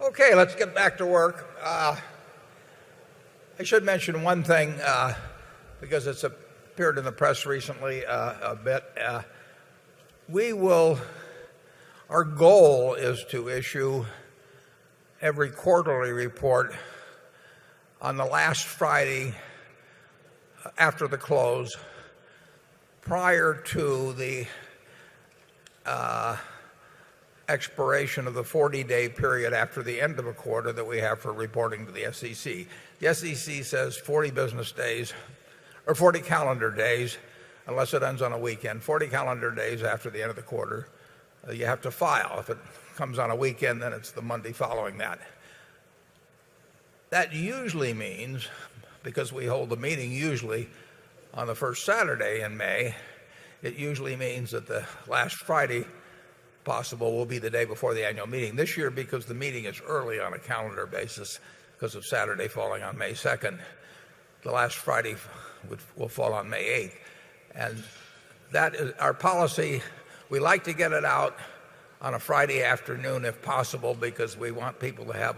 Okay, let's get back to work. I should mention one thing because it's appeared in the press recently a bit. Our goal is to issue every quarterly report on the last Friday after the close, prior to the expiration of the 40-day period after the end of a quarter that we have for reporting to the SEC. The SEC says 40 business days or 40 calendar days, unless it ends on a weekend, 40 calendar days after the end of the quarter, you have to file. If it comes on a weekend, then it's the Monday following that. That usually means, because we hold the meeting usually on the first Saturday in May, it usually means that the last Friday possible will be the day before the annual meeting. This year, because the meeting is early on a calendar basis, because of Saturday falling on May 2nd, the last Friday will fall on May 8th. And that is our policy. We like to get it out on a Friday afternoon if possible, because we want people to have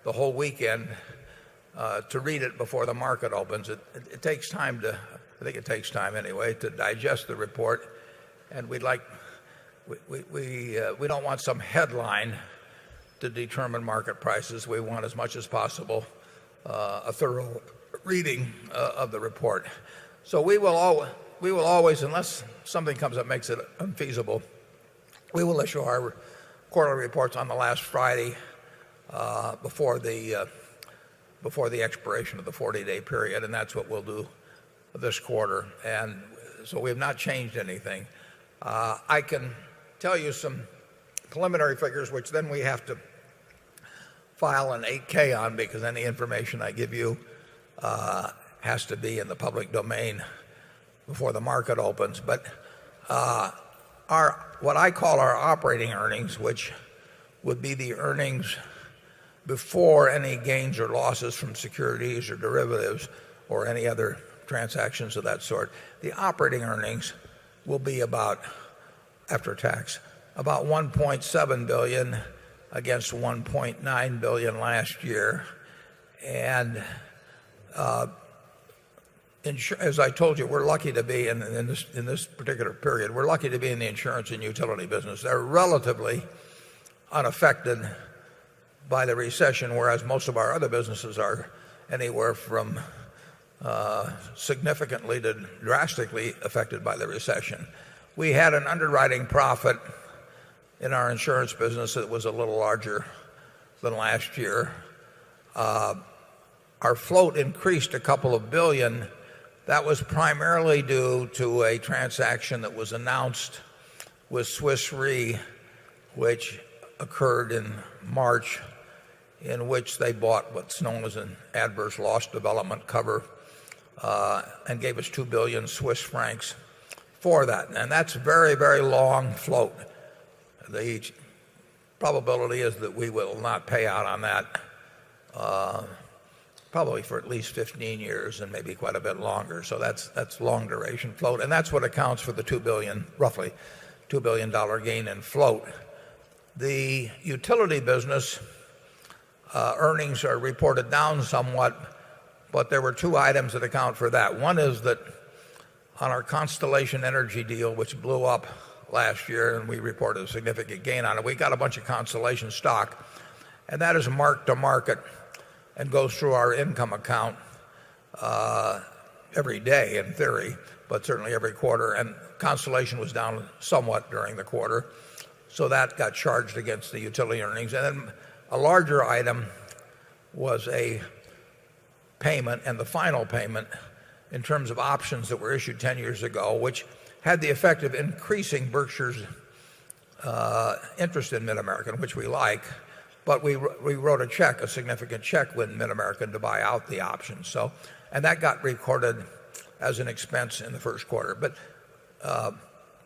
the whole weekend to read it before the market opens. It takes time I think it takes time anyway, to digest the report. And we don't want some headline to determine market prices. We want, as much as possible, a thorough reading of the report. So we will always, unless something comes that makes it unfeasible, we will issue our quarterly reports on the last Friday before the expiration of the 40-day period, and that's what we'll do this quarter. And so we have not changed anything. I can tell you some preliminary figures, which then we have to file an 8K on, because any information I give you has to be in the public domain before the market opens. But what I call our operating earnings, which would be the earnings before any gains or losses from securities or derivatives or any other transactions of that sort, the operating earnings will be about, after tax, about $1.7 billion against $1.9 billion last year. And as I told you, we're lucky to be in this particular period. We're lucky to be in the insurance and utility business. They're relatively unaffected by the recession, whereas most of our other businesses are anywhere from significantly to drastically affected by the recession. We had an underwriting profit in our insurance business that was a little larger than last year. Our float increased a couple of billion. That was primarily due to a transaction that was announced with Swiss Re, which occurred in March, in which they bought what's known as an adverse loss development cover and gave us 2 billion Swiss francs for that. And that's very, very long float. The probability is that we will not pay out on that probably for at least 15 years and maybe quite a bit longer. So that's long duration float. And that's what accounts for the roughly $2 billion gain in float. The utility business earnings are reported down somewhat, but there were two items that account for that. One is that on our Constellation Energy deal, which blew up last year, and we reported a significant gain on it, we got a bunch of Constellation stock, and that is marked to market and goes through our income account every day in theory, but certainly every quarter. And Constellation was down somewhat during the quarter, so that got charged against the utility earnings. And then a larger item was a payment, and the final payment in terms of options that were issued 10 years ago, which had the effect of increasing Berkshire's interest in Mid-American, which we like. But we wrote a significant check with Mid-American to buy out the options. So, and that got recorded as an expense in the first quarter. But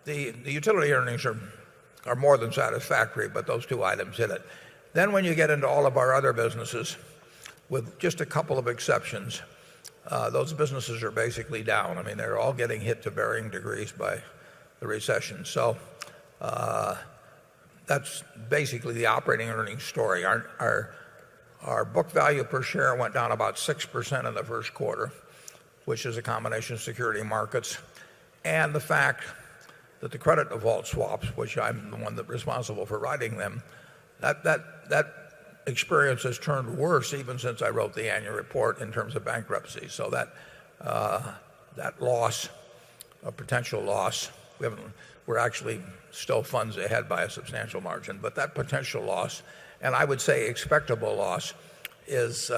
the utility earnings are more than satisfactory, but those two items hit it. Then when you get into all of our other businesses, with just a couple of exceptions, those businesses are basically down. I mean, they're all getting hit to varying degrees by the recession. So that's basically the operating earnings story. Our Our book value per share went down about 6% in the first quarter, which is a combination of security markets and the fact that the credit default swaps, which I'm the one that's responsible for writing them, that experience has turned worse even since I wrote the annual report in terms of bankruptcy. So that loss, a potential loss, we're actually still funds ahead by a substantial margin, but that potential loss, and I would say expectable loss, is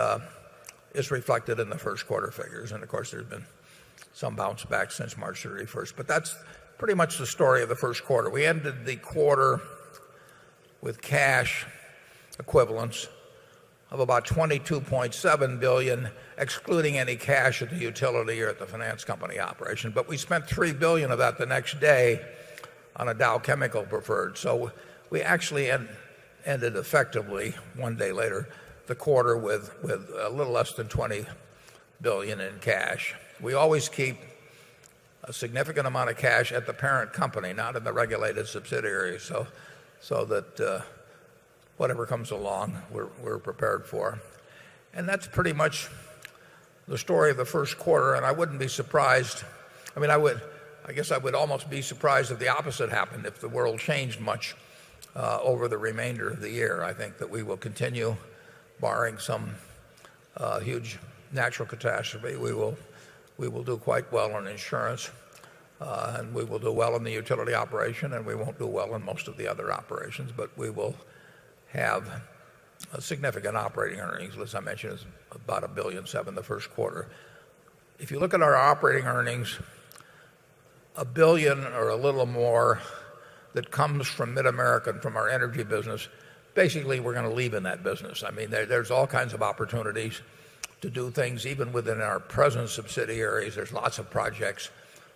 reflected in the first quarter figures. And of course, there's been some bounce back since March 31st. But that's pretty much the story of the first quarter. We ended the quarter with cash equivalents of about $22.7 billion, excluding any cash at the utility or at the finance company operation. But we spent $3 billion of that the next day on a Dow Chemical preferred. So we actually ended effectively one day later the quarter with a little less than $20 billion in cash. We always keep a significant amount of cash at the parent company, not in the regulated subsidiaries, so that whatever comes along, we're prepared for. And that's pretty much the story of the first quarter. And I wouldn't be surprised. I guess I would almost be surprised if the opposite happened, if the world changed much over the remainder of the year. I think that we will continue, barring some huge natural catastrophe. We will do quite well on insurance, and we will do well in the utility operation, and we won't do well in most of the other operations, but we will have a significant operating earnings. As I mentioned, is about $1.7 billion the first quarter. If you look at our operating earnings, $1 billion or a little more that comes from Mid-America and from our energy business, basically we're going to leave in that business. I mean, there's all kinds of opportunities to do things even within our present subsidiaries. There's lots of projects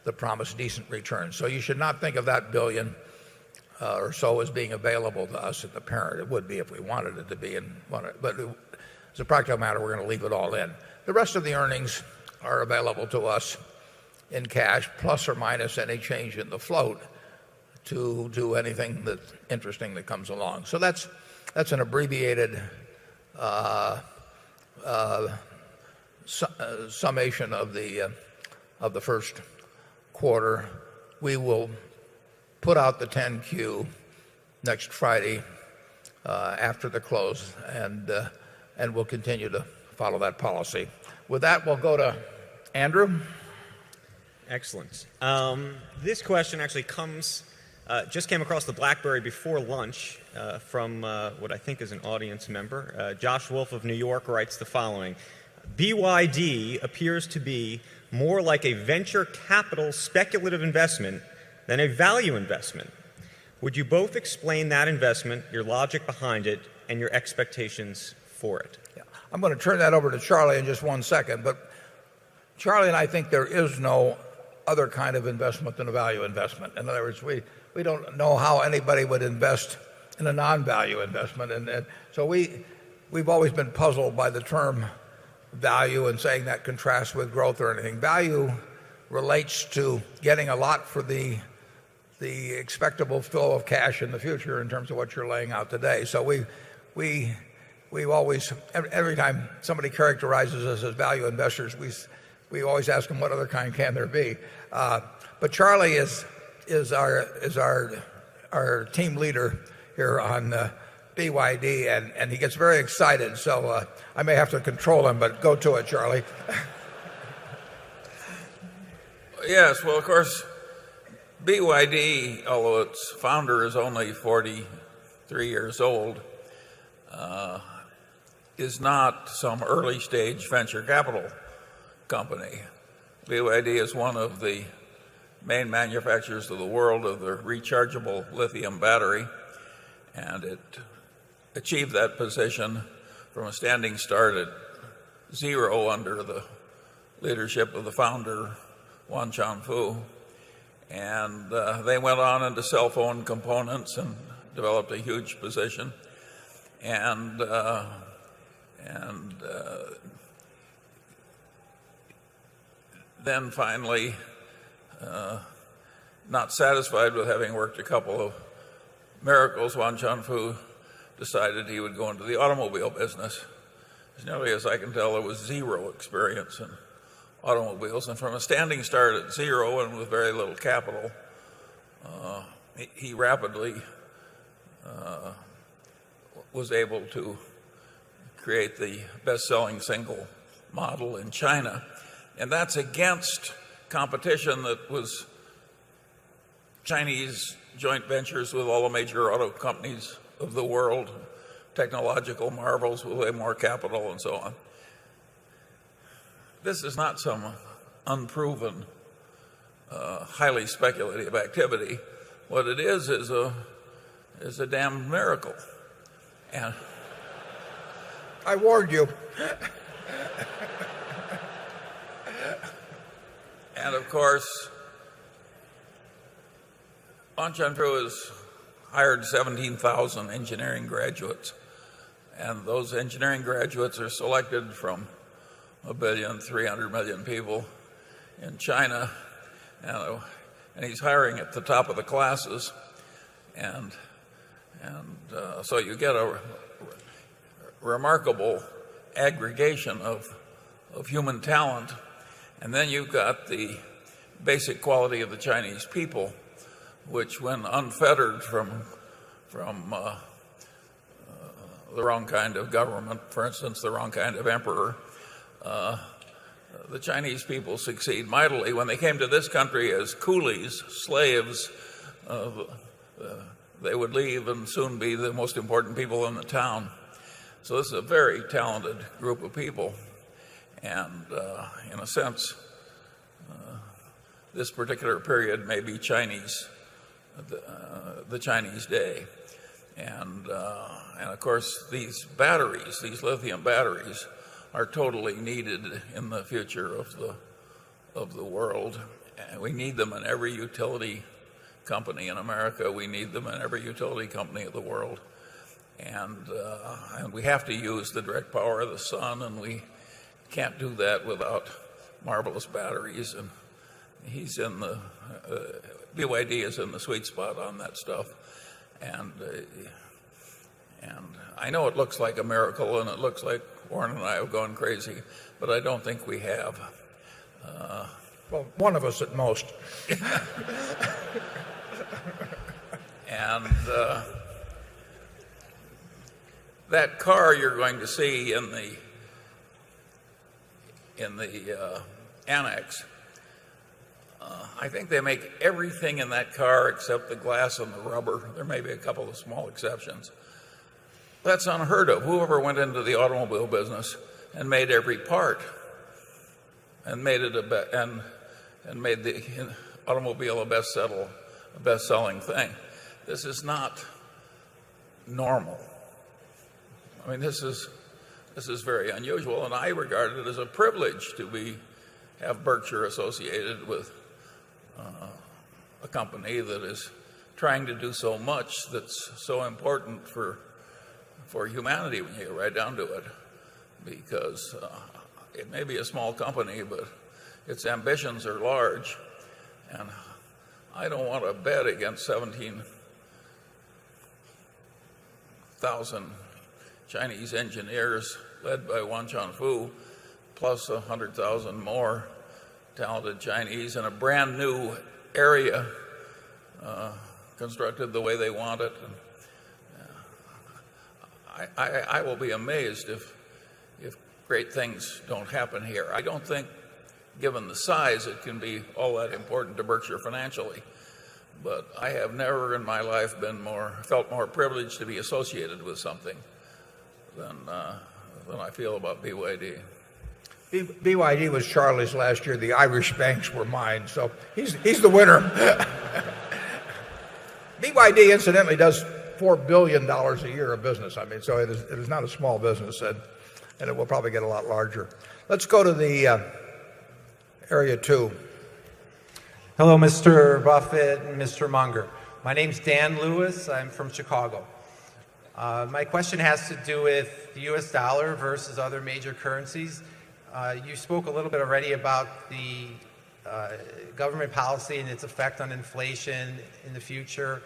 that promise decent returns. So you should not think of that billion or so as being available to us at the parent. It would be if we wanted it to be, but as a practical matter, we're going to leave it all in. The rest of the earnings are available to us in cash, plus or minus any change in the float, to do anything that's interesting that comes along. So that's an abbreviated summation of the first quarter. We will put out the 10Q next Friday after the close, and we'll continue to follow that policy. With that, we'll go to Andrew. Excellent. This question actually just came across the BlackBerry before lunch from what I think is an audience member. Josh Wolf of New York writes the following. BYD appears to be more like a venture capital speculative investment than a value investment. Would you both explain that investment, your logic behind it, and your expectations for it? Yeah. I'm going to turn that over to Charlie in just one second. But Charlie and I think there is no other kind of investment than a value investment. In other words, we don't know how anybody would invest in a non-value investment. And so we've always been puzzled by the term value and saying that contrasts with growth or anything. Value relates to getting a lot for the expectable flow of cash in the future in terms of what you're laying out today. So we've always, every time somebody characterizes us as value investors, we always ask them what other kind can there be. But Charlie is our team leader here on BYD, and he gets very excited. So I may have to control him, but go to it, Charlie. Yes, well, of course, BYD, although its founder is only 43 years old, is not some early stage venture capital company. BYD is one of the main manufacturers of the world of the rechargeable lithium battery, and it achieved that position from a standing start at zero under the leadership of the founder, Wan Chunfu. And they went on into cell phone components and developed a huge position. And then finally, not satisfied with having worked a couple of miracles, Wan Chunfu decided he would go into the automobile business. as nearly as I can tell, there was zero experience in automobiles. And from a standing start at zero and with very little capital, he rapidly was able to create the best-selling single model in China. And that's against competition that was Chinese joint ventures with all the major auto companies of the world, technological marvels with way more capital and so on. This is not some unproven, highly speculative activity. What it is a damn miracle. And I warned you. And of course, Lan Chuanfu has hired 17,000 engineering graduates, and those engineering graduates are selected from 1,300,000,000 people in China, and he's hiring at the top of the classes, and so you get a remarkable aggregation of human talent. And then you've got the basic quality of the Chinese people, which, when unfettered from the wrong kind of government, for instance, the wrong kind of emperor, the Chinese people succeed mightily. When they came to this country as coolies, slaves, they would leave and soon be the most important people in the town. So this is a very talented group of people. And in a sense, this particular period may be Chinese, the Chinese day. And of course, these batteries, these lithium batteries, are totally needed in the future of the world. And we need them in every utility company in America. We need them in every utility company of the world. And we have to use the direct power of the sun, and we can't do that without marvelous batteries. And he's in the BYD is in the sweet spot on that stuff. And I know it looks like a miracle, and it looks like Warren and I have gone crazy, but I don't think we have. Well, one of us at most. And that car you're going to see in the annex, I think they make everything in that car except the glass and the rubber. There may be a couple of small exceptions. That's unheard of. Whoever went into the automobile business and made every part and made it and made the automobile a best-selling thing. This is not normal. I mean, this is very unusual, and I regard it as a privilege to have Berkshire associated with a company that is trying to do so much that's so important for humanity when you get right down to it. Because it may be a small company, but its ambitions are large, and I don't want to bet against 17,000 Chinese engineers led by Lan Chuanfu, plus 100,000 more talented Chinese in a brand new area constructed the way they want it. I will be amazed if great things don't happen here. I don't think, given the size, it can be all that important to Berkshire financially. But I have never in my life felt more privileged to be associated with something than I feel about BYD. BYD was Charlie's last year. The Irish banks were mine. So he's the winner. BYD, incidentally, does $4 billion a year of business. I mean, so it is not a small business, and it will probably get a lot larger. Let's go to the area 2. Hello, Mr. Buffett and Mr. Munger. My name's Dan Lewis. I'm from Chicago. My question has to do with the U.S. dollar versus other major currencies. You spoke a little bit already about the government policy and its effect on inflation in the future.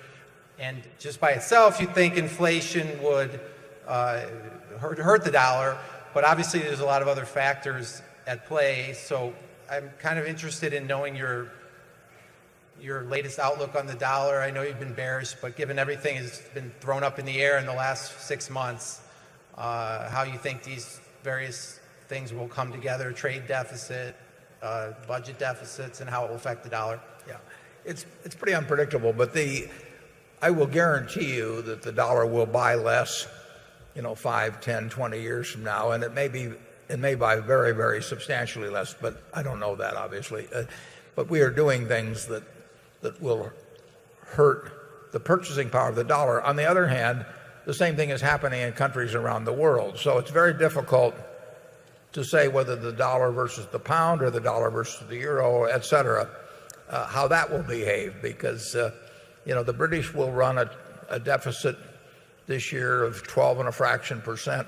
And just by itself, you'd think inflation would hurt the dollar. But obviously there's a lot of other factors at play. So I'm kind of interested in knowing your latest outlook on the dollar. I know you've been bearish, but given everything has been thrown up in the air in the last 6 months, how you think these various things will come together, trade deficit, budget deficits, and how it will affect the dollar? Yeah, it's pretty unpredictable, but I will guarantee you that the dollar will buy less, 5, 10, 20 years from now, and it may buy very, very substantially less, but I don't know that, obviously. But we are doing things that will hurt the purchasing power of the dollar. On the other hand, the same thing is happening in countries around the world. So it's very difficult to say whether the dollar versus the pound or the dollar versus the euro, et cetera, how that will behave, because the British will run a deficit this year of 12 and a fraction percent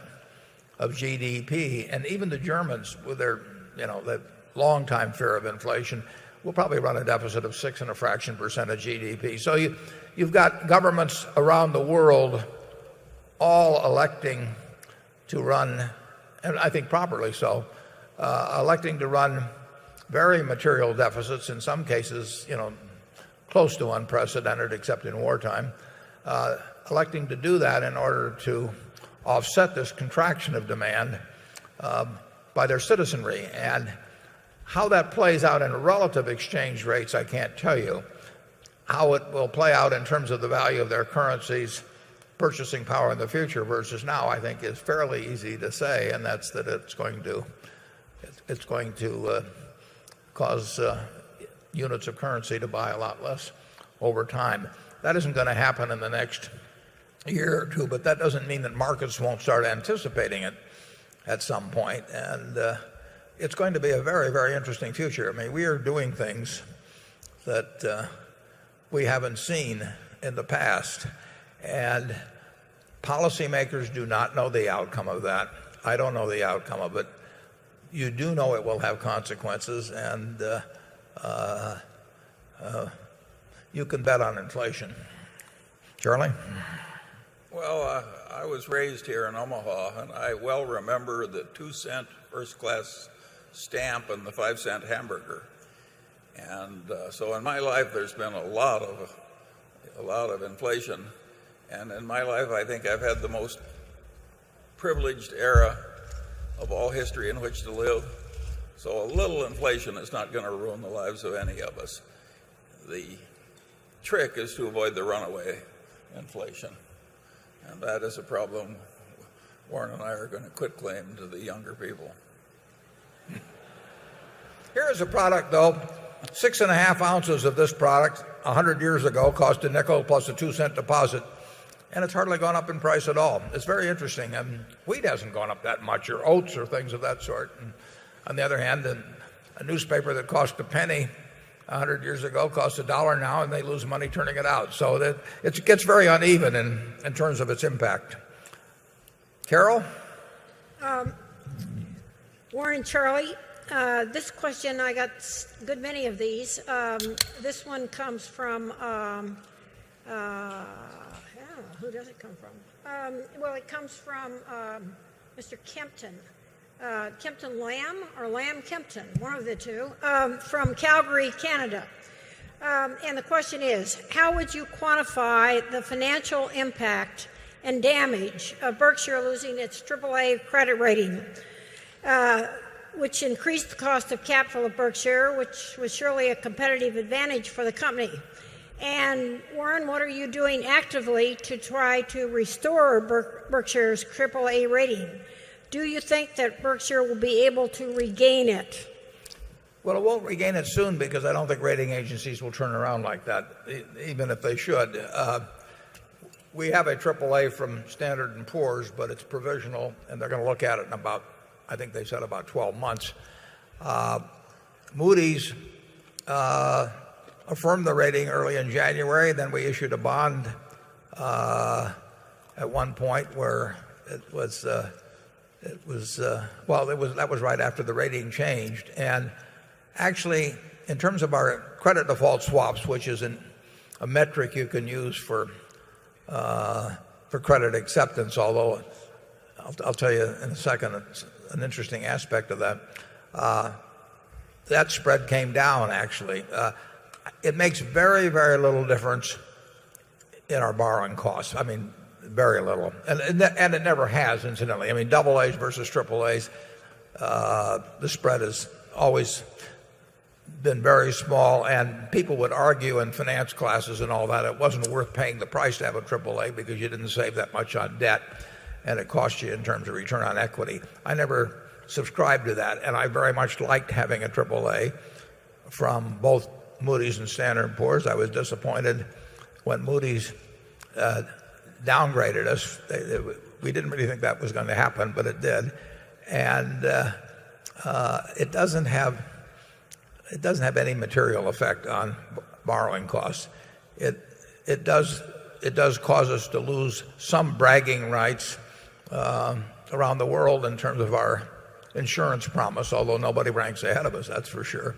of GDP, and even the Germans, with their that long time fear of inflation, will probably run a deficit of 6 and a fraction percent of GDP. So you've got governments around the world all electing to run, and I think properly so, electing to run very material deficits, in some cases, close to unprecedented, except in wartime, electing to do that in order to offset this contraction of demand by their citizenry. And how that plays out in relative exchange rates, I can't tell you. How it will play out in terms of the value of their currencies, purchasing power in the future versus now, I think is fairly easy to say, and that's that it's going to cause units of currency to buy a lot less over time. That isn't going to happen in the next year or two, but that doesn't mean that markets won't start anticipating it at some point. And it's going to be a very, very interesting future. I mean, we are doing things that we haven't seen in the past, and policymakers do not know the outcome of that. I don't know the outcome of it. You do know it will have consequences, and you can bet on inflation. Charlie? Well, I was raised here in Omaha, and I well remember the 2-cent first-class stamp and the 5-cent hamburger. And so in my life, there's been a lot of inflation. And in my life, I think I've had the most privileged era of all history in which to live. So a little inflation is not going to ruin the lives of any of us. The trick is to avoid the runaway inflation. And that is a problem Warren and I are going to quit claim to the younger people. Here is a product, though. 6.5 ounces of this product 100 years ago cost a nickel plus a 2-cent deposit, and it's hardly gone up in price at all. It's very interesting. Wheat hasn't gone up that much, or oats, or things of that sort. And on the other hand, a newspaper that cost a penny 100 years ago costs $1 now, and they lose money turning it out. So that it gets very uneven in terms of its impact. Carol? Warren, Charlie, this question, I got a good many of these. This one comes from, who does it come from? Well, it comes from Mr. Kempton. Kempton Lamb or Lamb Kempton, one of the two, from Calgary, Canada. And the question is, how would you quantify the financial impact and damage of Berkshire losing its AAA credit rating, which increased the cost of capital of Berkshire, which was surely a competitive advantage for the company? And Warren, what are you doing actively to try to restore Berkshire's AAA rating? Do you think that Berkshire will be able to regain it? Well, it won't regain it soon, because I don't think rating agencies will turn around like that, even if they should. We have a AAA from Standard & Poor's, but it's provisional, and they're going to look at it in about, I think they said about 12 months. Moody's affirmed the rating early in January. Then we issued a bond at one point where that was right after the rating changed. And actually, in terms of our credit default swaps, which is a metric you can use for credit acceptance, although I'll tell you in a second an interesting aspect of that. That spread came down, actually. It makes very, very little difference in our borrowing costs. I mean, very little. And it never has, incidentally. I mean, double A's versus triple A's, the spread has always been very small, and people would argue in finance classes and all that it wasn't worth paying the price to have a triple A because you didn't save that much on debt, and it cost you in terms of return on equity. I never subscribed to that, and I very much liked having a triple A from both Moody's and Standard & Poor's. I was disappointed when Moody's downgraded us. We didn't really think that was going to happen, but it did. And it doesn't have any material effect on borrowing costs. It does cause us to lose some bragging rights around the world in terms of our insurance promise, although nobody ranks ahead of us, that's for sure.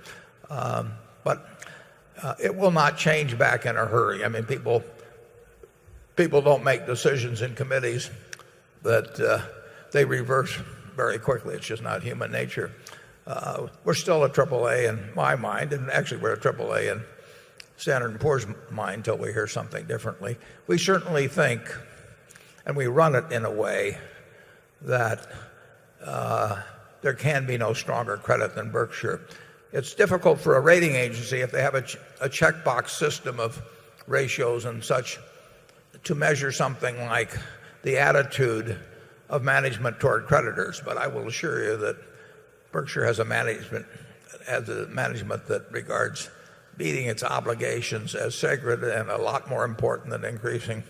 But it will not change back in a hurry. I mean, people don't make decisions in committees that they reverse very quickly. It's just not human nature. We're still a triple A in my mind, and actually we're a triple A in Standard & Poor's mind until we hear something differently. We certainly think, and we run it in a way that there can be no stronger credit than Berkshire. It's difficult for a rating agency, if they have a checkbox system of ratios and such, to measure something like the attitude of management toward creditors. But I will assure you that Berkshire has a management that regards meeting its obligations as sacred and a lot more important than increasing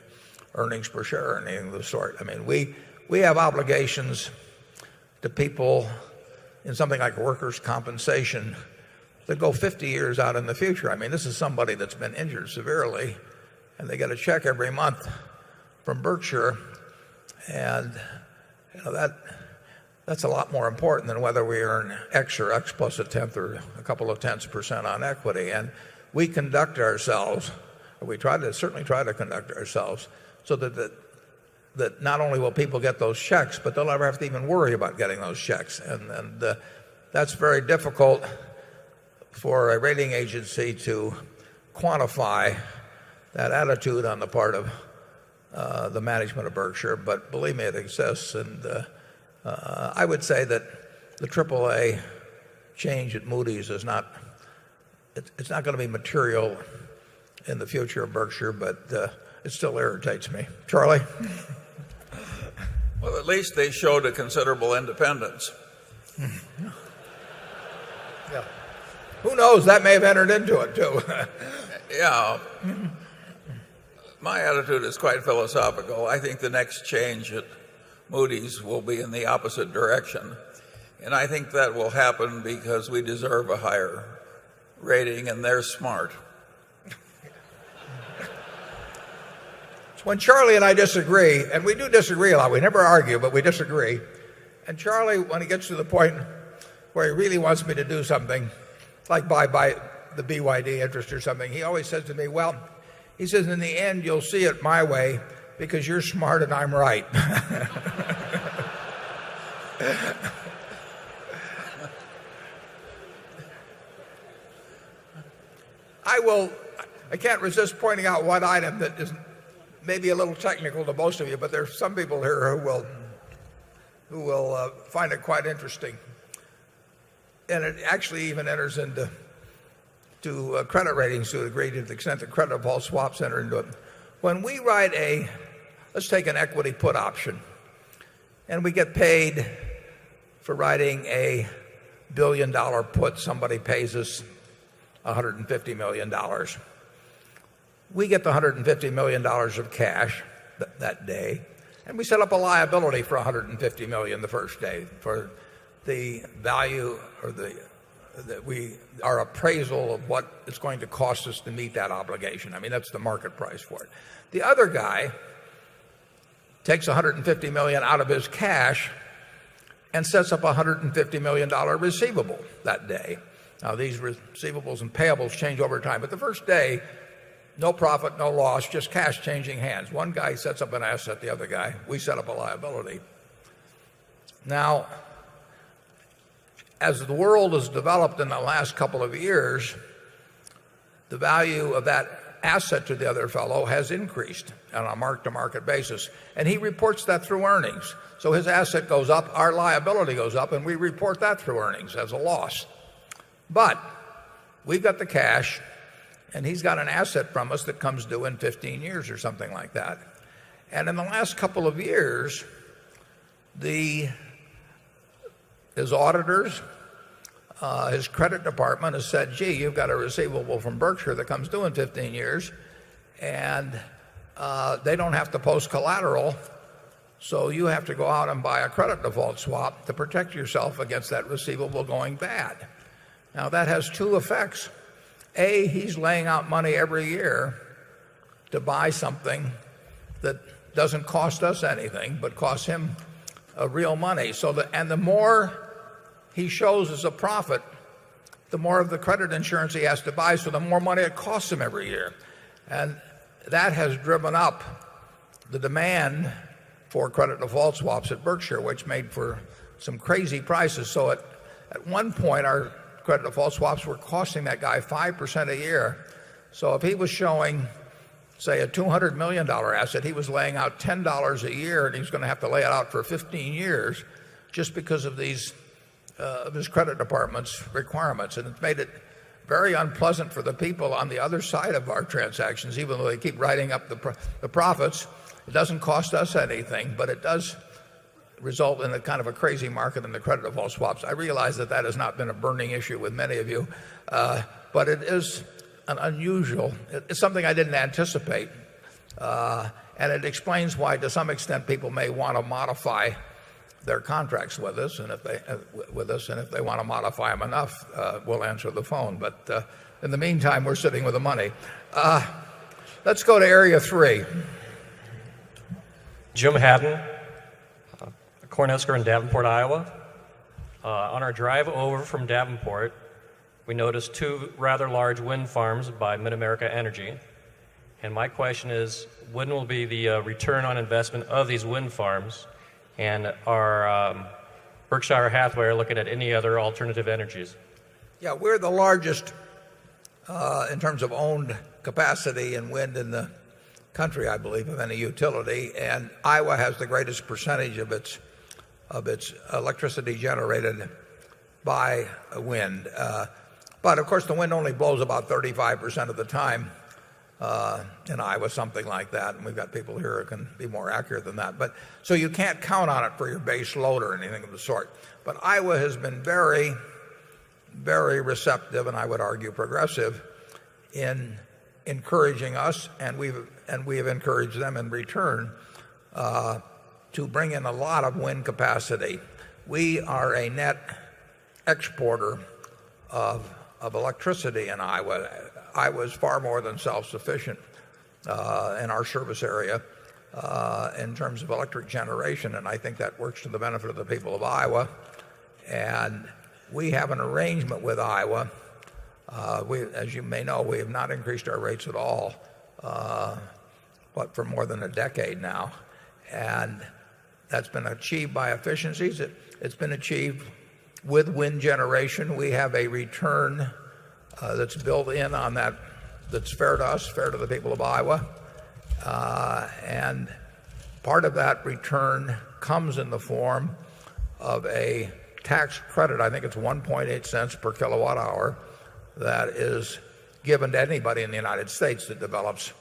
earnings per share or anything of the sort. I mean, we have obligations to people in something like workers' compensation that go 50 years out in the future. I mean, this is somebody that's been injured severely, and they get a check every month from Berkshire, and that's a lot more important than whether we earn X or X plus a tenth or a couple of tenths % on equity. And we conduct ourselves, or we certainly try to conduct ourselves so that not only will people get those checks, but they'll never have to even worry about getting those checks. And that's very difficult for a rating agency to quantify that attitude on the part of the management of Berkshire. But believe me, it exists. And I would say that the AAA change at Moody's is not going to be material in the future of Berkshire, but it still irritates me. Charlie? Well, at least they showed a considerable independence. Yeah. Who knows? That may have entered into it, too. Yeah. My attitude is quite philosophical. I think the next change at Moody's will be in the opposite direction. And I think that will happen because we deserve a higher rating and they're smart. When Charlie and I disagree, and we do disagree a lot, we never argue, but we disagree. And Charlie, when he gets to the point where he really wants me to do something, like buy the BYD interest or something, he always says to me, well, he says, in the end, you'll see it my way because you're smart and I'm right. I can't resist pointing out one item that is maybe a little technical to most of you, but there's some people here who will find it quite interesting. And it actually even enters into credit ratings to a great extent that credit default swaps enter into it. When we write let's take an equity put option, and we get paid for writing a $1 billion put, somebody pays us $150 million. We get the $150 million of cash that day, and we set up a liability for $150 million the first day for the value or our appraisal of what it's going to cost us to meet that obligation. I mean, that's the market price for it. The other guy takes $150 million out of his cash and sets up a $150 million receivable that day. Now, these receivables and payables change over time, but the first day, no profit, no loss, just cash changing hands. One guy sets up an asset, the other guy, we set up a liability. Now, as the world has developed in the last couple of years, the value of that asset to the other fellow has increased on a mark-to-market basis. And he reports that through earnings. So his asset goes up, our liability goes up, and we report that through earnings as a loss. But we've got the cash, and he's got an asset from us that comes due in 15 years or something like that. And in the last couple of years, his auditors, his credit department has said, gee, you've got a receivable from Berkshire that comes due in 15 years, and they don't have to post collateral, so you have to go out and buy a credit default swap to protect yourself against that receivable going bad. Now, that has two effects. A, he's laying out money every year to buy something that doesn't cost us anything, but costs him real money. And the more he shows as a profit, the more of the credit insurance he has to buy, so the more money it costs him every year. And that has driven up the demand for credit default swaps at Berkshire, which made for some crazy prices. So at one point, our credit default swaps were costing that guy 5% a year. So if he was showing, say, a $200 million asset, he was laying out $10 a year, and he's going to have to lay it out for 15 years just because of these of his credit department's requirements. And it's made it very unpleasant for the people on the other side of our transactions, even though they keep writing up the profits. It doesn't cost us anything, but it does result in a kind of a crazy market in the credit default swaps. I realize that that has not been a burning issue with many of you, but it is an unusual, it's something I didn't anticipate. And it explains why, to some extent, people may want to modify their contracts with us, and if they want to modify them enough, we'll answer the phone. But in the meantime, we're sitting with the money. Let's go to area 3. Jim Haddon, Cornhusker in Davenport, Iowa. On our drive over from Davenport, we noticed 2 rather large wind farms by Mid-America Energy. And my question is, when will be the return on investment of these wind farms? And are Berkshire Hathaway looking at any other alternative energies? Yeah, we're the largest in terms of owned capacity in wind in the country, I believe, of any utility. And Iowa has the greatest percentage of its electricity generated by wind. But of course, the wind only blows about 35% of the time in Iowa, something like that. And we've got people here who can be more accurate than that. But so you can't count on it for your base load or anything of the sort. But Iowa has been very, very receptive, and I would argue progressive, in encouraging us, and we have encouraged them in return to bring in a lot of wind capacity. We are a net exporter of electricity in Iowa. Iowa is far more than self-sufficient in our service area in terms of electric generation, and I think that works to the benefit of the people of Iowa. And we have an arrangement with Iowa. As you may know, we have not increased our rates at all, for more than a decade now. And that's been achieved by efficiencies. It's been achieved with wind generation. We have a return that's built in on that, that's fair to us, fair to the people of Iowa. And part of that return comes in the form of a tax credit. I think it's 1.8 cents per kilowatt hour that is given to anybody in the United States that develops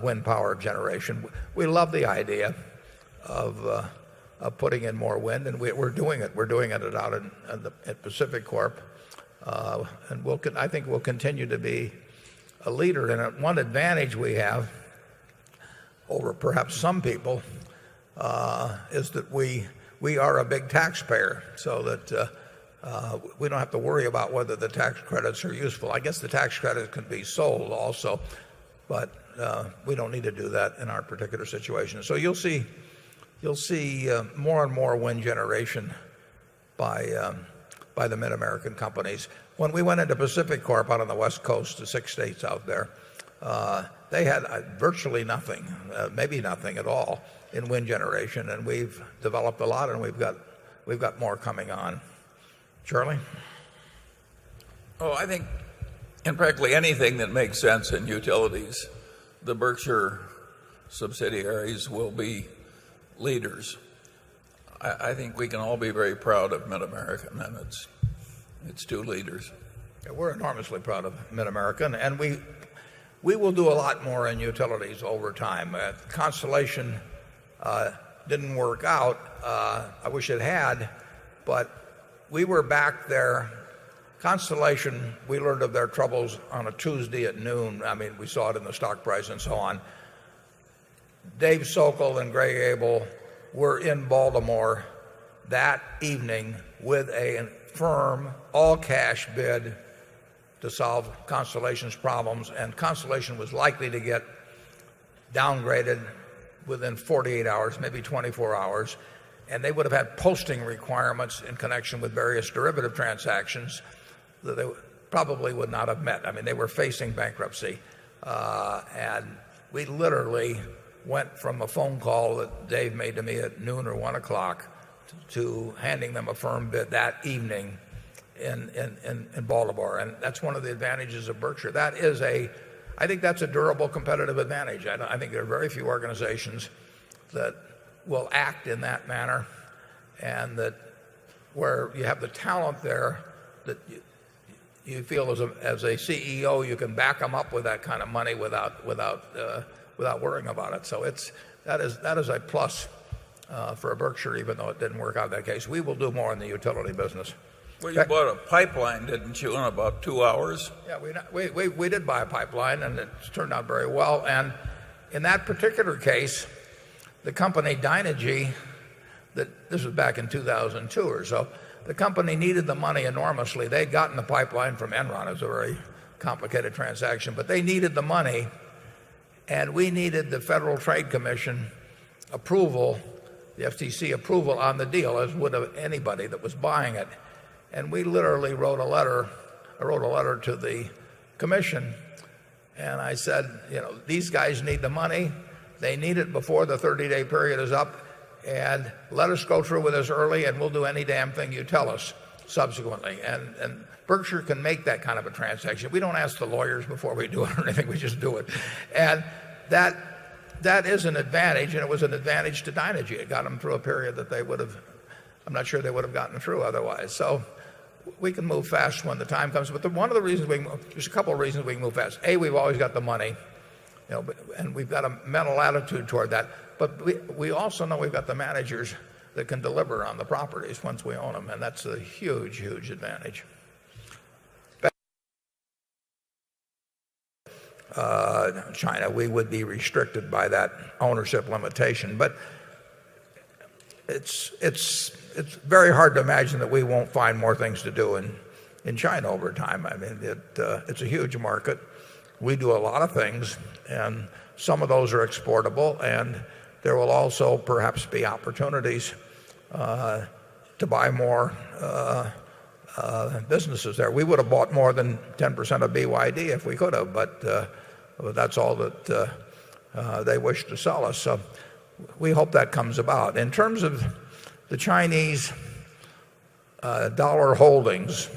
wind power generation. We love the idea of putting in more wind, and we're doing it. We're doing it out at Pacific Corp. And I think we'll continue to be a leader in it. One advantage we have over perhaps some people is that we are a big taxpayer, so that we don't have to worry about whether the tax credits are useful. I guess the tax credits can be sold also, but we don't need to do that in our particular situation. So you'll see more and more wind generation by the Mid-American companies. When we went into Pacific Corp out on the West Coast, the 6 states out there, they had virtually nothing, maybe nothing at all in wind generation, and we've developed a lot, and we've got we've got more coming on. Charlie? Oh, I think in practically anything that makes sense in utilities, the Berkshire subsidiaries will be leaders. I think we can all be very proud of Mid-American and its two leaders. Yeah, we're enormously proud of Mid-American, and we will do a lot more in utilities over time. Constellation didn't work out. I wish it had, but we were back there. Constellation, we learned of their troubles on a Tuesday at noon. I mean, we saw it in the stock price and so on. Dave Sokol and Greg Abel were in Baltimore that evening with a firm all-cash bid to solve Constellation's problems, and Constellation was likely to get downgraded within 48 hours, maybe 24 hours, and they would have had posting requirements in connection with various derivative transactions that they probably would not have met. I mean, they were facing bankruptcy, and we literally went from a phone call that Dave made to me at noon or 1 o'clock to handing them a firm bid that evening in Baltimore. And that's one of the advantages of Berkshire. I think that's a durable competitive advantage. I think there are very few organizations that will act in that manner, and that where you have the talent there that you feel as a CEO you can back them up with that kind of money without worrying about it. So that is a plus for a Berkshire, even though it didn't work out in that case. We will do more in the utility business. Well, you bought a pipeline, didn't you, in about 2 hours? Yeah, we did buy a pipeline, and it turned out very well. And in that particular case, the company Dynegy, this was back in 2002 or so, the company needed the money enormously. They'd gotten the pipeline from Enron. It was a very complicated transaction, but they needed the money, and we needed the Federal Trade Commission approval, the FTC approval on the deal, as would anybody that was buying it. And we literally wrote a letter. I wrote a letter to the commission, and I said, these guys need the money. They need it before the 30-day period is up, and let us go through with this early, and we'll do any damn thing you tell us subsequently. And Berkshire can make that kind of a transaction. We don't ask the lawyers before we do it or anything. We just do it. And that is an advantage, and it was an advantage to Dynegy. It got them through a period that I'm not sure they would have gotten through otherwise. So we can move fast when the time comes. But one of the reasons there's a couple of reasons we can move fast. A, we've always got the money, and we've got a mental attitude toward that. But we also know we've got the managers that can deliver on the properties once we own them, and that's a huge, huge advantage. China, we would be restricted by that ownership limitation, but it's very hard to imagine that we won't find more things to do in China over time. I mean, it's a huge market. We do a lot of things, and some of those are exportable, and there will also perhaps be opportunities to buy more businesses there. We would have bought more than 10% of BYD if we could have, but that's all that they wish to sell us. So we hope that comes about. In terms of the Chinese dollar holdings,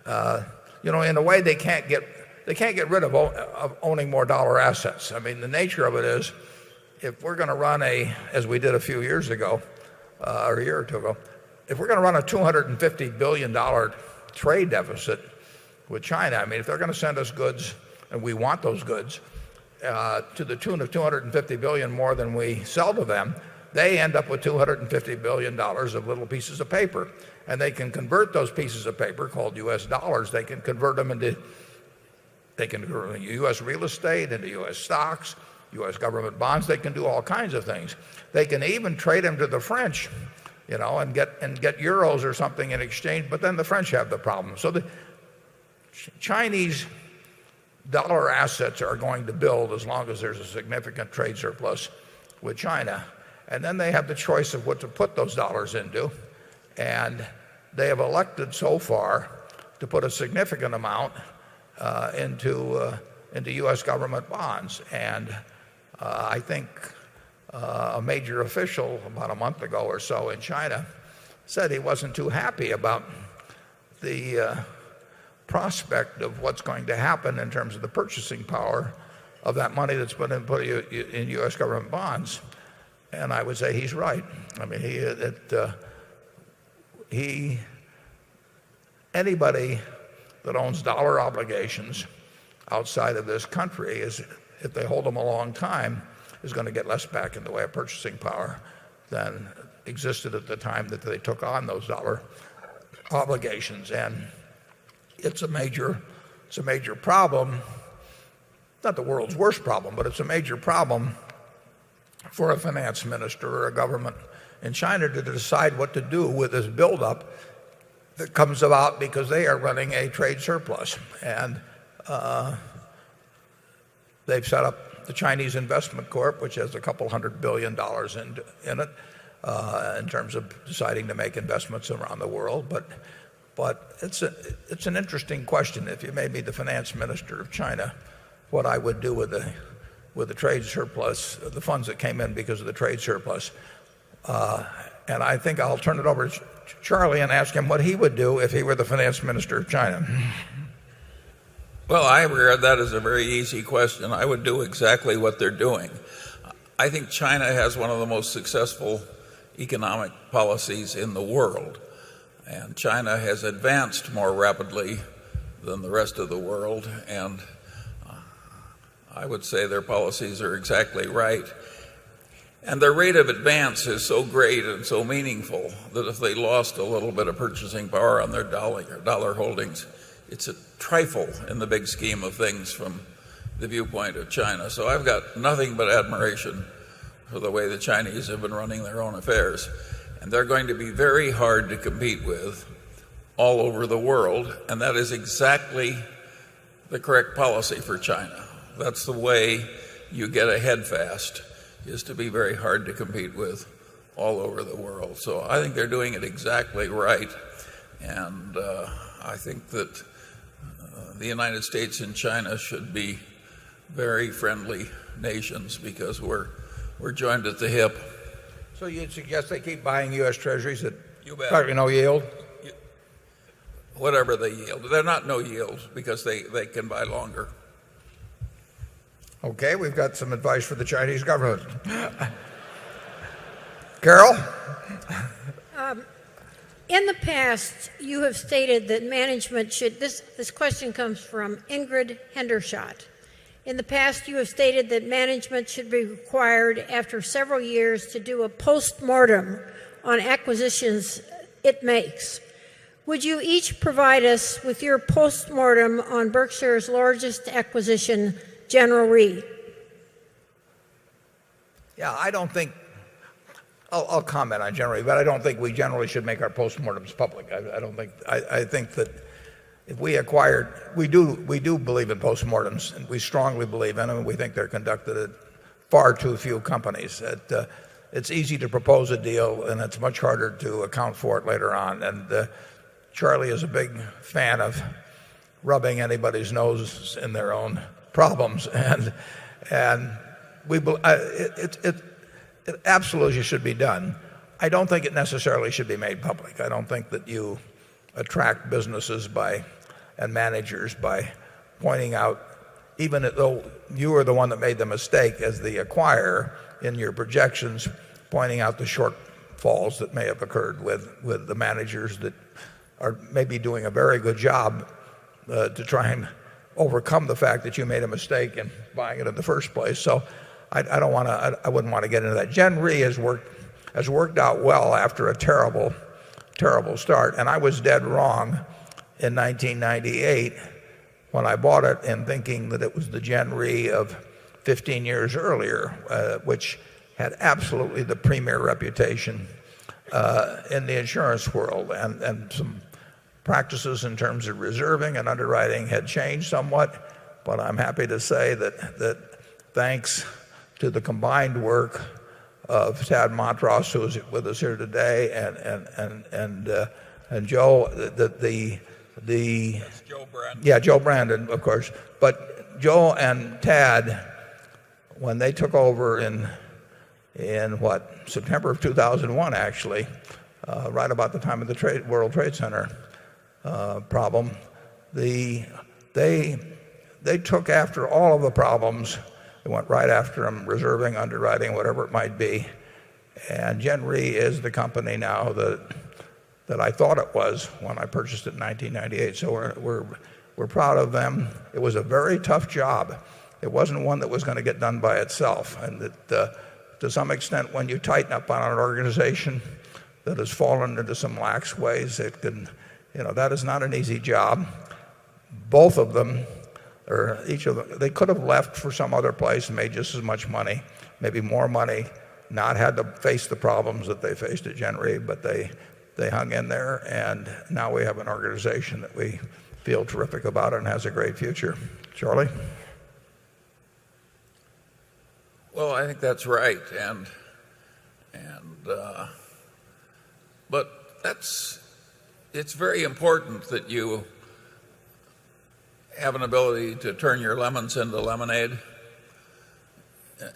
in a way they can't get rid of owning more dollar assets. I mean, the nature of it is, if we're going to run as we did a few years ago, or a year or two ago, if we're going to run a $250 billion trade deficit with China, I mean, if they're going to send us goods, and we want those goods, to the tune of $250 billion more than we sell to them, they end up with $250 billion of little pieces of paper. And they can convert those pieces of paper, called US dollars, they can convert them into US real estate, into US stocks, US government bonds. They can do all kinds of things. They can even trade them to the French, and get euros or something in exchange, but then the French have the problem. So the Chinese dollar assets are going to build as long as there's a significant trade surplus with China. And then they have the choice of what to put those dollars into. And they have elected so far to put a significant amount into U.S. government bonds. And I think a major official about a month ago or so in China said he wasn't too happy about the prospect of what's going to happen in terms of the purchasing power of that money that's been put in U.S. government bonds. And I would say he's right. I mean, anybody that owns dollar obligations outside of this country is, if they hold them a long time, is going to get less back in the way of purchasing power than existed at the time that they took on those dollar obligations. And it's a major problem. Not the world's worst problem, but it's a major problem for a finance minister or a government in China to decide what to do with this buildup that comes about because they are running a trade surplus. And they've set up the Chinese Investment Corp, which has a couple $100 billion in it in terms of deciding to make investments around the world. But it's an interesting question. If you made me the finance minister of China, what I would do with the trade surplus, the funds that came in because of the trade surplus. And I think I'll turn it over to Charlie and ask him what he would do if he were the finance minister of China. Well, I regard that as a very easy question. I would do exactly what they're doing. I think China has one of the most successful economic policies in the world. And China has advanced more rapidly than the rest of the world. And I would say their policies are exactly right. And their rate of advance is so great and so meaningful that if they lost a little bit of purchasing power on their dollar holdings, it's a trifle in the big scheme of things from the viewpoint of China. So I've got nothing but admiration for the way the Chinese have been running their own affairs. And they're going to be very hard to compete with all over the world. And that is exactly the correct policy for China. That's the way you get ahead fast, is to be very hard to compete with all over the world. So I think they're doing it exactly right. And I think that the United States and China should be very friendly nations because we're joined at the hip. So you'd suggest they keep buying U.S. Treasuries at probably no yield? Whatever they yield. They're not no yields because they can buy longer. Okay, we've got some advice for the Chinese government. Carol? In the past, you have stated that management should, this question comes from Ingrid Hendershot. In the past, you have stated that management should be required after several years to do a post-mortem on acquisitions it makes. Would you each provide us with your post-mortem on Berkshire's largest acquisition, General Re? Yeah, I don't think I'll comment on General Re, but I don't think we generally should make our postmortems public. I think that if we acquired, we do believe in postmortems, and we strongly believe in them, and we think they're conducted at far too few companies. It's easy to propose a deal, and it's much harder to account for it later on. And Charlie is a big fan of rubbing anybody's nose in their own problems, and it absolutely should be done. I don't think it necessarily should be made public. I don't think that you attract businesses and managers by pointing out, even though you were the one that made the mistake as the acquirer in your projections, pointing out the shortfalls that may have occurred with the managers that are maybe doing a very good job to try and overcome the fact that you made a mistake in buying it in the first place. So I wouldn't want to get into that. Gen Re has worked out well after a terrible start, and I was dead wrong in 1998 when I bought it in thinking that it was the Gen Re of 15 years earlier, which had absolutely the premier reputation in the insurance world, and some practices in terms of reserving and underwriting had changed somewhat, but I'm happy to say that thanks to the combined work of Tad Montross, who is with us here today, and Joe, Joe Brandon. Yeah, Joe Brandon, of course. But Joe and Tad, when they took over in September of 2001, actually, right about the time of the World Trade Center problem. They took after all of the problems. They went right after them, reserving, underwriting, whatever it might be. And Gen Re is the company now that I thought it was when I purchased it in 1998. So we're proud of them. It was a very tough job. It wasn't one that was going to get done by itself. And that to some extent, when you tighten up on an organization that has fallen into some lax ways, it can, that is not an easy job. Both of them, or each of them, they could have left for some other place and made just as much money, maybe more money, not had to face the problems that they faced at Gen Re, but they hung in there, and now we have an organization that we feel terrific about and has a great future. Charlie? Well, I think that's right, but it's very important that you have an ability to turn your lemons into lemonade.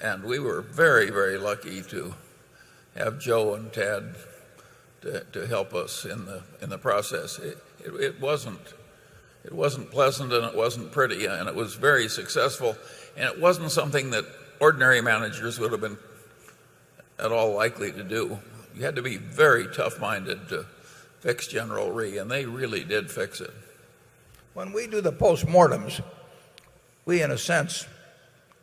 And we were very, very lucky to have Joe and Ted to help us in the process. It wasn't pleasant, and it wasn't pretty, and it was very successful, and it wasn't something that ordinary managers would have been at all likely to do. You had to be very tough-minded to fix General Re, and they really did fix it. When we do the postmortems, we, in a sense,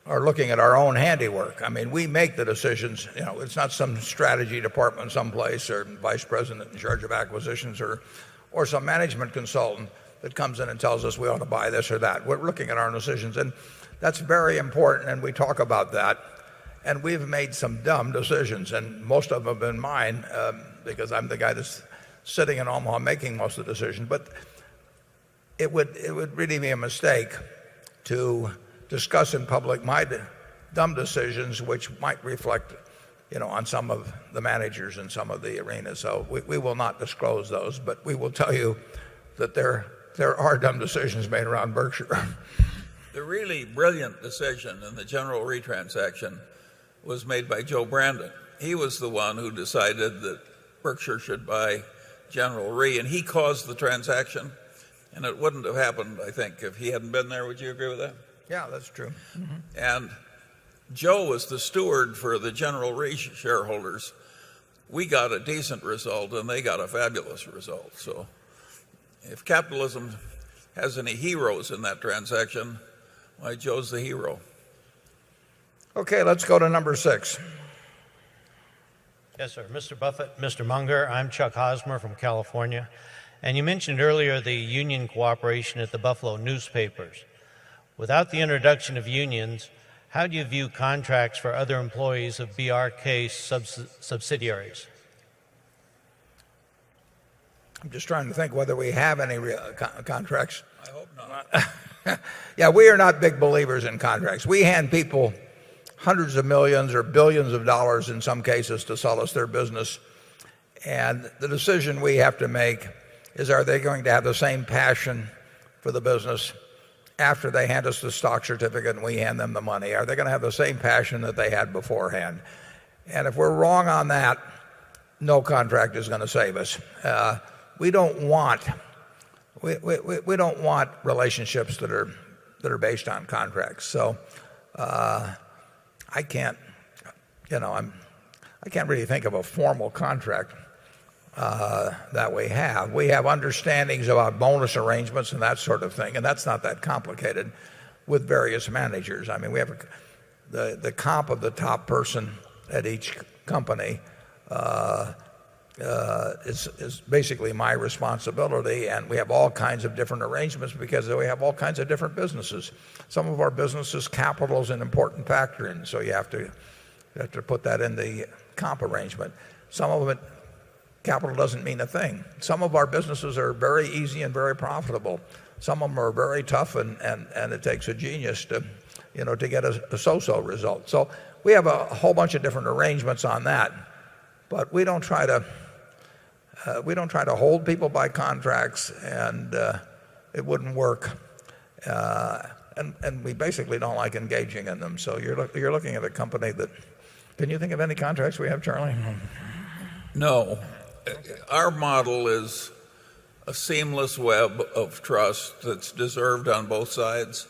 are looking at our own handiwork. I mean, we make the decisions. It's not some strategy department someplace or vice president in charge of acquisitions or some management consultant that comes in and tells us we ought to buy this or that. We're looking at our decisions, and that's very important, and we talk about that. And we've made some dumb decisions, and most of them have been mine because I'm the guy that's sitting in Omaha making most of the decisions. But it would really be a mistake to discuss in public my dumb decisions, which might reflect, on some of the managers in some of the arenas. So we will not disclose those, but we will tell you that there are dumb decisions made around Berkshire. The really brilliant decision in the General Re transaction was made by Joe Brandon. He was the one who decided that Berkshire should buy General Re, and he caused the transaction. And it wouldn't have happened, I think, if he hadn't been there. Would you agree with that? Yeah, that's true. Mm-hmm. And Joe was the steward for the General Re shareholders. We got a decent result, and they got a fabulous result. So if capitalism has any heroes in that transaction, why, Joe's the hero. Okay, let's go to number 6. Yes, sir. Mr. Buffett, Mr. Munger, I'm Chuck Hosmer from California. And you mentioned earlier the union cooperation at the Buffalo newspapers. Without the introduction of unions, how do you view contracts for other employees of BRK subsidiaries? I'm just trying to think whether we have any contracts. I hope not. Yeah, we are not big believers in contracts. We hand people hundreds of millions or billions of dollars in some cases to sell us their business. And the decision we have to make is, are they going to have the same passion for the business after they hand us the stock certificate and we hand them the money? Are they going to have the same passion that they had beforehand? And if we're wrong on that, no contract is going to save us. We don't want relationships that are based on contracts. So I can't really think of a formal contract that we have. We have understandings about bonus arrangements and that sort of thing, and that's not that complicated with various managers. I mean, we have the comp of the top person at each company is basically my responsibility, and we have all kinds of different arrangements because we have all kinds of different businesses. Some of our businesses, capital is an important factor, and so you have to put that in the comp arrangement. Some of it, capital doesn't mean a thing. Some of our businesses are very easy and very profitable. Some of them are very tough, and it takes a genius to get a so-so result. So we have a whole bunch of different arrangements on that, but we don't try to hold people by contracts, and it wouldn't work. And we basically don't like engaging in them. So you're looking at a company that. Can you think of any contracts we have, Charlie? No. our model is a seamless web of trust that's deserved on both sides.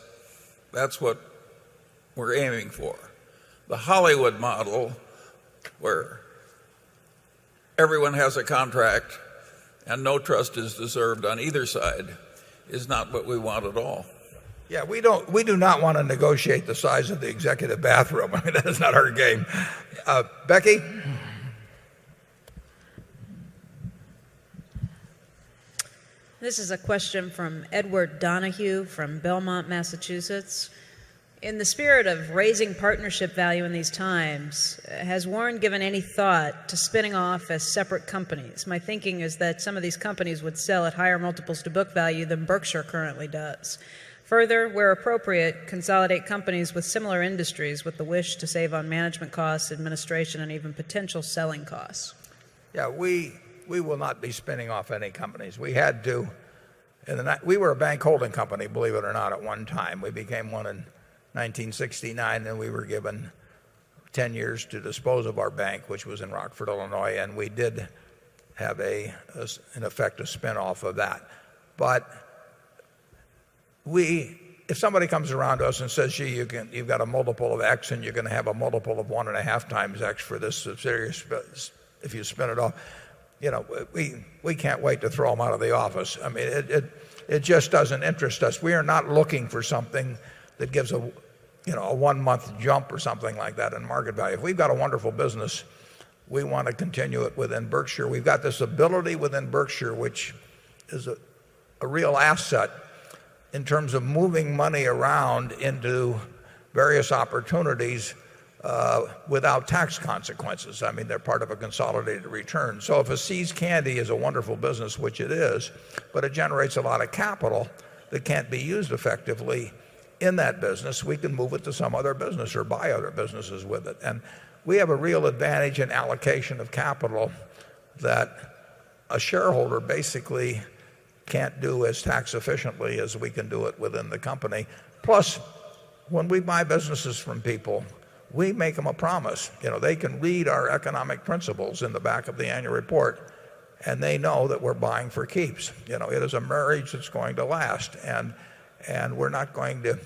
That's what we're aiming for. The Hollywood model, where everyone has a contract and no trust is deserved on either side, is not what we want at all. Yeah, we do not want to negotiate the size of the executive bathroom. I mean, that is not our game. Becky? This is a question from Edward Donahue from Belmont, Massachusetts. In the spirit of raising partnership value in these times, has Warren given any thought to spinning off as separate companies? My thinking is that some of these companies would sell at higher multiples to book value than Berkshire currently does. Further, where appropriate, consolidate companies with similar industries with the wish to save on management costs, administration, and even potential selling costs. Yeah, we will not be spinning off any companies. We had to. We were a bank holding company, believe it or not, at one time. We became one in 1969, and we were given 10 years to dispose of our bank, which was in Rockford, Illinois, and we did have in effect a spin-off of that. But if somebody comes around to us and says, gee, you've got a multiple of X and you're going to have a multiple of 1.5 times X for this subsidiary if you spin it off, we can't wait to throw them out of the office. I mean, it just doesn't interest us. We are not looking for something that gives a 1 month jump or something like that in market value. If we've got a wonderful business, we want to continue it within Berkshire. We've got this ability within Berkshire, which is a real asset in terms of moving money around into various opportunities without tax consequences. I mean, they're part of a consolidated return. So if a See's Candy is a wonderful business, which it is, but it generates a lot of capital that can't be used effectively in that business, we can move it to some other business or buy other businesses with it. And we have a real advantage in allocation of capital that a shareholder basically can't do as tax efficiently as we can do it within the company. Plus, when we buy businesses from people, we make them a promise. They can read our economic principles in the back of the annual report, and they know that we're buying for keeps. It is a marriage that's going to last, and we're not going to,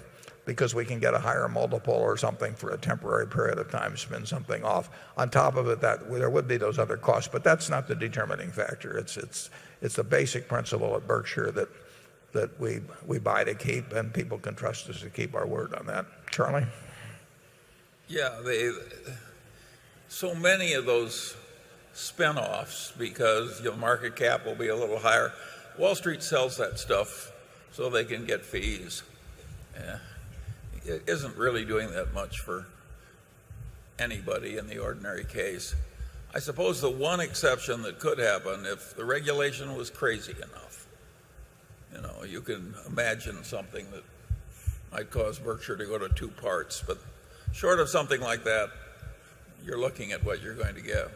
because we can get a higher multiple or something for a temporary period of time, spin something off. On top of it, there would be those other costs, but that's not the determining factor. It's the basic principle at Berkshire that we buy to keep, and people can trust us to keep our word on that. Charlie? Yeah, so many of those spin-offs, because market cap will be a little higher. Wall Street sells that stuff so they can get fees. It isn't really doing that much for anybody in the ordinary case. I suppose the one exception that could happen, if the regulation was crazy enough, you can imagine something that might cause Berkshire to go to 2 parts. But short of something like that, you're looking at what you're going to get.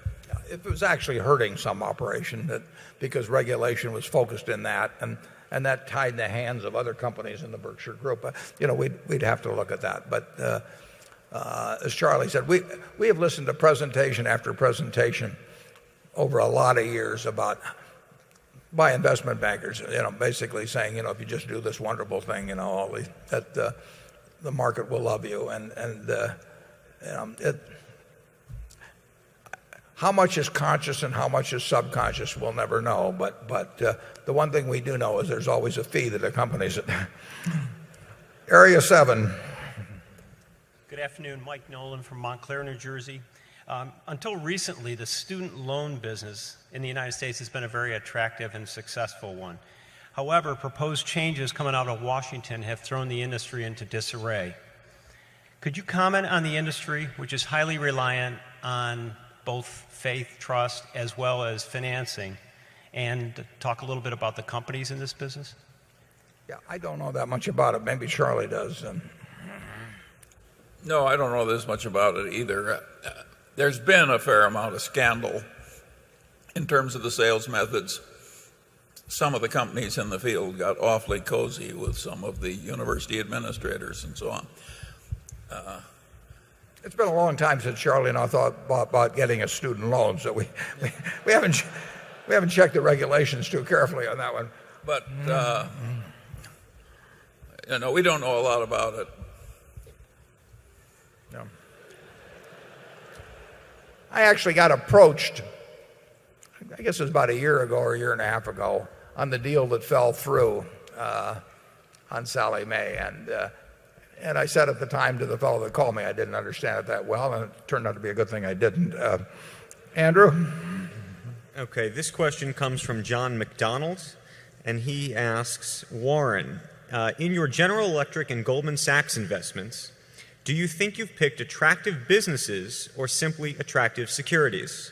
If it was actually hurting some operation because regulation was focused in that, and that tied the hands of other companies in the Berkshire Group, we'd have to look at that. But as Charlie said, we have listened to presentation after presentation over a lot of years by investment bankers, basically saying, if you just do this wonderful thing, that the market will love you, how much is conscious and how much is subconscious, we'll never know. But the one thing we do know is there's always a fee that accompanies it. Area 7. Good afternoon, Mike Nolan from Montclair, New Jersey. Until recently, the student loan business in the United States has been a very attractive and successful one. However, proposed changes coming out of Washington have thrown the industry into disarray. Could you comment on the industry, which is highly reliant on both faith, trust, as well as financing, and talk a little bit about the companies in this business? Yeah, I don't know that much about it. Maybe Charlie does. No, I don't know this much about it either. There's been a fair amount of scandal in terms of the sales methods. Some of the companies in the field got awfully cozy with some of the university administrators and so on. It's been a long time since Charlie and I thought about getting a student loan, so we we haven't checked the regulations too carefully on that one. But, we don't know a lot about it. No. I actually got approached, I guess it was about a year ago or a year and a half ago, on the deal that fell through on Sallie Mae. And I said at the time to the fellow that called me, I didn't understand it that well, and it turned out to be a good thing I didn't. Andrew? Okay, this question comes from John McDonald, and he asks, Warren, in your General Electric and Goldman Sachs investments, do you think you've picked attractive businesses or simply attractive securities?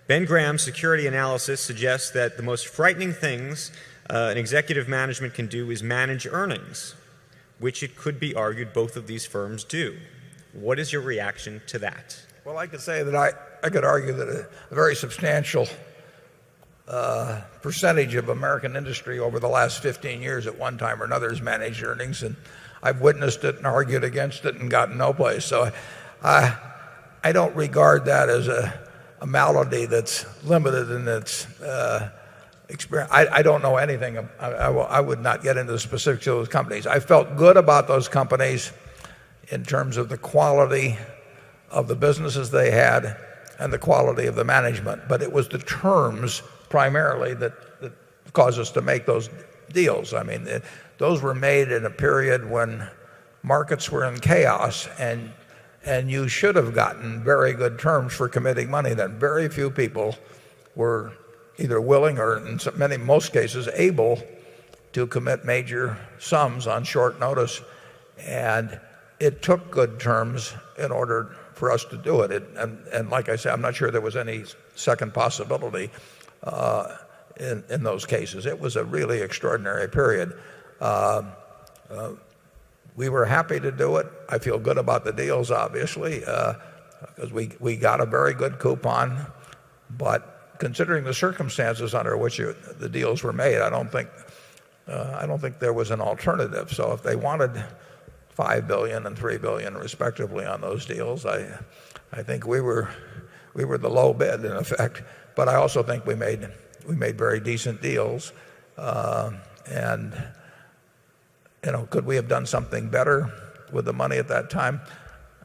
Ben Graham's security analysis suggests that the most frightening things an executive management can do is manage earnings, which it could be argued both of these firms do. What is your reaction to that? Well, I could say that I could argue that a very substantial percentage of American industry over the last 15 years at one time or another has managed earnings, and I've witnessed it and argued against it and gotten no place. So I don't regard that as a malady that's limited in its experience. I don't know anything. I would not get into the specifics of those companies. I felt good about those companies in terms of the quality of the businesses they had and the quality of the management. But it was the terms primarily that caused us to make those deals. I mean, those were made in a period when markets were in chaos, and you should have gotten very good terms for committing money. That very few people were either willing or in most cases able to commit major sums on short notice, and it took good terms in order for us to do it. And like I said, I'm not sure there was any second possibility in those cases. It was a really extraordinary period. We were happy to do it. I feel good about the deals, obviously, because we got a very good coupon. But considering the circumstances under which the deals were made, I don't think there was an alternative. So if they wanted $5 billion and $3 billion respectively on those deals, I think we were the low bid in effect. But I also think we made very decent deals. And could we have done something better with the money at that time?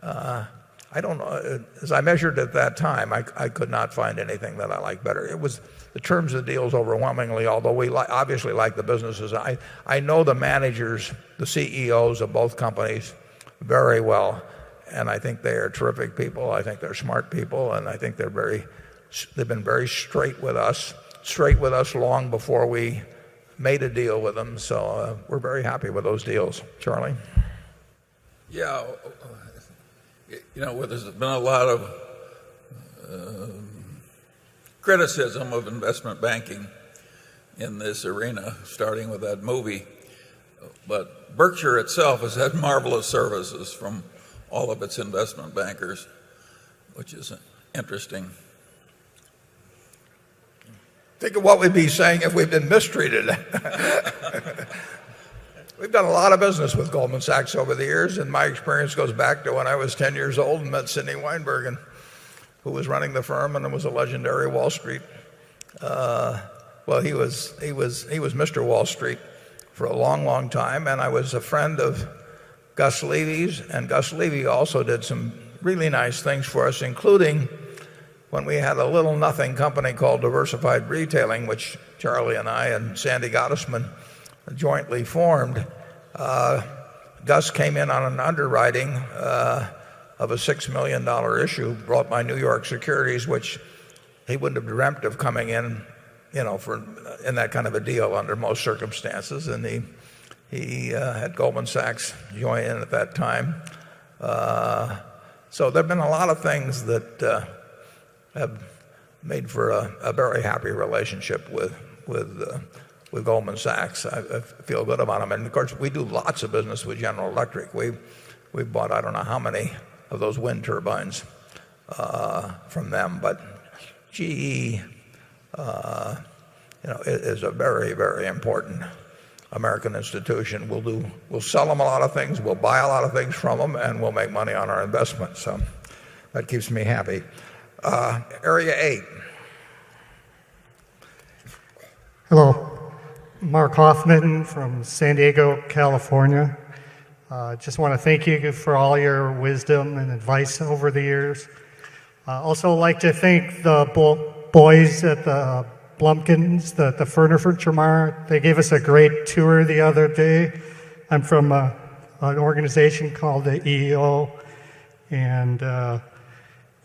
I don't know. As I measured at that time, I could not find anything that I liked better. It was the terms of the deals overwhelmingly, although we obviously like the businesses. I know the managers, the CEOs of both companies very well, and I think they are terrific people. I think they're smart people, and I think they've been very straight with us long before we made a deal with them. So we're very happy with those deals. Charlie? Yeah, there's been a lot of criticism of investment banking in this arena, starting with that movie. But Berkshire itself has had marvelous services from all of its investment bankers, which is interesting. Think of what we'd be saying if we'd been mistreated. We've done a lot of business with Goldman Sachs over the years, and my experience goes back to when I was 10 years old and met Sidney Weinberg, who was running the firm and was a legendary Wall Street. Well, he was Mr. Wall Street for a long, long time, and I was a friend of Gus Levy's, and Gus Levy also did some really nice things for us, including when we had a little nothing company called Diversified Retailing, which Charlie and I and Sandy Gottesman jointly formed. Gus came in on an underwriting of a $6 million issue brought by New York Securities, which he wouldn't have dreamt of coming in, in that kind of a deal under most circumstances. And he had Goldman Sachs join in at that time. So there have been a lot of things that have made for a very happy relationship with Goldman Sachs. I feel good about them. And of course, we do lots of business with General Electric. We've bought I don't know how many of those wind turbines from them. But GE is a very, very important American institution. We'll sell them a lot of things, we'll buy a lot of things from them, and we'll make money on our investments. So that keeps me happy. Area 8. Hello, Mark Hoffman from San Diego, California. Just want to thank you for all your wisdom and advice over the years. Also like to thank the boys at the Blumpkins, the Furniture Mart. They gave us a great tour the other day. I'm from an organization called the EEO, and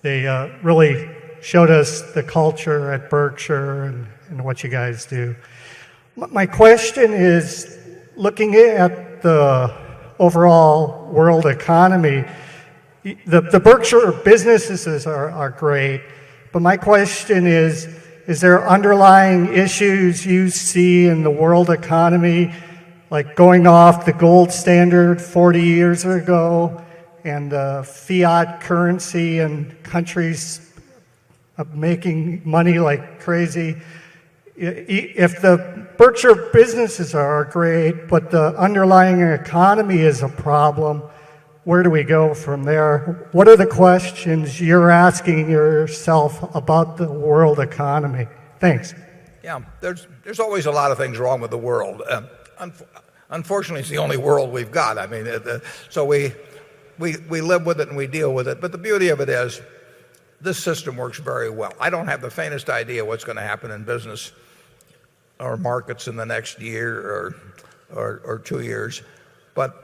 they really showed us the culture at Berkshire and what you guys do. My question is, looking at the overall world economy, the Berkshire businesses are great, but my question is there underlying issues you see in the world economy, like going off the gold standard 40 years ago and fiat currency and countries making money like crazy? If the Berkshire businesses are great, but the underlying economy is a problem, where do we go from there? What are the questions you're asking yourself about the world economy? Thanks. Yeah, there's always a lot of things wrong with the world. Unfortunately, it's the only world we've got. I mean, so we live with it and we deal with it. But the beauty of it is, this system works very well. I don't have the faintest idea what's going to happen in business or markets in the next year or 2 years. But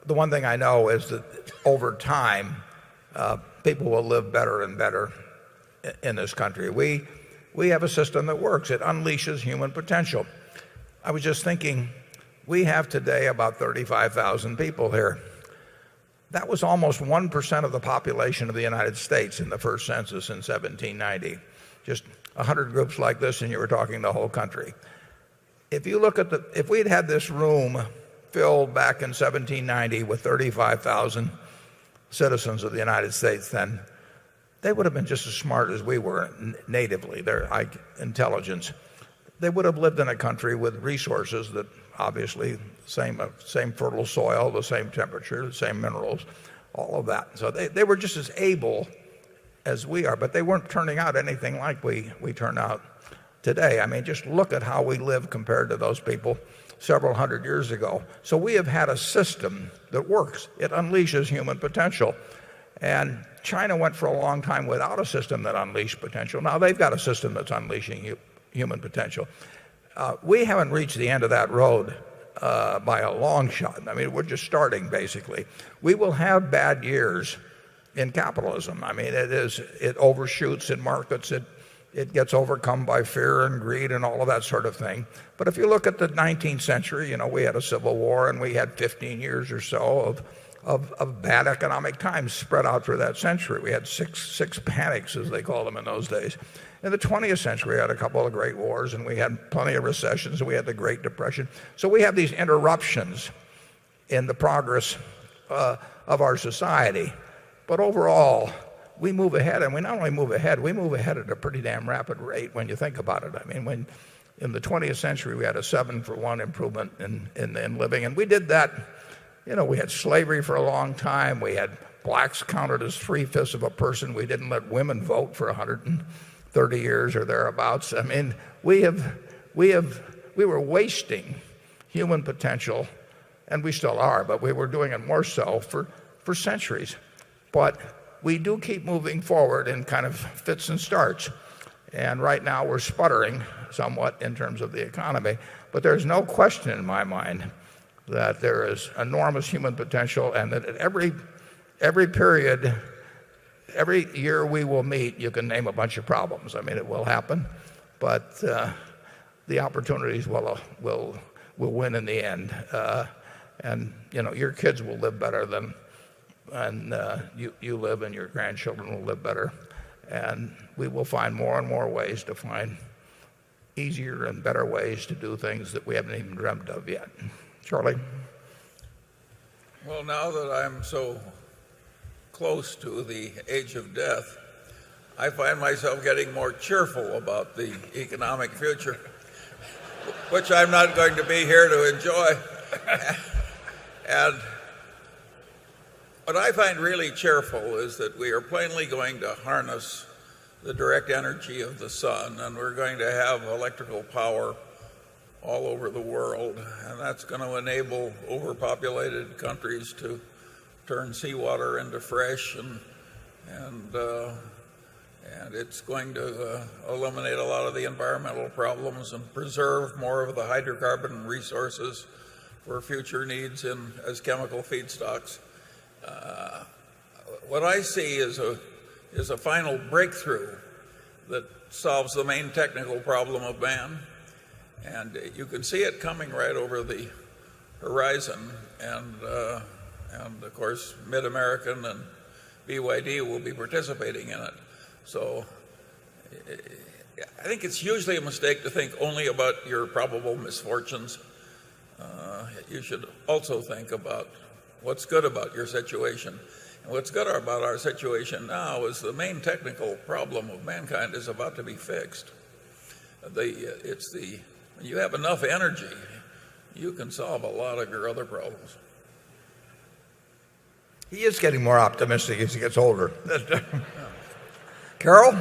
the one thing I know is that over time, people will live better and better in this country. We have a system that works. It unleashes human potential. I was just thinking, we have today about 35,000 people here. That was almost 1% of the population of the United States in the first census in 1790. Just 100 groups like this, and you were talking the whole country. If you look at if we'd had this room filled back in 1790 with 35,000 citizens of the United States, then they would have been just as smart as we were natively, their intelligence. They would have lived in a country with resources that obviously same fertile soil, the same temperature, the same minerals, all of that. So they were just as able as we are, but they weren't turning out anything like we turn out today. I mean, just look at how we live compared to those people several hundred years ago. So we have had a system that works. It unleashes human potential. And China went for a long time without a system that unleashed potential. Now they've got a system that's unleashing human potential. We haven't reached the end of that road by a long shot. I mean, we're just starting, basically. We will have bad years in capitalism. I mean, it overshoots in markets. It gets overcome by fear and greed and all of that sort of thing. But if you look at the 19th century, you know, we had a civil war and we had 15 years or so of bad economic times spread out through that century. We had six panics, as they called them in those days. In the 20th century, we had a couple of great wars, and we had plenty of recessions, and we had the Great Depression. So we have these interruptions in the progress of our society. But overall, we move ahead, and we not only move ahead, we move ahead at a pretty damn rapid rate when you think about it. I mean, when in the 20th century, we had a 7-for-1 improvement in living, and we did that. You know, we had slavery for a long time. We had blacks counted as 3/5 of a person. We didn't let women vote for 130 years or thereabouts. I mean, we were wasting human potential, and we still are, but we were doing it more so for centuries. But we do keep moving forward in kind of fits and starts. And right now we're sputtering somewhat in terms of the economy. But there's no question in my mind that there is enormous human potential, and that at every period, every year we will meet, you can name a bunch of problems. I mean, it will happen, but the opportunities will win in the end. And you know, your kids will live better than you live, and your grandchildren will live better. And we will find more and more ways to find easier and better ways to do things that we haven't even dreamt of yet. Charlie? Well, now that I'm so close to the age of death, I find myself getting more cheerful about the economic future, which I'm not going to be here to enjoy. And what I find really cheerful is that we are plainly going to harness the direct energy of the sun, and we're going to have electrical power all over the world, and that's going to enable overpopulated countries to turn seawater into fresh, and it's going to eliminate a lot of the environmental problems and preserve more of the hydrocarbon resources for future needs as chemical feedstocks. What I see is a final breakthrough that solves the main technical problem of man, and you can see it coming right over the horizon, and of course Mid-American and BYD will be participating in it. So I think it's usually a mistake to think only about your probable misfortunes. You should also think about what's good about your situation. And what's good about our situation now is the main technical problem of mankind is about to be fixed. When you have enough energy, you can solve a lot of your other problems. He is getting more optimistic as he gets older. Carol?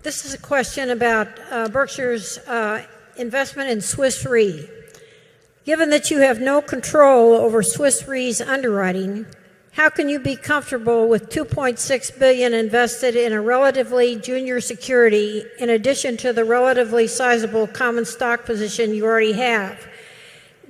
This is a question about Berkshire's investment in Swiss Re. Given that you have no control over Swiss Re's underwriting, how can you be comfortable with $2.6 billion invested in a relatively junior security in addition to the relatively sizable common stock position you already have?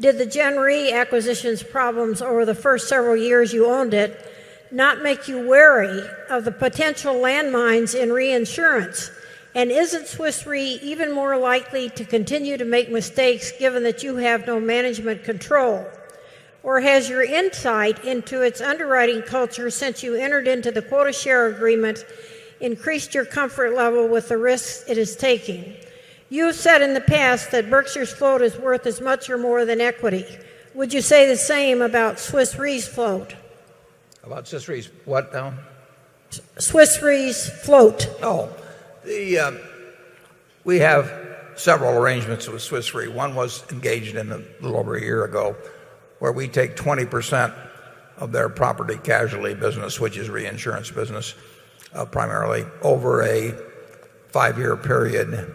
Did the Gen Re acquisition's problems over the first several years you owned it not make you wary of the potential landmines in reinsurance? And isn't Swiss Re even more likely to continue to make mistakes given that you have no management control? Or has your insight into its underwriting culture since you entered into the quota share agreement increased your comfort level with the risks it is taking? You have said in the past that Berkshire's float is worth as much or more than equity. Would you say the same about Swiss Re's float? About Swiss Re's what now? Swiss Re's float. Oh, we have several arrangements with Swiss Re. One was engaged in a little over a year ago, where we take 20% of their property casualty business, which is reinsurance business, primarily over a 5-year period.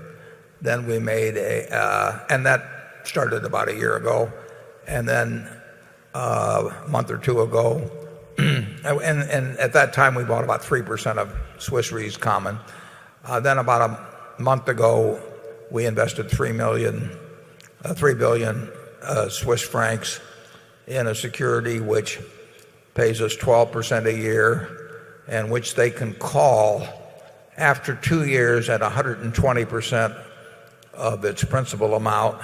Then we made and that started about a year ago, and then a month or two ago, and at that time we bought about 3% of Swiss Re's common. Then about a month ago, we invested 3 billion Swiss francs in a security which pays us 12% a year, and which they can call after 2 years at 120% of its principal amount.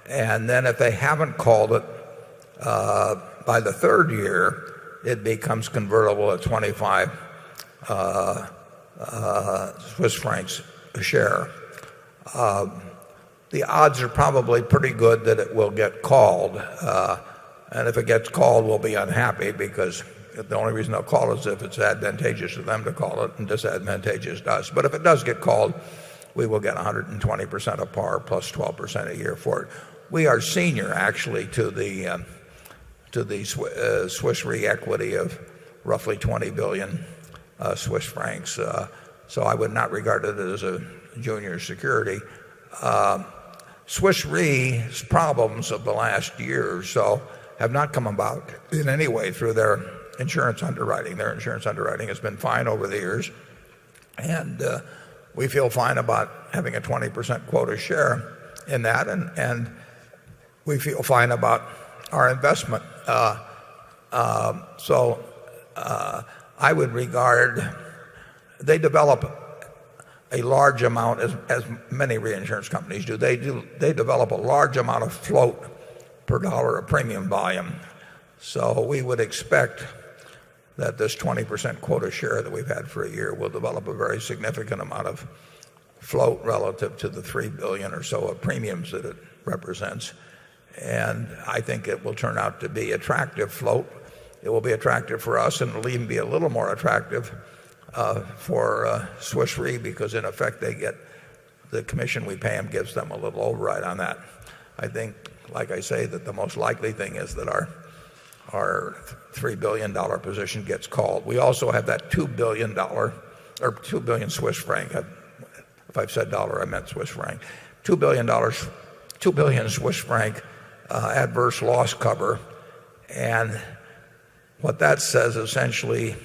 And then if they haven't called it by the 3rd year, it becomes convertible at 25 Swiss francs a share. The odds are probably pretty good that it will get called. And if it gets called, we'll be unhappy, because the only reason they'll call it is if it's advantageous to them to call it and disadvantageous to us. But if it does get called, we will get 120% of par plus 12% a year for it. We are senior, actually, to the Swiss Re equity of roughly 20 billion Swiss francs. So I would not regard it as a junior security. Swiss Re's problems of the last year or so have not come about in any way through their insurance underwriting. Their insurance underwriting has been fine over the years, and we feel fine about having a 20% quota share in that, and we feel fine about our investment. So I would regard, they develop a large amount, as many reinsurance companies do. They develop a large amount of float per dollar of premium volume. So we would expect that this 20% quota share that we've had for a year will develop a very significant amount of float relative to the 3 billion or so of premiums that it represents. And I think it will turn out to be attractive float. It will be attractive for us, and it'll even be a little more attractive for Swiss Re, because in effect they get the commission we pay them gives them a little override on that. I think, like I say, that the most likely thing is that our $3 billion position gets called. We also have that $2 billion or 2 billion Swiss franc. If I've said dollar, I meant Swiss franc. $2 billion, 2 billion Swiss franc adverse loss cover. And what that says essentially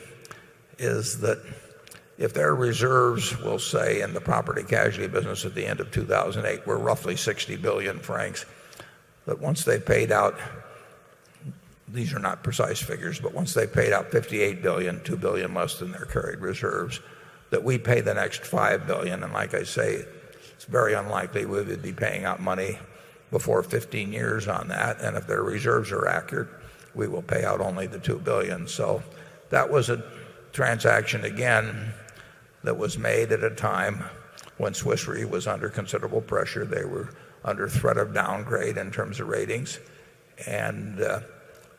is that if their reserves, we'll say, in the property casualty business at the end of 2008 were roughly 60 billion francs, that once they paid out, these are not precise figures, but once they paid out 58 billion, 2 billion less than their carried reserves, that we pay the next 5 billion. And like I say, it's very unlikely we would be paying out money before 15 years on that. And if their reserves are accurate, we will pay out only the 2 billion. So that was a transaction, again, that was made at a time when Swiss Re was under considerable pressure. They were under threat of downgrade in terms of ratings. And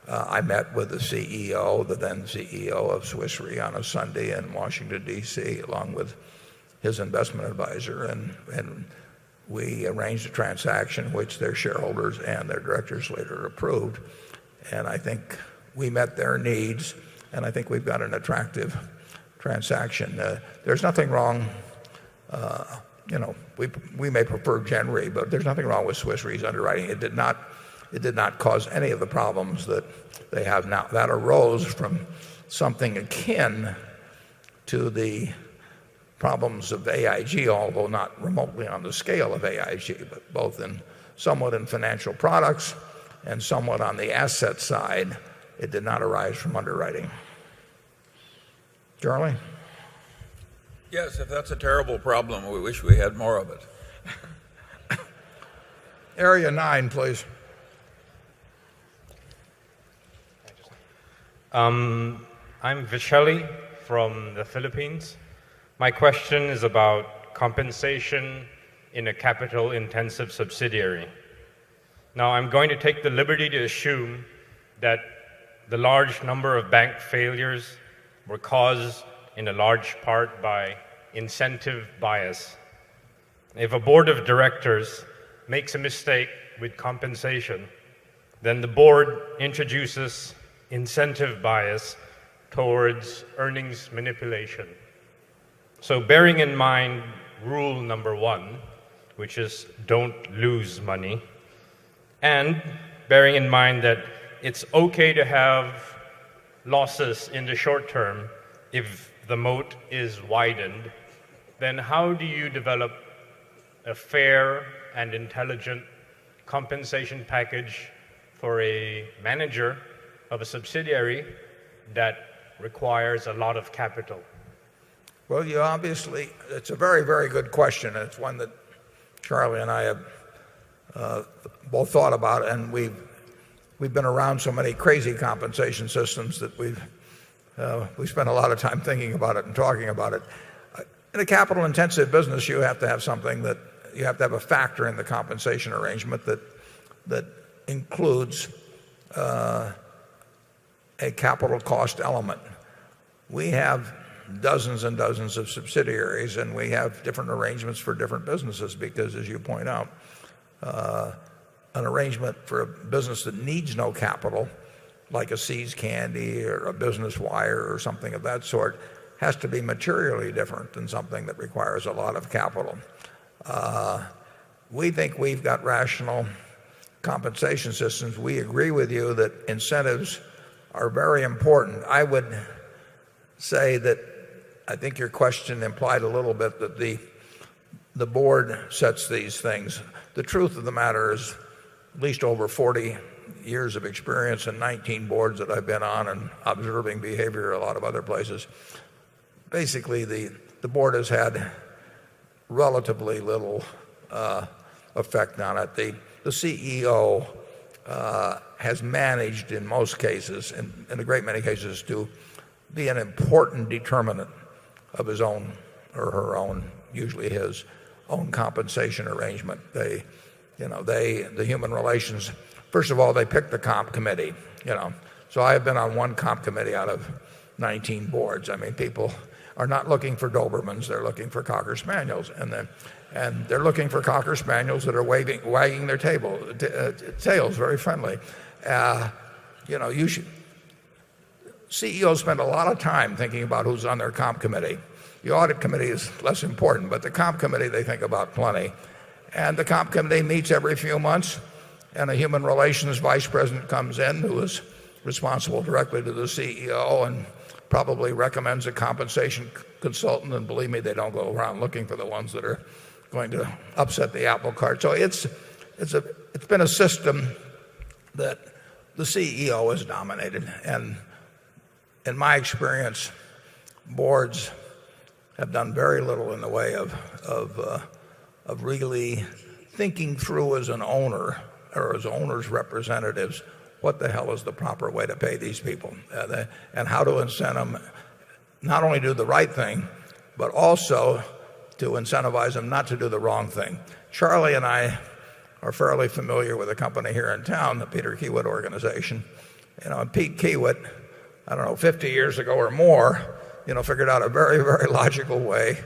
I met with the CEO, the then CEO of Swiss Re, on a Sunday in Washington, D.C., along with his investment advisor. And we arranged a transaction which their shareholders and their directors later approved. And I think we met their needs, and I think we've got an attractive transaction. There's nothing wrong, we may prefer Gen Re, but there's nothing wrong with Swiss Re's underwriting. It did not cause any of the problems that they have now. That arose from something akin to the problems of AIG, although not remotely on the scale of AIG, but both somewhat in financial products and somewhat on the asset side. It did not arise from underwriting. Charlie? Yes, if that's a terrible problem, we wish we had more of it. Area 9, please. I'm Vishali from the Philippines. My question is about compensation in a capital-intensive subsidiary. Now, I'm going to take the liberty to assume that the large number of bank failures were caused in a large part by incentive bias. If a board of directors makes a mistake with compensation, then the board introduces incentive bias towards earnings manipulation. So bearing in mind rule number 1, which is don't lose money, and bearing in mind that it's okay to have losses in the short term if the moat is widened, then how do you develop a fair and intelligent compensation package for a manager of a subsidiary that requires a lot of capital? Well, it's a very, very good question. It's one that Charlie and I have both thought about, and we've been around so many crazy compensation systems that we spent a lot of time thinking about it and talking about it. In a capital-intensive business, you have to have a factor in the compensation arrangement that includes a capital cost element. We have dozens and dozens of subsidiaries, and we have different arrangements for different businesses because, as you point out, an arrangement for a business that needs no capital, like a See's Candy or a Business Wire or something of that sort, has to be materially different than something that requires a lot of capital. We think we've got rational compensation systems. We agree with you that incentives are very important. I would say that I think your question implied a little bit that the board sets these things. The truth of the matter is, at least over 40 years of experience and 19 boards that I've been on and observing behavior a lot of other places, basically the board has had relatively little effect on it. The CEO has managed in most cases, in a great many cases, to be an important determinant of his own or her own, usually his own compensation arrangement. The human relations, first of all, they pick the comp committee, So I have been on one comp committee out of 19 boards. I mean, people are not looking for Dobermans, they're looking for Cocker Spaniels. And they're looking for Cocker Spaniels that are wagging their tails very friendly. CEOs spend a lot of time thinking about who's on their comp committee. The audit committee is less important, but the comp committee they think about plenty. And the comp committee meets every few months, and a human relations vice president comes in who is responsible directly to the CEO and probably recommends a compensation consultant. And believe me, they don't go around looking for the ones that are going to upset the apple cart. So it's been a system that the CEO has dominated. And in my experience, boards have done very little in the way of really thinking through as an owner or as owner's representatives what the hell is the proper way to pay these people and how to incent them not only do the right thing, but also to incentivize them not to do the wrong thing. Charlie and I are fairly familiar with a company here in town, the Peter Kiewit organization. And Pete Kiewit, I don't know, 50 years ago or more, figured out a very, very logical way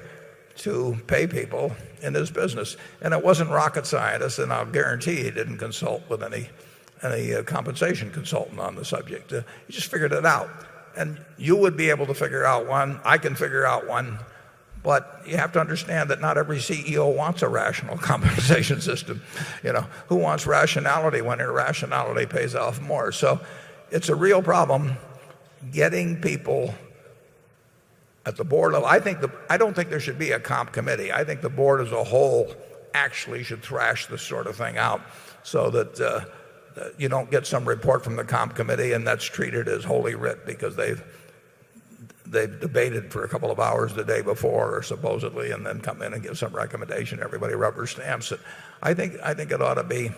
to pay people in his business. And it wasn't rocket scientist, and I'll guarantee he didn't consult with any compensation consultant on the subject. He just figured it out. And you would be able to figure out one. I can figure out one. But you have to understand that not every CEO wants a rational compensation system. Who wants rationality when irrationality pays off more? So it's a real problem getting people at the board level. I don't think there should be a comp committee. I think the board as a whole actually should thrash this sort of thing out so that you don't get some report from the comp committee and that's treated as holy writ because they've debated for a couple of hours the day before or supposedly and then come in and give some recommendation. Everybody rubber stamps it. I think it ought to be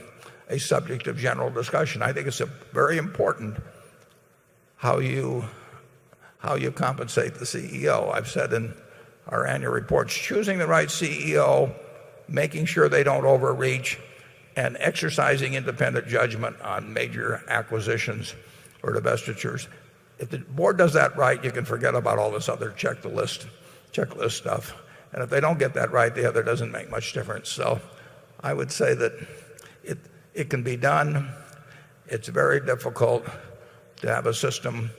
a subject of general discussion. I think it's very important how you compensate the CEO. I've said in our annual reports, choosing the right CEO, making sure they don't overreach, and exercising independent judgment on major acquisitions or divestitures. If the board does that right, you can forget about all this other checklist stuff. And if they don't get that right, the other doesn't make much difference. So I would say that it can be done. It's very difficult to have a system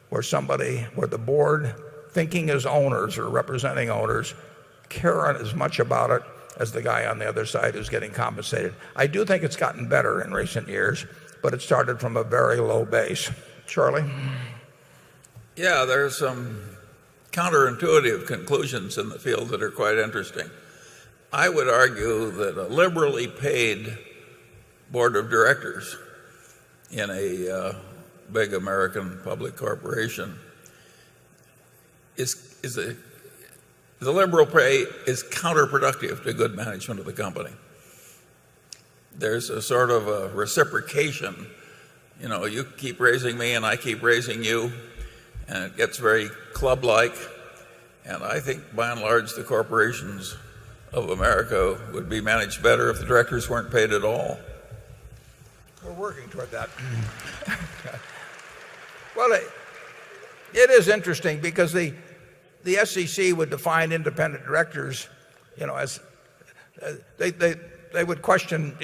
where the board, thinking as owners or representing owners, care as much about it as the guy on the other side who's getting compensated. I do think it's gotten better in recent years, but it started from a very low base. Charlie? Yeah, there's some counterintuitive conclusions in the field that are quite interesting. I would argue that a liberally paid board of directors in a big American public corporation the liberal pay is counterproductive to good management of the company. There's a sort of a reciprocation. You keep raising me and I keep raising you, and it gets very club-like. And I think by and large the corporations of America would be managed better if the directors weren't paid at all. We're working toward that. Well, it is interesting because the SEC would define independent directors, as they would question,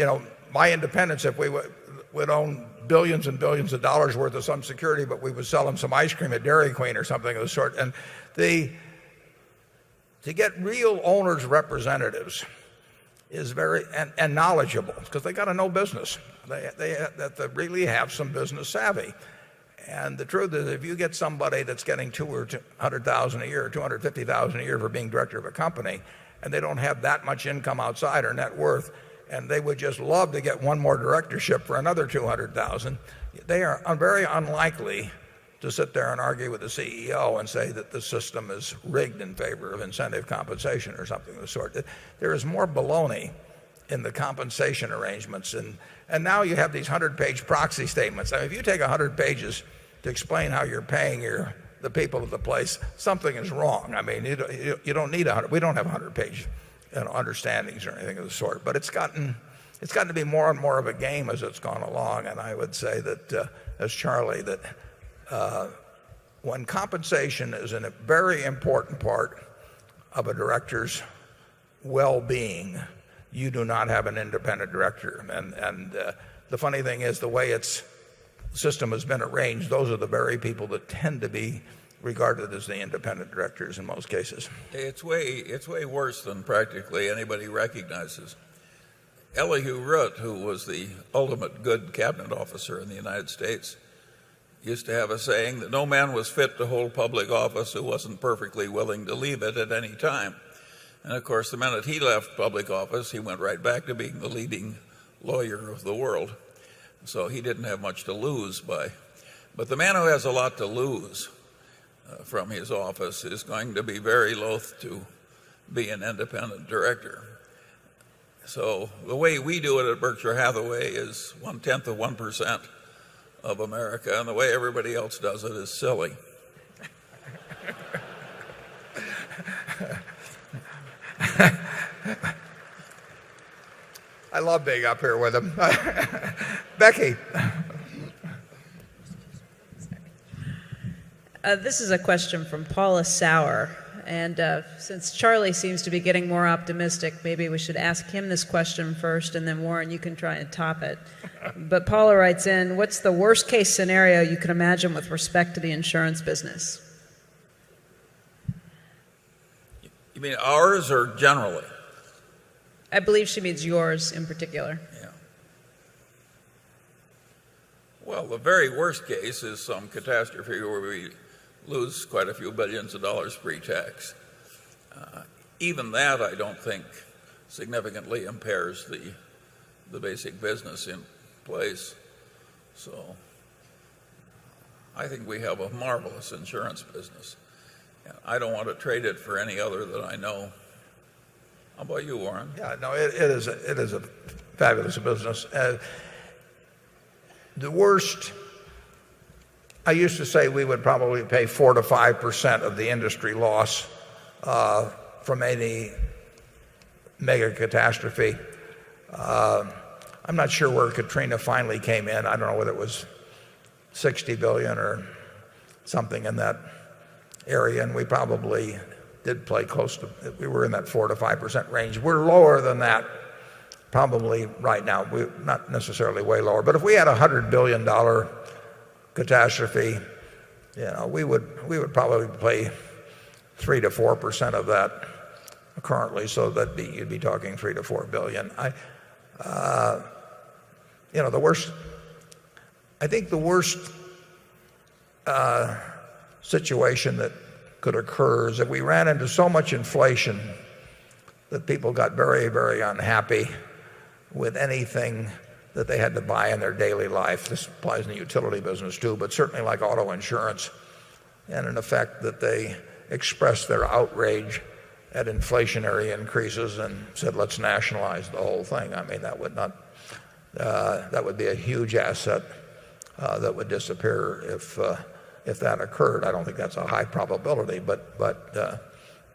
my independence if we would own billions and billions of dollars worth of some security, but we would sell them some ice cream at Dairy Queen or something of the sort. And to get real owners' representatives is very and knowledgeable because they got to know business. They really have some business savvy. And the truth is, if you get somebody that's getting $200,000 a year or $250,000 a year for being director of a company, and they don't have that much income outside or net worth, and they would just love to get one more directorship for another $200,000, they are very unlikely to sit there and argue with the CEO and say that the system is rigged in favor of incentive compensation or something of the sort. There is more baloney in the compensation arrangements, and now you have these 100-page proxy statements. I mean, if you take 100 pages to explain how you're paying the people of the place, something is wrong. I mean, you don't need 100. We don't have 100-page understandings or anything of the sort. But it's gotten to be more and more of a game as it's gone along. And I would say that, as Charlie, that when compensation is a very important part of a director's well-being, you do not have an independent director. And the funny thing is, the way its system has been arranged, those are the very people that tend to be regarded as the independent directors in most cases. It's way worse than practically anybody recognizes. Elihu Root, who was the ultimate good cabinet officer in the United States, used to have a saying that no man was fit to hold public office who wasn't perfectly willing to leave it at any time. And of course, the minute he left public office, he went right back to being the leading lawyer of the world. So he didn't have much to lose by. But the man who has a lot to lose from his office is going to be very loath to be an independent director. So the way we do it at Berkshire Hathaway is 0.1% of America, and the way everybody else does it is silly. I love being up here with him. Becky. This is a question from Paula Sauer. And since Charlie seems to be getting more optimistic, maybe we should ask him this question first, and then Warren, you can try and top it. But Paula writes in, what's the worst case scenario you can imagine with respect to the insurance business? You mean ours or generally? I believe she means yours in particular. Yeah. Well, the very worst case is some catastrophe where we lose quite a few billions of dollars pre-tax. Even that, I don't think, significantly impairs the basic business in place. So I think we have a marvelous insurance business. I don't want to trade it for any other that I know. How about you, Warren? Yeah, no, it is a fabulous business. The worst, I used to say we would probably pay 4 to 5% of the industry loss from any mega catastrophe. I'm not sure where Katrina finally came in. I don't know whether it was 60 billion or something in that area, and we probably did play close to, we were in that 4 to 5% range. We're lower than that probably right now. We're not necessarily way lower, but if we had a $100 billion catastrophe, we would probably pay 3 to 4% of that currently, so that you'd be talking 3 to 4 billion. The worst, I think the worst situation that could occur is if we ran into so much inflation that people got very, very unhappy with anything that they had to buy in their daily life. This applies in the utility business too, but certainly like auto insurance, and in effect that they expressed their outrage at inflationary increases and said, let's nationalize the whole thing. I mean, that would be a huge asset that would disappear if that occurred. I don't think that's a high probability, but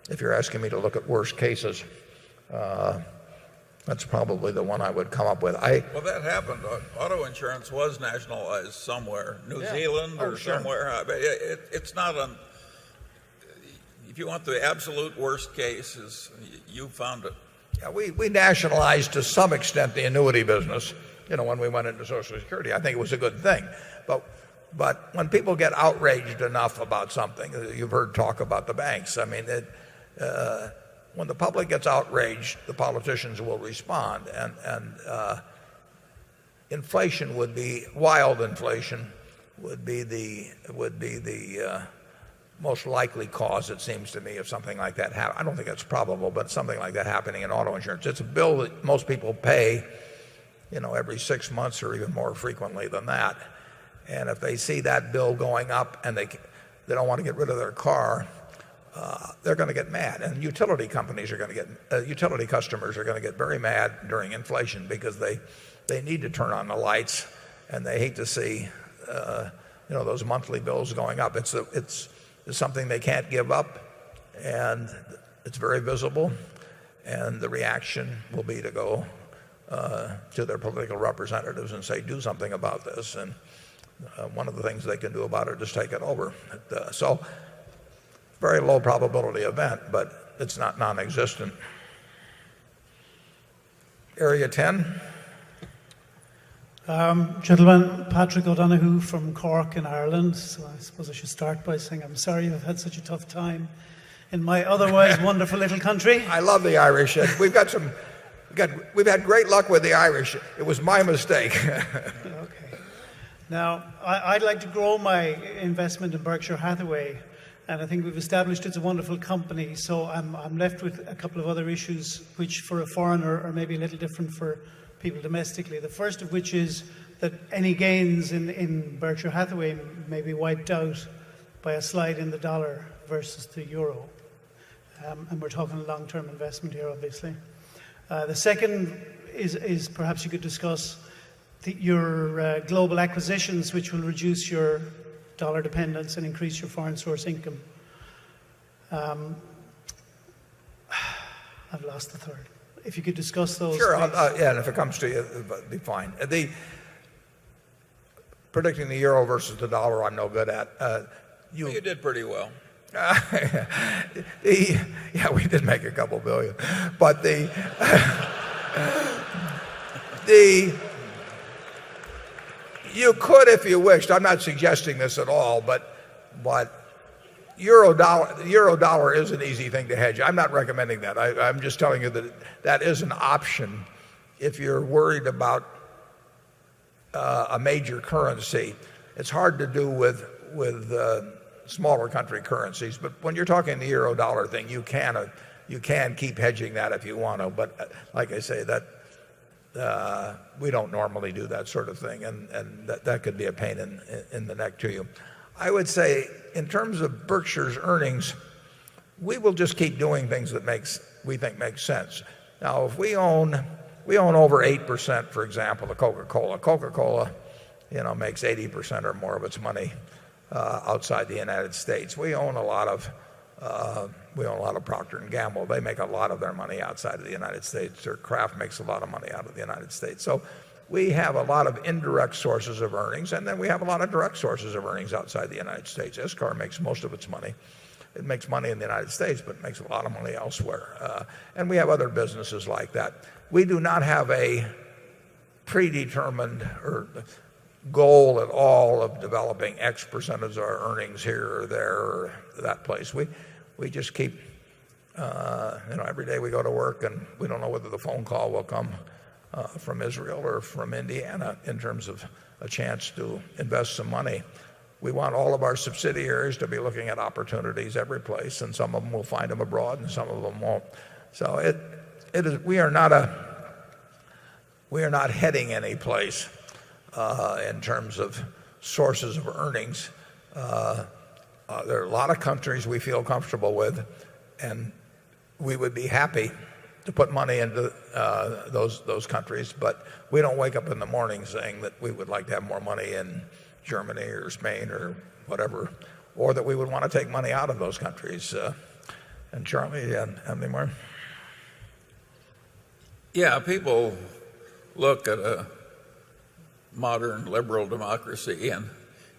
if you're asking me to look at worst cases, that's probably the one I would come up with. Well, that happened. Auto insurance was nationalized somewhere, New Zealand or somewhere. It's not if you want the absolute worst case, you found it. Yeah, we nationalized to some extent the annuity business, when we went into Social Security. I think it was a good thing. But when people get outraged enough about something, you've heard talk about the banks. I mean, when the public gets outraged, the politicians will respond, and inflation would be wild. Inflation would be the most likely cause, it seems to me, of something like that happening. I don't think it's probable, but something like that happening in auto insurance. It's a bill that most people pay, every 6 months or even more frequently than that. And if they see that bill going up and they don't want to get rid of their car, they're going to get mad. And utility customers are going to get very mad during inflation because they need to turn on the lights, and they hate to see those monthly bills going up. It's something they can't give up, and it's very visible, and the reaction will be to go to their political representatives and say, do something about this. And one of the things they can do about it is take it over. So very low probability event, but it's not non-existent. Area 10. Gentlemen, Patrick O'Donoghue from Cork in Ireland. So I suppose I should start by saying I'm sorry you've had such a tough time in my otherwise wonderful little country. I love the Irish. We've got we've had great luck with the Irish. It was my mistake. Okay. Now, I'd like to grow my investment in Berkshire Hathaway, and I think we've established it's a wonderful company. So I'm left with a couple of other issues, which for a foreigner are maybe a little different for people domestically. The first of which is that any gains in Berkshire Hathaway may be wiped out by a slide in the dollar versus the euro. And we're talking a long-term investment here, obviously. The second is perhaps you could discuss your global acquisitions, which will reduce your dollar dependence and increase your foreign source income. I've lost the third. If you could discuss those. Sure, yeah, and if it comes to you, it'd be fine. Predicting the euro versus the dollar, I'm no good at. You did pretty well. Yeah, we did make a couple billion, but you could if you wished. I'm not suggesting this at all, but euro dollar is an easy thing to hedge. I'm not recommending that. I'm just telling you that that is an option if you're worried about a major currency. It's hard to do with smaller country currencies, but when you're talking the euro dollar thing, you can keep hedging that if you want to. But like I say, that we don't normally do that sort of thing, and that could be a pain in the neck to you. I would say, in terms of Berkshire's earnings, we will just keep doing things that we think makes sense. Now, if we own over 8%, for example, of Coca-Cola. Coca-Cola, makes 80% or more of its money outside the United States. We own a lot of Procter and Gamble. They make a lot of their money outside of the United States. Or Kraft makes a lot of money out of the United States. So we have a lot of indirect sources of earnings, and then we have a lot of direct sources of earnings outside the United States. ISCAR makes most of its money. It makes money in the United States, but it makes a lot of money elsewhere. And we have other businesses like that. We do not have a predetermined or goal at all of developing X percentage of our earnings here or there or that place. We just keep, every day we go to work and we don't know whether the phone call will come from Israel or from Indiana in terms of a chance to invest some money. We want all of our subsidiaries to be looking at opportunities every place, and some of them will find them abroad and some of them won't. So we are not heading any place in terms of sources of earnings. There are a lot of countries we feel comfortable with, and we would be happy to put money into those countries, but we don't wake up in the morning saying that we would like to have more money in Germany or Spain or whatever, or that we would want to take money out of those countries. And Charlie, have any more? Yeah, people look at a modern liberal democracy, and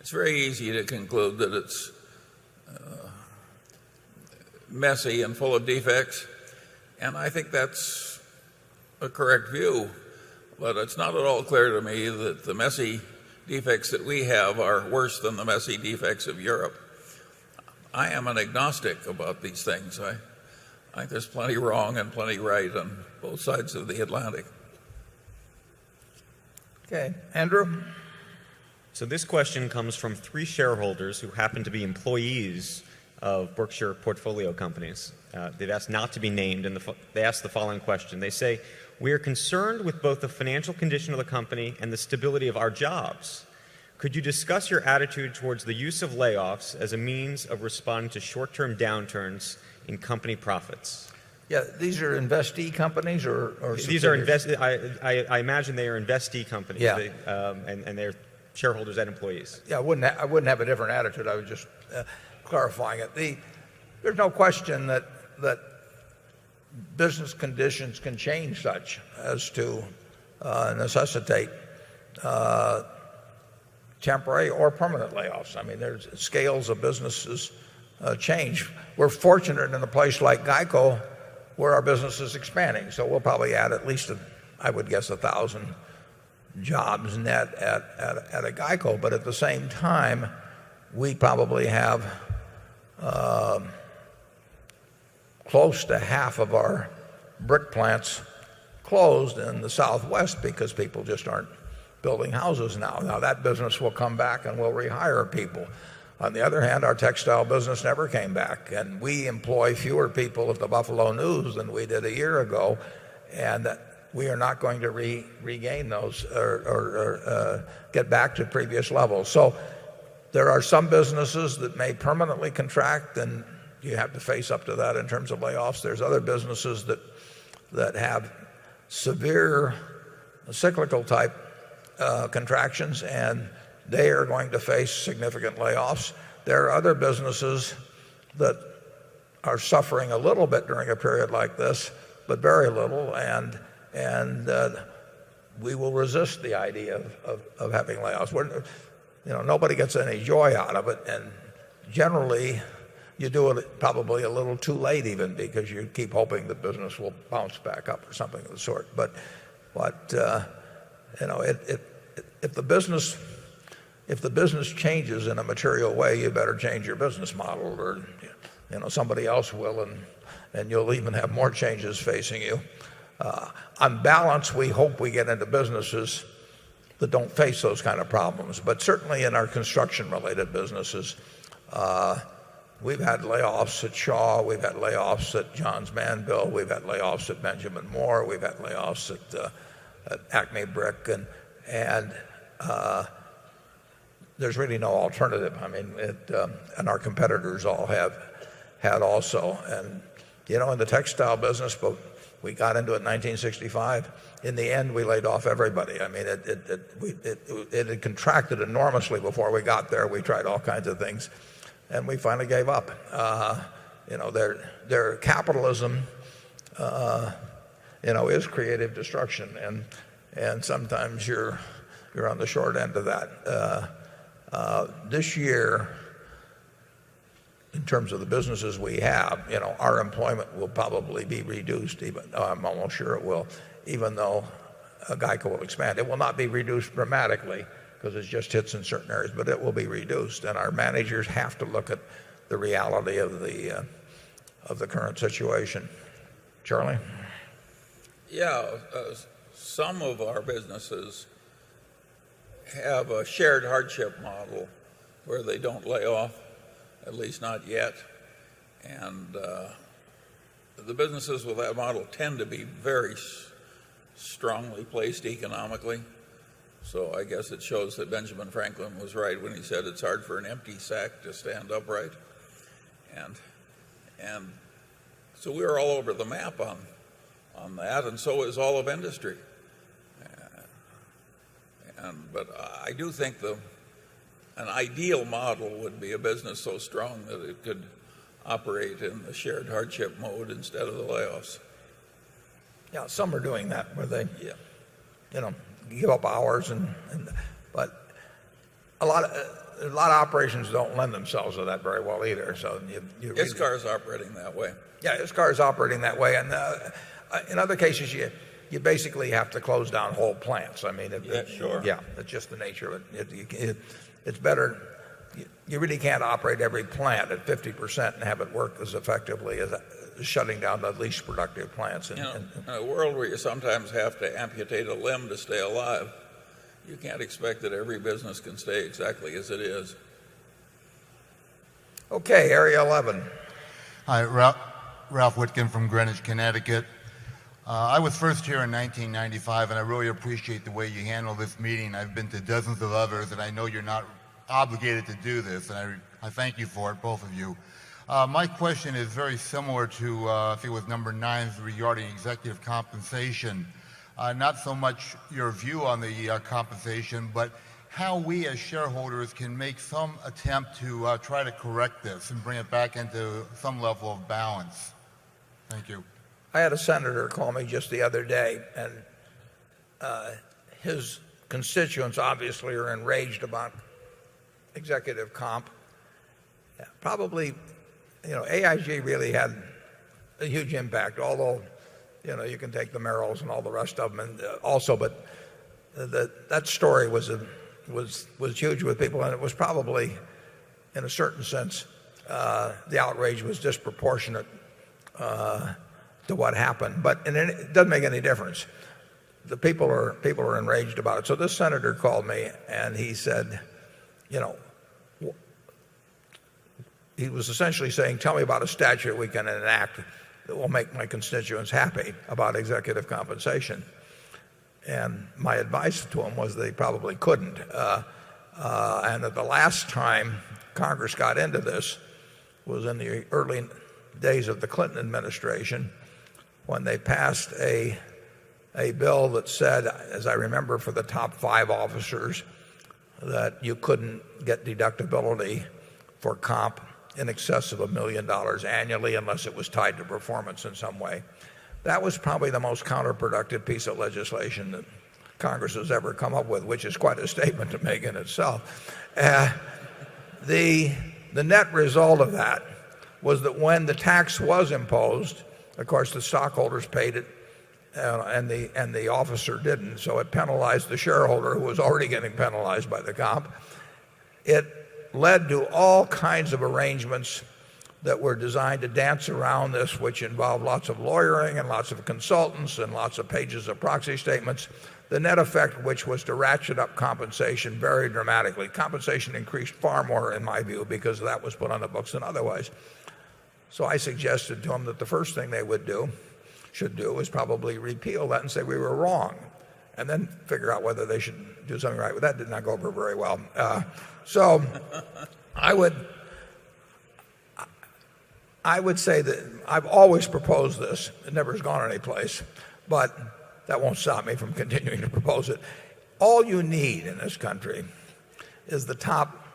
it's very easy to conclude that it's messy and full of defects. And I think that's a correct view, but it's not at all clear to me that the messy defects that we have are worse than the messy defects of Europe. I am an agnostic about these things. I think there's plenty wrong and plenty right on both sides of the Atlantic. Okay, Andrew? So this question comes from 3 shareholders who happen to be employees of Berkshire portfolio companies. They've asked not to be named, and they asked the following question. They say, "We are concerned with both the financial condition of the company and the stability of our jobs. Could you discuss your attitude towards the use of layoffs as a means of responding to short-term downturns in company profits?" Yeah, these are investee companies or these are I imagine they are investee companies. Yeah. And they're shareholders and employees. Yeah, I wouldn't have a different attitude. I was just clarifying it. There's no question that business conditions can change such as to necessitate temporary or permanent layoffs. I mean, there's scales of businesses change. We're fortunate in a place like GEICO where our business is expanding, so we'll probably add at least, I would guess, 1,000 jobs net at a GEICO. But at the same time, we probably have close to half of our brick plants closed in the Southwest because people just aren't building houses now. Now that business will come back and will rehire people. On the other hand, our textile business never came back, and we employ fewer people at the Buffalo News than we did a year ago, and we are not going to regain those or get back to previous levels. So there are some businesses that may permanently contract, and you have to face up to that in terms of layoffs. There's other businesses that have severe cyclical type contractions, and they are going to face significant layoffs. There are other businesses that are suffering a little bit during a period like this, but very little, and we will resist the idea of having layoffs. Nobody gets any joy out of it, and generally you do it probably a little too late even, because you keep hoping the business will bounce back up or something of the sort. But if the business changes in a material way, you better change your business model, or somebody else will, and you'll even have more changes facing you. On balance, we hope we get into businesses that don't face those kind of problems. But certainly in our construction-related businesses, we've had layoffs at Shaw, we've had layoffs at Johns Manville, we've had layoffs at Benjamin Moore, we've had layoffs at Acme Brick, and there's really no alternative. I mean, and our competitors all have had also. And in the textile business, but we got into it in 1965. In the end, we laid off everybody. I mean, it had contracted enormously before we got there. We tried all kinds of things, and we finally gave up. Their capitalism, is creative destruction, and sometimes you're on the short end of that. This year, in terms of the businesses we have, our employment will probably be reduced. I'm almost sure it will, even though GEICO will expand. It will not be reduced dramatically because it just hits in certain areas, but it will be reduced. And our managers have to look at the reality of the current situation. Charlie? Yeah, some of our businesses have a shared hardship model where they don't lay off, at least not yet. And the businesses with that model tend to be very strongly placed economically. So I guess it shows that Benjamin Franklin was right when he said it's hard for an empty sack to stand upright. And so we're all over the map on that, and so is all of industry. But I do think an ideal model would be a business so strong that it could operate in the shared hardship mode instead of the layoffs. Yeah, some are doing that where they, give up hours, but a lot of operations don't lend themselves to that very well either. So ISCAR is operating that way. Yeah, ISCAR is operating that way, and in other cases you basically have to close down whole plants. I mean, sure. Yeah, it's just the nature of it. It's better. You really can't operate every plant at 50% and have it work as effectively as shutting down the least productive plants. In a world where you sometimes have to amputate a limb to stay alive, you can't expect that every business can stay exactly as it is. Okay, Area 11. Hi, Ralph Whitkin from Greenwich, Connecticut. I was first here in 1995, and I really appreciate the way you handle this meeting. I've been to dozens of others, and I know you're not obligated to do this, and I thank you for it, both of you. My question is very similar to, I think it was number 9 regarding executive compensation. Not so much your view on the compensation, but how we as shareholders can make some attempt to try to correct this and bring it back into some level of balance. Thank you. I had a senator call me just the other day, and his constituents obviously are enraged about executive comp. Probably, AIG really had a huge impact, although, you can take the Merrills and all the rest of them and also, but that story was huge with people, and it was probably, in a certain sense, the outrage was disproportionate to what happened. But it doesn't make any difference. The people are enraged about it. So this senator called me and he said, you know, he was essentially saying, tell me about a statute we can enact that will make my constituents happy about executive compensation. And my advice to him was they probably couldn't. And that the last time Congress got into this was in the early days of the Clinton administration, when they passed a bill that said, as I remember, for the top 5 officers, that you couldn't get deductibility for comp in excess of $1 million annually unless it was tied to performance in some way. That was probably the most counterproductive piece of legislation that Congress has ever come up with, which is quite a statement to make in itself. The net result of that was that when the tax was imposed, of course, the stockholders paid it, and the officer didn't. So it penalized the shareholder, who was already getting penalized by the comp. It led to all kinds of arrangements that were designed to dance around this, which involved lots of lawyering and lots of consultants and lots of pages of proxy statements. The net effect, which was to ratchet up compensation very dramatically. Compensation increased far more, in my view, because that was put on the books than otherwise. So I suggested to them that the first thing they should do is probably repeal that and say we were wrong, and then figure out whether they should do something right. But that did not go over very well. So I would say that I've always proposed this. It never has gone anyplace, but that won't stop me from continuing to propose it. All you need in this country is the top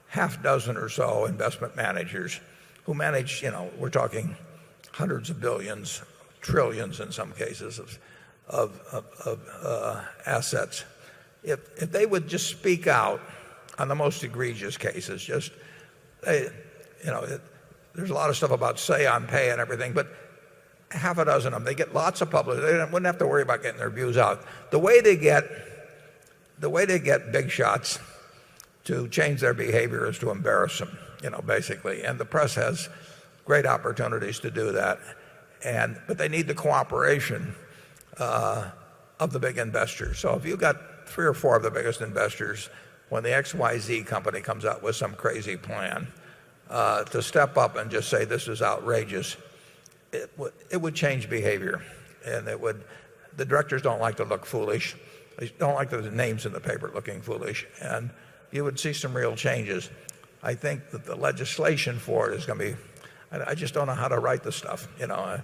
half dozen or so investment managers who manage, we're talking hundreds of billions, trillions in some cases of assets. If they would just speak out on the most egregious cases, there's a lot of stuff about say on pay and everything, but half a dozen of them, they get lots of publicity. They wouldn't have to worry about getting their views out. The way they get big shots to change their behavior is to embarrass them, basically. And the press has great opportunities to do that. But they need the cooperation of the big investors. So if you've got 3 or 4 of the biggest investors, when the XYZ company comes out with some crazy plan, to step up and just say this is outrageous, it would change behavior. And the directors don't like to look foolish. They don't like the names in the paper looking foolish. And you would see some real changes. I think that the legislation for it is going to be, I just don't know how to write the stuff. I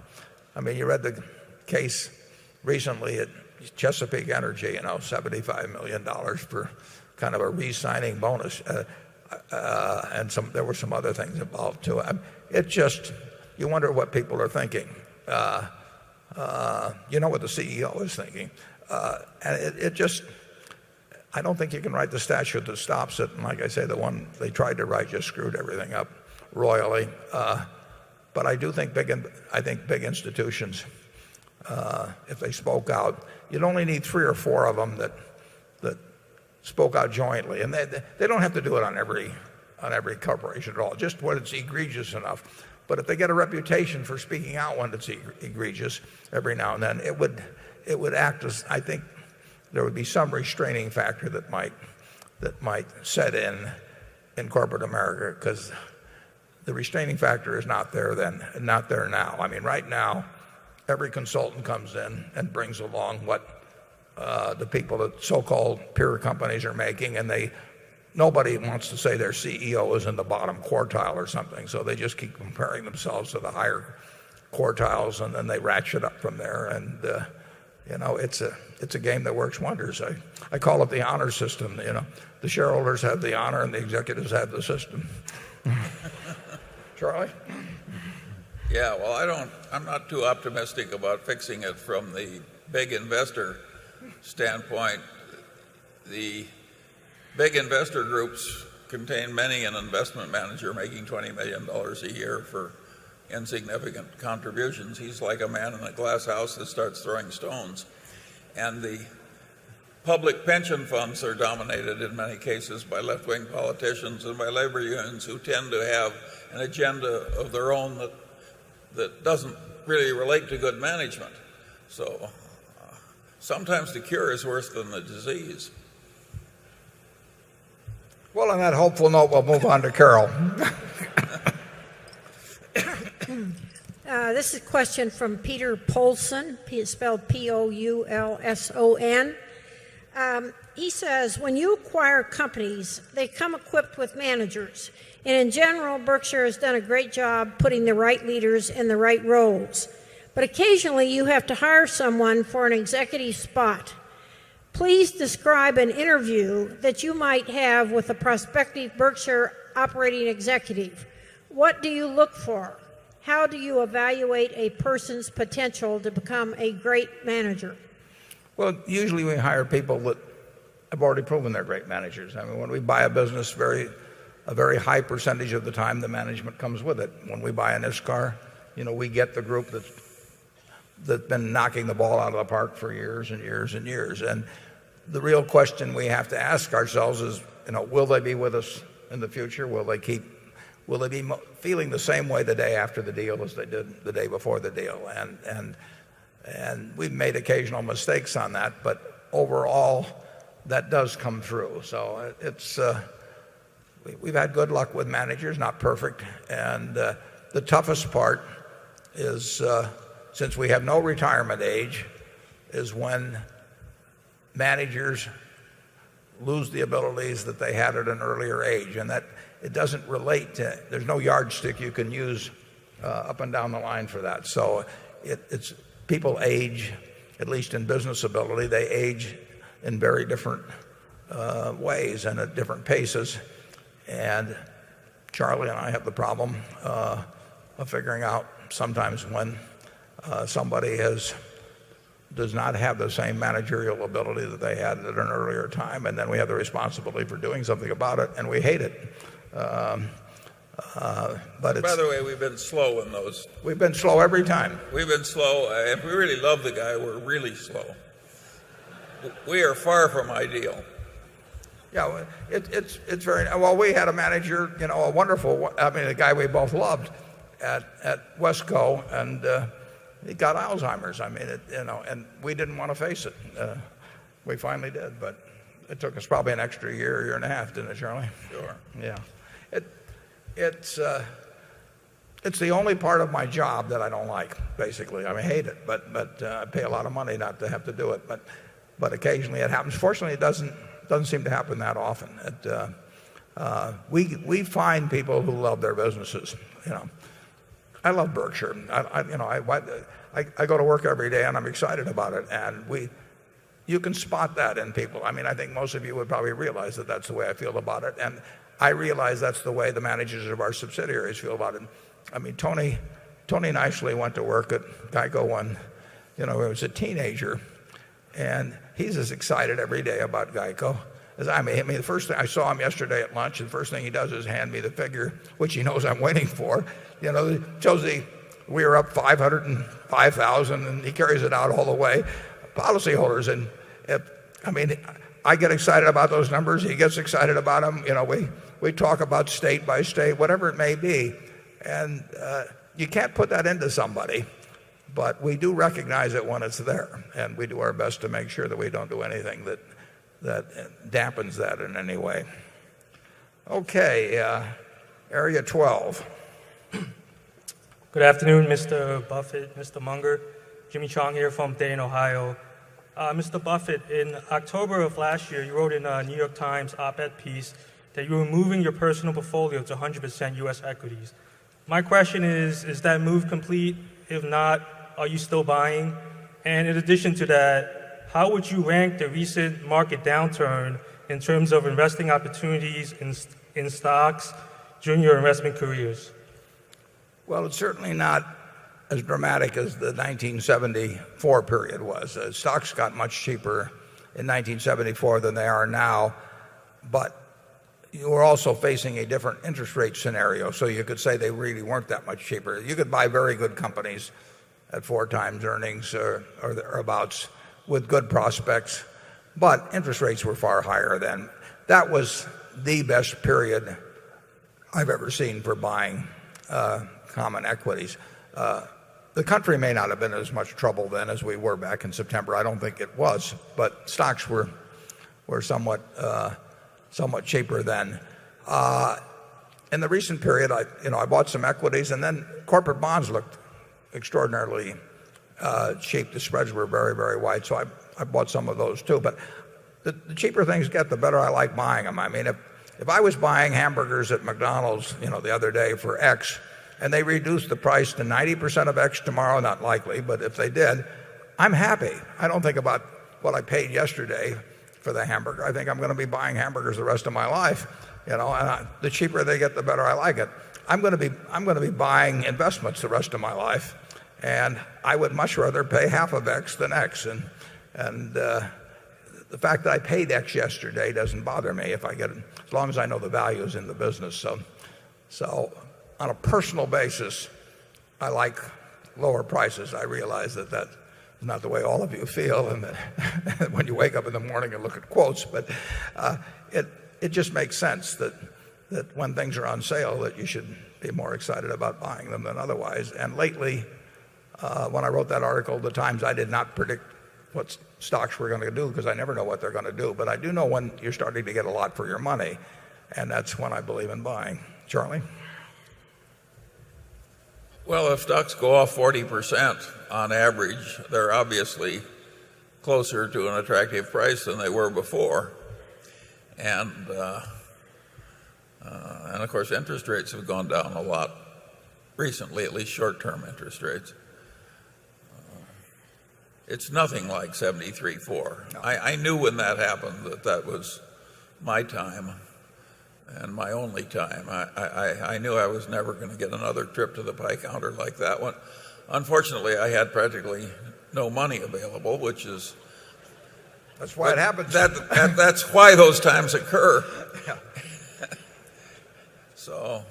mean, you read the case recently at Chesapeake Energy, $75 million for kind of a re-signing bonus. And there were some other things involved too. You wonder what people are thinking. You know what the CEO is thinking. And I don't think you can write the statute that stops it. And like I say, the one they tried to write just screwed everything up royally. But I do think big institutions, if they spoke out, you'd only need 3 or 4 of them that spoke out jointly, and they don't have to do it on every corporation at all, just when it's egregious enough. But if they get a reputation for speaking out when it's egregious every now and then, it would act as, I think there would be some restraining factor that might set in corporate America, because the restraining factor is not there now. I mean, right now, every consultant comes in and brings along what the people that so-called peer companies are making, and nobody wants to say their CEO is in the bottom quartile or something, so they just keep comparing themselves to the higher quartiles, and then they ratchet up from there. And it's a game that works wonders. I call it the honor system. The shareholders have the honor and the executives have the system. Charlie? Yeah, well, I'm not too optimistic about fixing it from the big investor standpoint. The big investor groups contain many an investment manager making $20 million a year for insignificant contributions. He's like a man in a glass house that starts throwing stones. And the public pension funds are dominated in many cases by left-wing politicians and by labor unions who tend to have an agenda of their own that doesn't really relate to good management. So sometimes the cure is worse than the disease. Well, on that hopeful note, we'll move on to Carol. This is a question from Peter Polson, spelled P-O-U-L-S-O-N. He says, when you acquire companies, they come equipped with managers. And in general, Berkshire has done a great job putting the right leaders in the right roles. But occasionally you have to hire someone for an executive spot. Please describe an interview that you might have with a prospective Berkshire operating executive. What do you look for? How do you evaluate a person's potential to become a great manager? Well, usually we hire people that have already proven they're great managers. I mean, when we buy a business, a very high percentage of the time the management comes with it. When we buy an ISCAR, we get the group that's been knocking the ball out of the park for years and years and years. And the real question we have to ask ourselves is, will they be with us in the future? Will they be feeling the same way the day after the deal as they did the day before the deal? And we've made occasional mistakes on that, but overall that does come through. So we've had good luck with managers, not perfect. And the toughest part is, since we have no retirement age, is when managers lose the abilities that they had at an earlier age. And that it doesn't relate to, there's no yardstick you can use up and down the line for that. So it's people age, at least in business ability, they age in very different ways and at different paces. And Charlie and I have the problem of figuring out sometimes when somebody does not have the same managerial ability that they had at an earlier time, and then we have the responsibility for doing something about it, and we hate it. But by the way, we've been slow in those. We've been slow every time. We've been slow. If we really love the guy, we're really slow. We are far from ideal. Yeah, it's very well. We had a manager, a wonderful. I mean, a guy we both loved at Wesco, and he got Alzheimer's. I mean, and we didn't want to face it. We finally did, but it took us probably an extra year and a half, didn't it, Charlie? Sure. Yeah. It's the only part of my job that I don't like, basically. I mean, I hate it, but I pay a lot of money not to have to do it. But occasionally it happens. Fortunately, it doesn't seem to happen that often. We find people who love their businesses. I love Berkshire. I go to work every day and I'm excited about it. And you can spot that in people. I mean, I think most of you would probably realize that that's the way I feel about it. And I realize that's the way the managers of our subsidiaries feel about it. I mean, Tony Nicely went to work at GEICO when, he was a teenager. And he's as excited every day about GEICO as I mean, the first thing I saw him yesterday at lunch, and the first thing he does is hand me the figure, which he knows I'm waiting for. Josie, we were up 505,000, and he carries it out all the way. Policyholders, and I get excited about those numbers. He gets excited about them. We talk about state by state, whatever it may be, and you can't put that into somebody. But we do recognize it when it's there, and we do our best to make sure that we don't do anything that dampens that in any way. Okay, area 12. Good afternoon, Mr. Buffett, Mr. Munger. Jimmy Chong here from Dayton, Ohio. Mr. Buffett, in October of last year, you wrote in a New York Times op-ed piece that you were moving your personal portfolio to 100% U.S. equities. My question is that move complete? If not, are you still buying? And in addition to that, how would you rank the recent market downturn in terms of investing opportunities in stocks during your investment careers? Well, it's certainly not as dramatic as the 1974 period was. Stocks got much cheaper in 1974 than they are now, but you were also facing a different interest rate scenario, so you could say they really weren't that much cheaper. You could buy very good companies at 4 times earnings or thereabouts with good prospects, but interest rates were far higher then. That was the best period I've ever seen for buying common equities. the country may not have been in as much trouble then as we were back in September. I don't think it was, but stocks were somewhat cheaper then. In the recent period, I bought some equities, and then corporate bonds looked extraordinarily cheap. The spreads were very, very wide, so I bought some of those too. But the cheaper things get, the better I like buying them. I mean, if I was buying hamburgers at McDonald's, the other day for X, and they reduced the price to 90% of X tomorrow, not likely, but if they did, I'm happy. I don't think about what I paid yesterday for the hamburger. I think I'm going to be buying hamburgers the rest of my life, and the cheaper they get, the better I like it. I'm going to be buying investments the rest of my life, and I would much rather pay half of X than X. And the fact that I paid X yesterday doesn't bother me if I get it, as long as I know the value is in the business. So on a personal basis, I like lower prices. I realize that is not the way all of you feel, and that when you wake up in the morning and look at quotes, but it just makes sense that when things are on sale, that you should be more excited about buying them than otherwise. And lately, when I wrote that article, the Times, I did not predict what stocks were going to do, because I never know what they're going to do. But I do know when you're starting to get a lot for your money, and that's when I believe in buying. Charlie? Well, if stocks go off 40% on average, they're obviously closer to an attractive price than they were before. And of course, interest rates have gone down a lot recently, at least short-term interest rates. It's nothing like 73.4. No. I knew when that happened that was my time and my only time. I knew I was never going to get another trip to the pie counter like that one. Unfortunately, I had practically no money available, which is... That's why it happens. That's why those times occur. Yeah. So,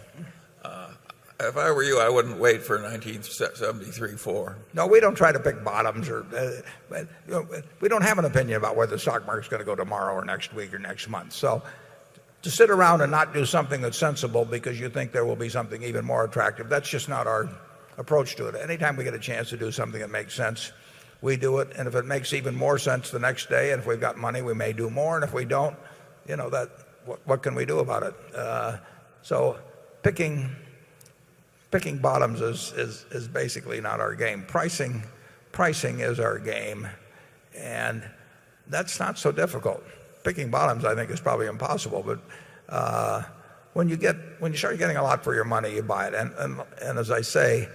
if I were you, I wouldn't wait for 1973-4. No, we don't try to pick bottoms, we don't have an opinion about whether the stock market's going to go tomorrow or next week or next month. So, to sit around and not do something that's sensible because you think there will be something even more attractive, that's just not our approach to it. Anytime we get a chance to do something that makes sense, we do it. And if it makes even more sense the next day, and if we've got money, we may do more. And if we don't, what can we do about it? So picking bottoms is basically not our game. Pricing is our game, and that's not so difficult. Picking bottoms, I think, is probably impossible. But when you start getting a lot for your money, you buy it. And as I say,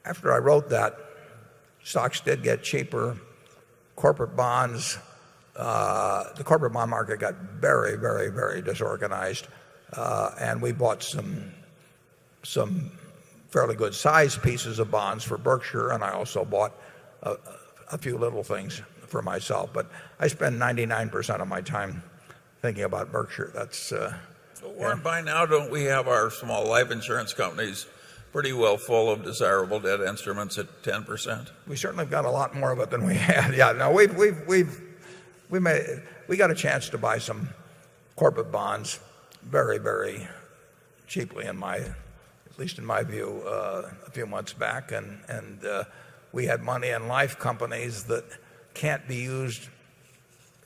after I wrote that, stocks did get cheaper. Corporate bonds, the corporate bond market got very, very, very disorganized, and we bought some fairly good sized pieces of bonds for Berkshire, and I also bought a few little things for myself. But I spend 99% of my time thinking about Berkshire. That's so Warren, by now, don't we have our small life insurance companies pretty well full of desirable debt instruments at 10%? We certainly got a lot more of it than we had. Yeah, no, we got a chance to buy some corporate bonds very, very cheaply, at least in my view, a few months back, and we had money in life companies that can't be used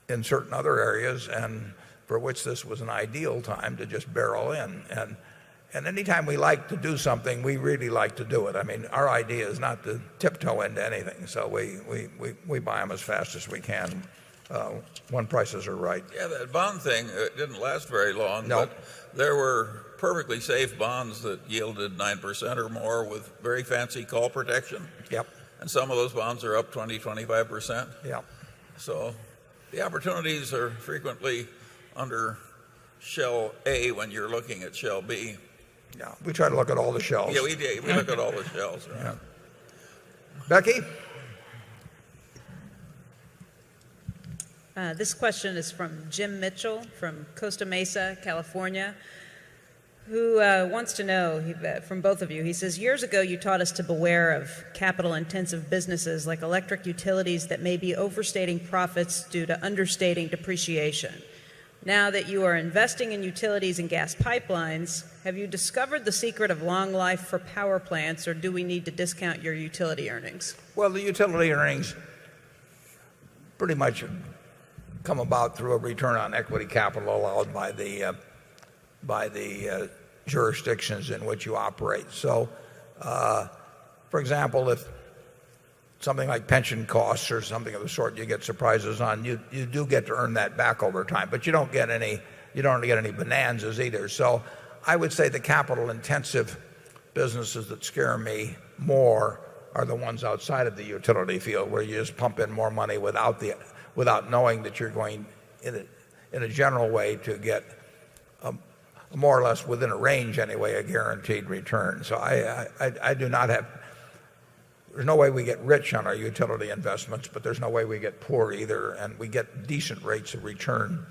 in certain other areas, and for which this was an ideal time to just barrel in. And anytime we like to do something, we really like to do it. I mean, our idea is not to tiptoe into anything, so we buy them as fast as we can when prices are right. Yeah, that bond thing didn't last very long, no. But there were perfectly safe bonds that yielded 9% or more with very fancy call protection. Yep. And some of those bonds are up 20-25%. Yep. So the opportunities are frequently under shell A when you're looking at shell B. Yeah, we try to look at all the shells. Yeah, we look at all the shells. Right? Yeah. Becky? This question is from Jim Mitchell from Costa Mesa, California, who wants to know from both of you. He says, years ago you taught us to beware of capital-intensive businesses like electric utilities that may be overstating profits due to understating depreciation. Now that you are investing in utilities and gas pipelines, have you discovered the secret of long life for power plants, or do we need to discount your utility earnings? Well, the utility earnings pretty much come about through a return on equity capital allowed by the jurisdictions in which you operate. So, for example, if something like pension costs or something of the sort you get surprises on, you do get to earn that back over time, but you don't get any bonanzas either. So I would say the capital intensive businesses that scare me more are the ones outside of the utility field, where you just pump in more money without knowing that you're going in a general way to get more or less within a range anyway, a guaranteed return. So I do not have. There's no way we get rich on our utility investments, but there's no way we get poor either, and we get decent rates of return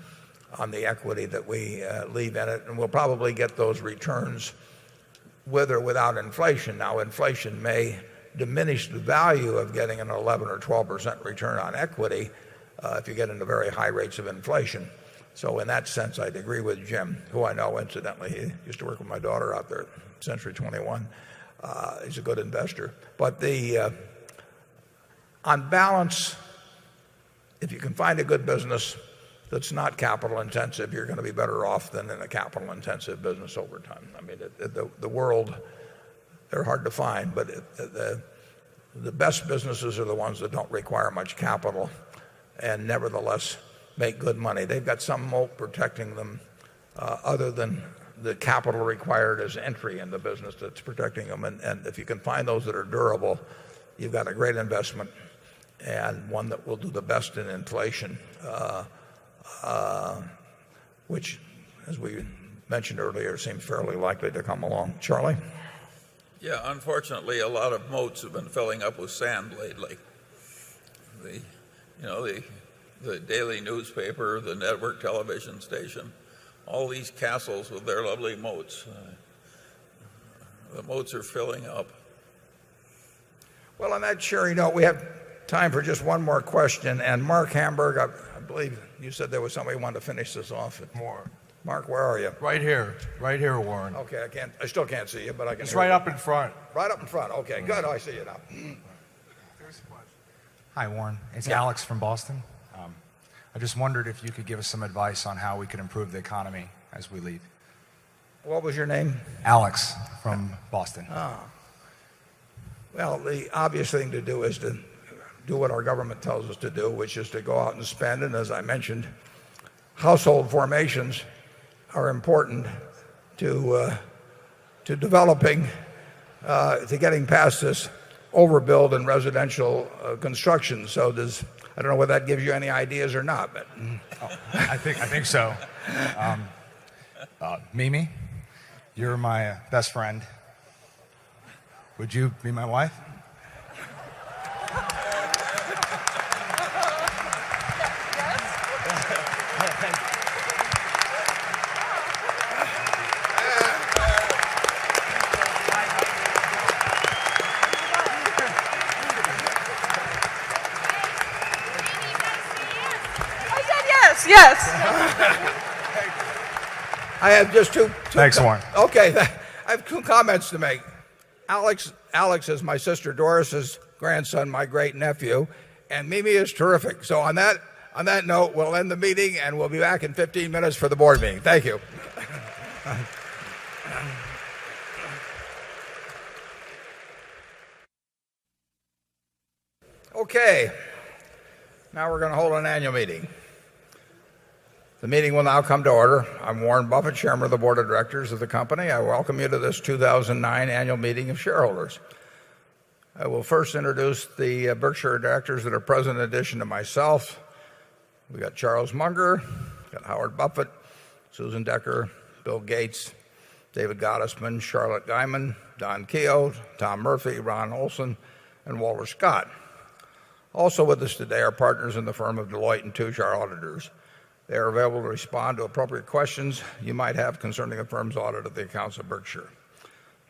on the equity that we leave in it, and we'll probably get those returns with or without inflation. Now, inflation may diminish the value of getting an 11 or 12% return on equity if you get into very high rates of inflation. So in that sense, I'd agree with Jim, who I know incidentally. He used to work with my daughter out there at Century 21. He's a good investor. But on balance, if you can find a good business that's not capital intensive, you're going to be better off than in a capital intensive business over time. I mean, the world, they're hard to find, but the best businesses are the ones that don't require much capital and nevertheless make good money. They've got some moat protecting them other than the capital required as entry in the business that's protecting them. And if you can find those that are durable, you've got a great investment and one that will do the best in inflation, which, as we mentioned earlier, seems fairly likely to come along. Charlie? Yeah, unfortunately, a lot of moats have been filling up with sand lately. The daily newspaper, the network television station, all these castles with their lovely moats. The moats are filling up. Well, on that cheery note, we have time for just one more question. And Mark Hamburg, I believe you said there was somebody who wanted to finish this off. More. Mark, where are you? Right here, Warren. Okay, I still can't see you, but I can. It's hear right you. up in front. Right up in front. Okay, good. I see you now. Hi, Warren. It's Alex from Boston. I just wondered if you could give us some advice on how we could improve the economy as we leave. What was your name? Alex from Boston. Well, the obvious thing to do is to do what our government tells us to do, which is to go out and spend. And as I mentioned, household formations are important to developing, to getting past this overbuild in residential construction. So I don't know whether that gives you any ideas or not, but I think so. Mimi, you're my best friend. Would you be my wife? Yes. I have just two Thanks, Warren. Okay, I have two comments to make. Alex is my sister Doris's grandson, my great nephew, and Mimi is terrific. So on that note, we'll end the meeting, and we'll be back in 15 minutes for the board meeting. Thank you. Okay, now we're going to hold an annual meeting. The meeting will now come to order. I'm Warren Buffett, Chairman of the Board of Directors of the company. I welcome you to this 2009 annual meeting of shareholders. I will first introduce the Berkshire directors that are present in addition to myself. We've got Charles Munger, got Howard Buffett, Susan Decker, Bill Gates, David Gottesman, Charlotte Guyman, Don Keogh, Tom Murphy, Ron Olson, and Walter Scott. Also with us today are partners in the firm of Deloitte & Touche, our auditors. They are available to respond to appropriate questions you might have concerning the firm's audit of the accounts of Berkshire.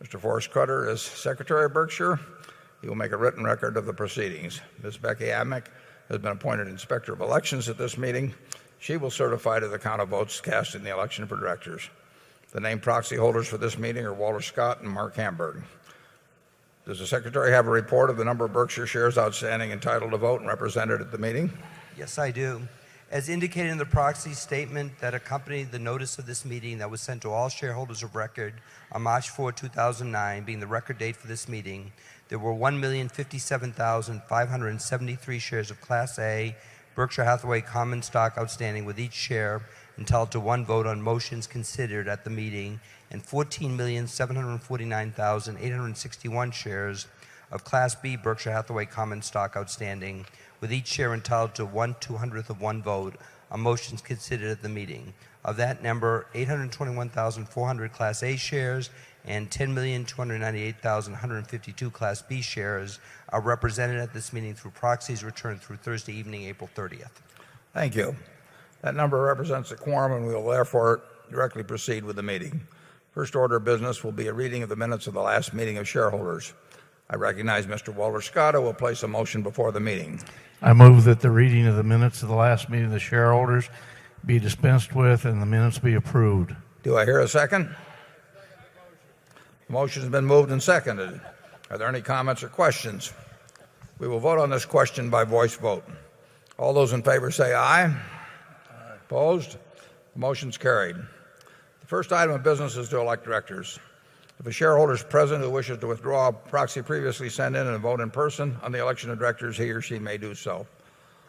Mr. Forrest Cutter is Secretary of Berkshire. He will make a written record of the proceedings. Ms. Becky Amick has been appointed Inspector of Elections at this meeting. She will certify to the count of votes cast in the election for directors. The named proxy holders for this meeting are Walter Scott and Mark Hamburg. Does the Secretary have a report of the number of Berkshire shares outstanding entitled to vote and represented at the meeting? Yes, I do. As indicated in the proxy statement that accompanied the notice of this meeting that was sent to all shareholders of record on March 4, 2009, being the record date for this meeting, there were 1,057,573 shares of Class A Berkshire Hathaway common stock outstanding, with each share entitled to one vote on motions considered at the meeting, and 14,749,861 shares of Class B Berkshire Hathaway common stock outstanding, with each share entitled to 1/200th of one vote on motions considered at the meeting. Of that number, 821,400 Class A shares and 10,298,152 Class B shares are represented at this meeting through proxies returned through Thursday evening, April 30th. Thank you. That number represents a quorum, and we will therefore directly proceed with the meeting. First order of business will be a reading of the minutes of the last meeting of shareholders. I recognize Mr. Walter Scott, who will place a motion before the meeting. I move that the reading of the minutes of the last meeting of the shareholders be dispensed with and the minutes be approved. Do I hear a second? The motion has been moved and seconded. Are there any comments or questions? We will vote on this question by voice vote. All those in favor say aye. Aye. Opposed? The motion's carried. The first item of business is to elect directors. If a shareholder is present who wishes to withdraw a proxy previously sent in and vote in person on the election of directors, he or she may do so.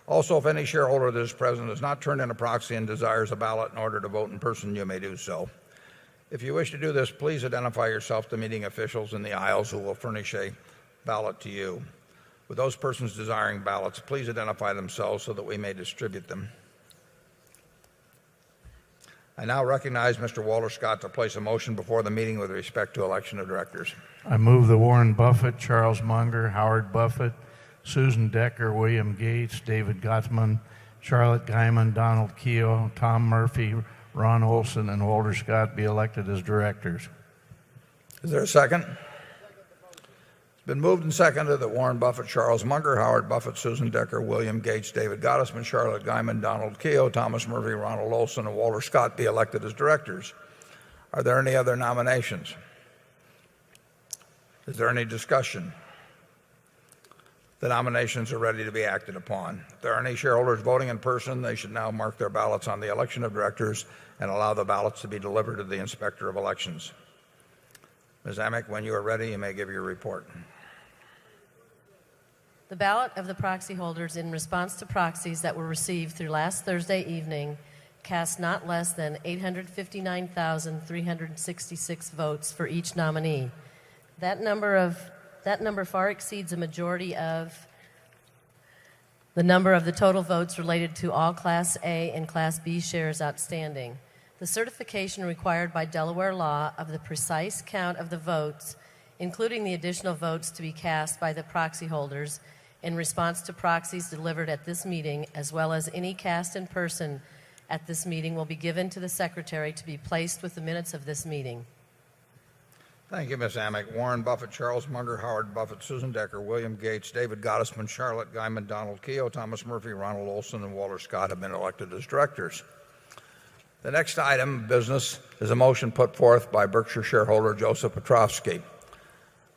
Also, if any shareholder that is present has not turned in a proxy and desires a ballot in order to vote in person, you may do so. If you wish to do this, please identify yourself to meeting officials in the aisles who will furnish a ballot to you. With those persons desiring ballots, please identify themselves so that we may distribute them. I now recognize Mr. Walter Scott to place a motion before the meeting with respect to election of directors. I move that Warren Buffett, Charles Munger, Howard Buffett, Susan Decker, William Gates, David Gottman, Charlotte Guyman, Donald Keogh, Tom Murphy, Ron Olson, and Walter Scott be elected as directors. Is there a second? It's been moved and seconded that Warren Buffett, Charles Munger, Howard Buffett, Susan Decker, William Gates, David Gottesman, Charlotte Guyman, Donald Keogh, Thomas Murphy, Ronald Olson, and Walter Scott be elected as directors. Are there any other nominations? Is there any discussion? The nominations are ready to be acted upon. If there are any shareholders voting in person, they should now mark their ballots on the election of directors and allow the ballots to be delivered to the Inspector of Elections. Ms. Amick, when you are ready, you may give your report. The ballot of the proxy holders in response to proxies that were received through last Thursday evening cast not less than 859,366 votes for each nominee. That number far exceeds a majority of the number of the total votes related to all Class A and Class B shares outstanding. The certification required by Delaware law of the precise count of the votes, including the additional votes to be cast by the proxy holders in response to proxies delivered at this meeting, as well as any cast in person at this meeting, will be given to the Secretary to be placed with the minutes of this meeting. Thank you, Ms. Amick. Warren Buffett, Charles Munger, Howard Buffett, Susan Decker, William Gates, David Gottesman, Charlotte Guyman, Donald Keogh, Thomas Murphy, Ronald Olson, and Walter Scott have been elected as directors. The next item of business is a motion put forth by Berkshire shareholder Joseph Petrovsky.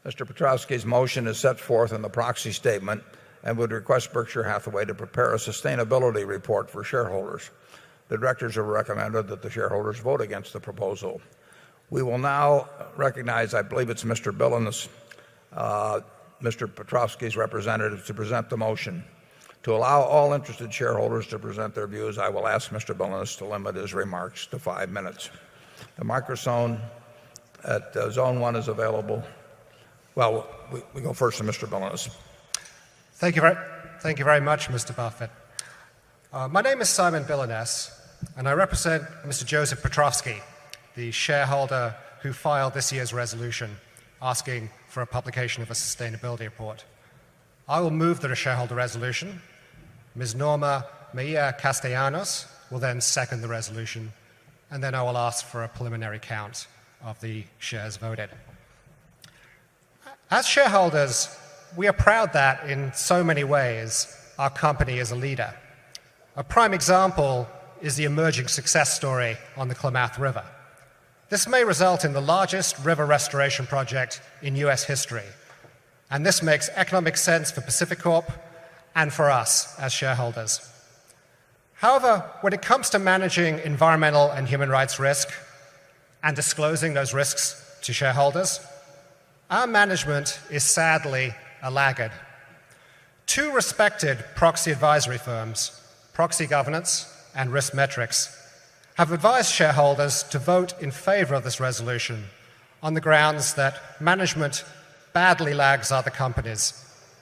Mr. Petrovsky's motion is set forth in the proxy statement and would request Berkshire Hathaway to prepare a sustainability report for shareholders. The directors have recommended that the shareholders vote against the proposal. We will now recognize, I believe it's Mr. Billings, Mr. Petrovsky's representative, to present the motion. To allow all interested shareholders to present their views, I will ask Mr. Billings to limit his remarks to 5 minutes. The microphone at Zone 1 is available. Well, we go first to Mr. Billings. Thank you very much, Mr. Buffett. My name is Simon Billines, and I represent Mr. Joseph Petrovsky, the shareholder who filed this year's resolution asking for a publication of a sustainability report. I will move the shareholder resolution. Ms. Norma Mejia Castellanos will then second the resolution, and then I will ask for a preliminary count of the shares voted. As shareholders, we are proud that in so many ways our company is a leader. A prime example is the emerging success story on the Klamath River. This may result in the largest river restoration project in US history, and this makes economic sense for Pacificorp and for us as shareholders. However, when it comes to managing environmental and human rights risk and disclosing those risks to shareholders, our management is sadly a laggard. Two respected proxy advisory firms, Proxy Governance and Risk Metrics, have advised shareholders to vote in favor of this resolution on the grounds that management badly lags other companies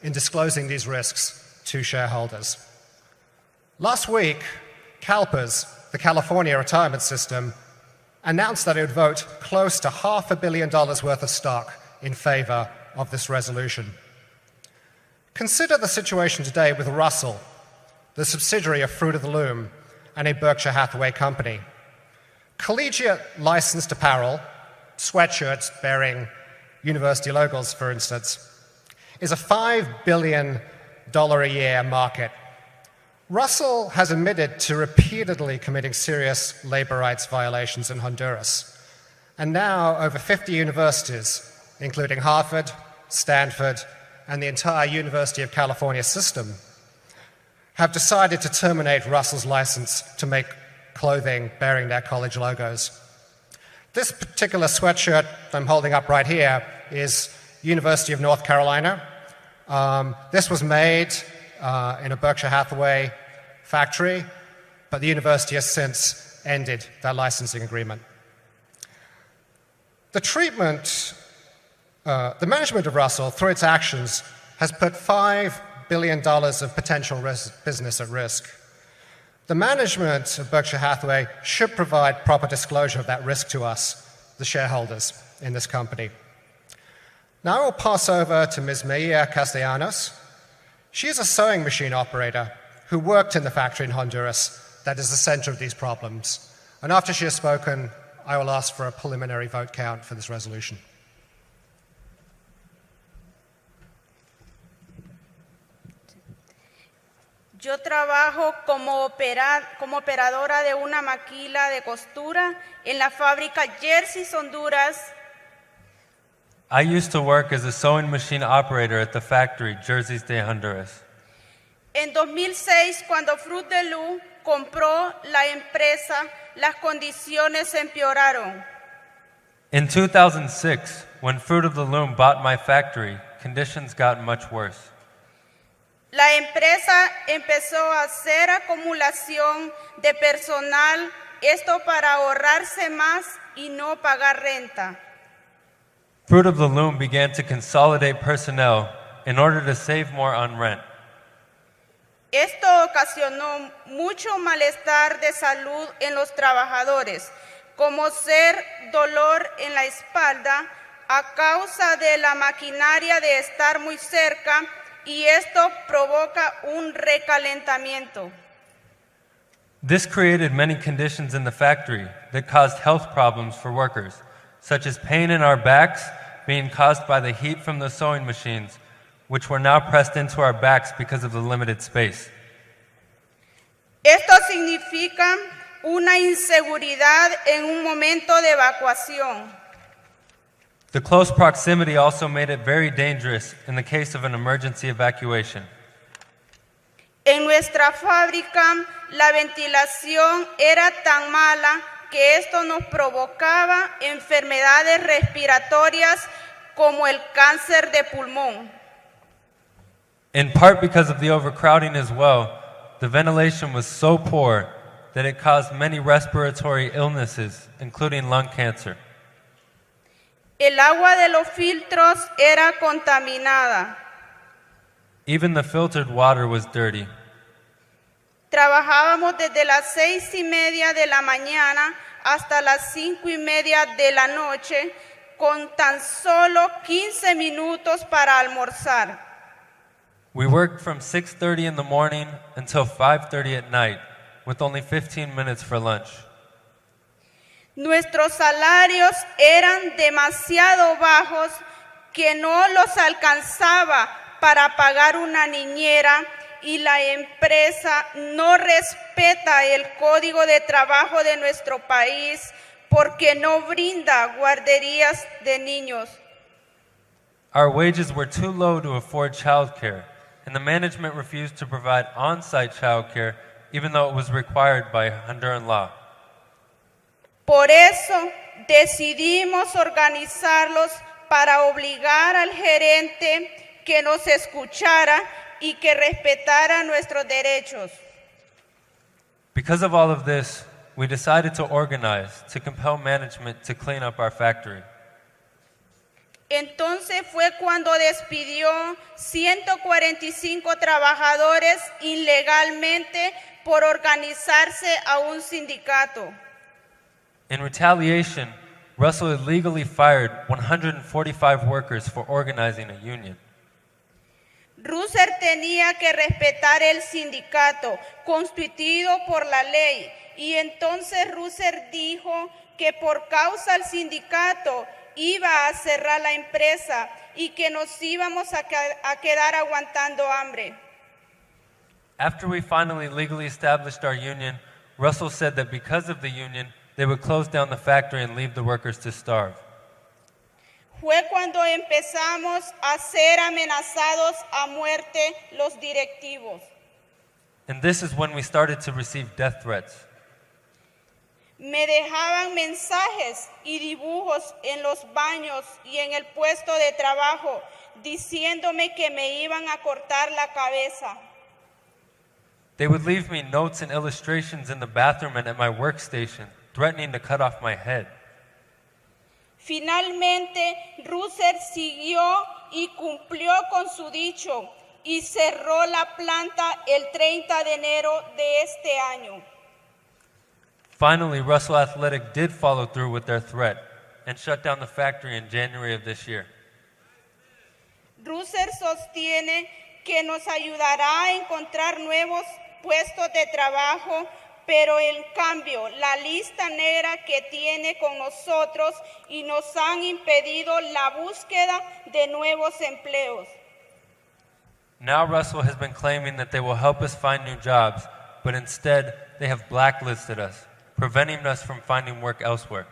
in disclosing these risks to shareholders. Last week, CalPERS, the California retirement system, announced that it would vote close to $500 million worth of stock in favor of this resolution. Consider the situation today with Russell, the subsidiary of Fruit of the Loom and a Berkshire Hathaway company. Collegiate licensed apparel, sweatshirts bearing university logos, for instance, is a $5 billion a year market. Russell has admitted to repeatedly committing serious labor rights violations in Honduras. And now over 50 universities, including Harvard, Stanford, and the entire University of California system, have decided to terminate Russell's license to make clothing bearing their college logos. This particular sweatshirt I'm holding up right here is University of North Carolina. This was made in a Berkshire Hathaway factory, but the university has since ended their licensing agreement. The management of Russell, through its actions, has put $5 billion of potential business at risk. The management of Berkshire Hathaway should provide proper disclosure of that risk to us, the shareholders in this company. Now I will pass over to Ms. Mejia Castellanos. She is a sewing machine operator who worked in the factory in Honduras that is the center of these problems. And after she has spoken, I will ask for a preliminary vote count for this resolution. Yo trabajo como operadora de una maquila de costura en la fábrica Jerseys, Honduras. I used to work as a sewing machine operator at the factory, Jerseys de Honduras. En 2006, cuando Fruit de Loom compró la empresa, las condiciones empeoraron. In 2006, when Fruit of the Loom bought my factory, conditions got much worse. La empresa empezó a hacer acumulación de personal, esto para ahorrarse más y no pagar renta. Fruit of the Loom began to consolidate personnel in order to save more on rent. Esto ocasionó mucho malestar de salud en los trabajadores, como ser dolor en la espalda a causa de la maquinaria de estar muy cerca, y esto provoca un recalentamiento. This created many conditions in the factory that caused health problems for workers, such as pain in our backs being caused by the heat from the sewing machines, which were now pressed into our backs because of the limited space. Esto significa una inseguridad en un momento de evacuación. The close proximity also made it very dangerous in the case of an emergency evacuation. En nuestra fábrica, la ventilación era tan mala que esto nos provocaba enfermedades respiratorias como el cáncer de pulmón. In part because of the overcrowding as well, the ventilation was so poor that it caused many respiratory illnesses, including lung cancer. El agua de los filtros era contaminada. Even the filtered water was dirty. Trabajábamos desde las 6:30 de la mañana hasta las 5:30 de la noche con tan solo 15 minutos para almorzar. We worked from 6:30 in the morning until 5:30 at night, with only 15 minutes for lunch. Nuestros salarios eran demasiado bajos que no los alcanzaba para pagar una niñera y la empresa no respeta el código de trabajo de nuestro país porque no brinda guarderías de niños. Our wages were too low to afford childcare, and the management refused to provide on-site childcare even though it was required by Honduran law. Por eso decidimos organizarlos para obligar al gerente que nos escuchara y que respetara nuestros derechos. Because of all of this, we decided to organize to compel management to clean up our factory. Entonces fue cuando despidió 145 trabajadores ilegalmente por organizarse a un sindicato. In retaliation, Russell illegally fired 145 workers for organizing a union. Russell tenía que respetar el sindicato constituido por la ley y entonces Russell dijo que por causa del sindicato iba a cerrar la empresa y que nos íbamos a quedar aguantando hambre. After we finally legally established our union, Russell said that because of the union, they would close down the factory and leave the workers to starve. Fue cuando empezamos a ser amenazados a muerte los directivos. And this is when we started to receive death threats. Me dejaban mensajes y dibujos en los baños y en el puesto de trabajo diciéndome que me iban a cortar la cabeza. They would leave me notes and illustrations in the bathroom and at my workstation, threatening to cut off my head. Finalmente, Russell siguió y cumplió con su dicho y cerró la planta el 30 de enero de este año. Finally, Russell Athletic did follow through with their threat and shut down the factory in January of this year. Russell sostiene que nos ayudará a encontrar nuevos puestos de trabajo, pero en cambio la lista negra que tiene con nosotros y nos han impedido la búsqueda de nuevos empleos. Now Russell has been claiming that they will help us find new jobs, but instead they have blacklisted us, preventing us from finding work elsewhere.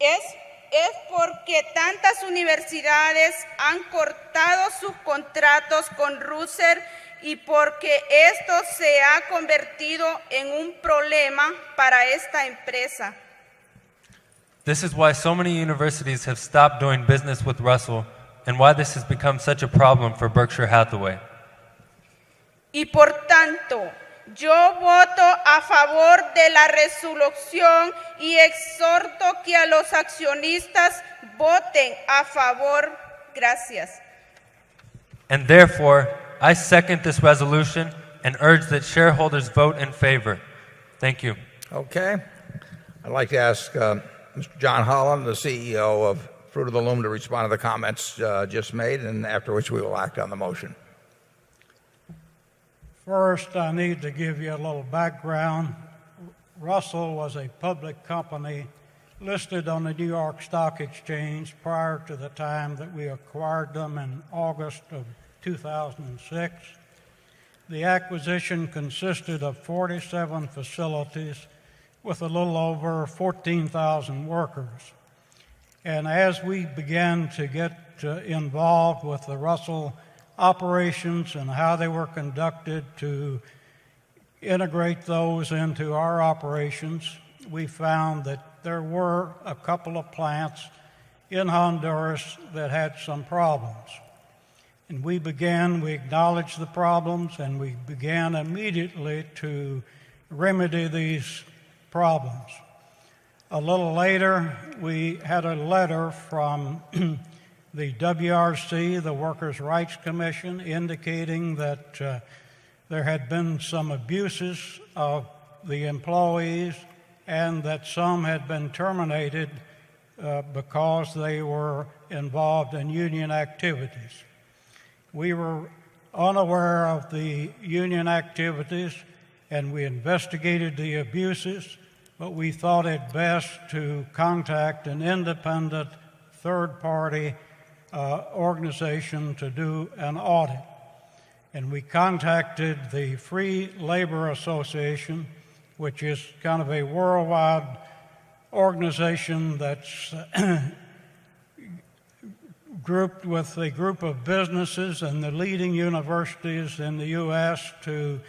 Es porque tantas universidades han cortado sus contratos con Russell y porque esto se ha convertido en un problema para esta empresa. This is why so many universities have stopped doing business with Russell and why this has become such a problem for Berkshire Hathaway. Y por tanto, yo voto a favor de la resolución y exhorto que a los accionistas voten a favor. Gracias. And therefore, I second this resolution and urge that shareholders vote in favor. Thank you. Okay. I'd like to ask Mr. John Holland, the CEO of Fruit of the Loom, to respond to the comments just made, and after which we will act on the motion. First, I need to give you a little background. Russell was a public company listed on the New York Stock Exchange prior to the time that we acquired them in August of 2006. The acquisition consisted of 47 facilities with a little over 14,000 workers. And as we began to get involved with the Russell operations and how they were conducted to integrate those into our operations, we found that there were a couple of plants in Honduras that had some problems. And we acknowledged the problems, and we began immediately to remedy these problems. A little later, we had a letter from the WRC, the Workers' Rights Commission, indicating that there had been some abuses of the employees and that some had been terminated because they were involved in union activities. We were unaware of the union activities and we investigated the abuses, but we thought it best to contact an independent third-party organization to do an audit. and we contacted the Free Labor Association, which is kind of a worldwide organization that's grouped with a group of businesses and the leading universities in the U.S. to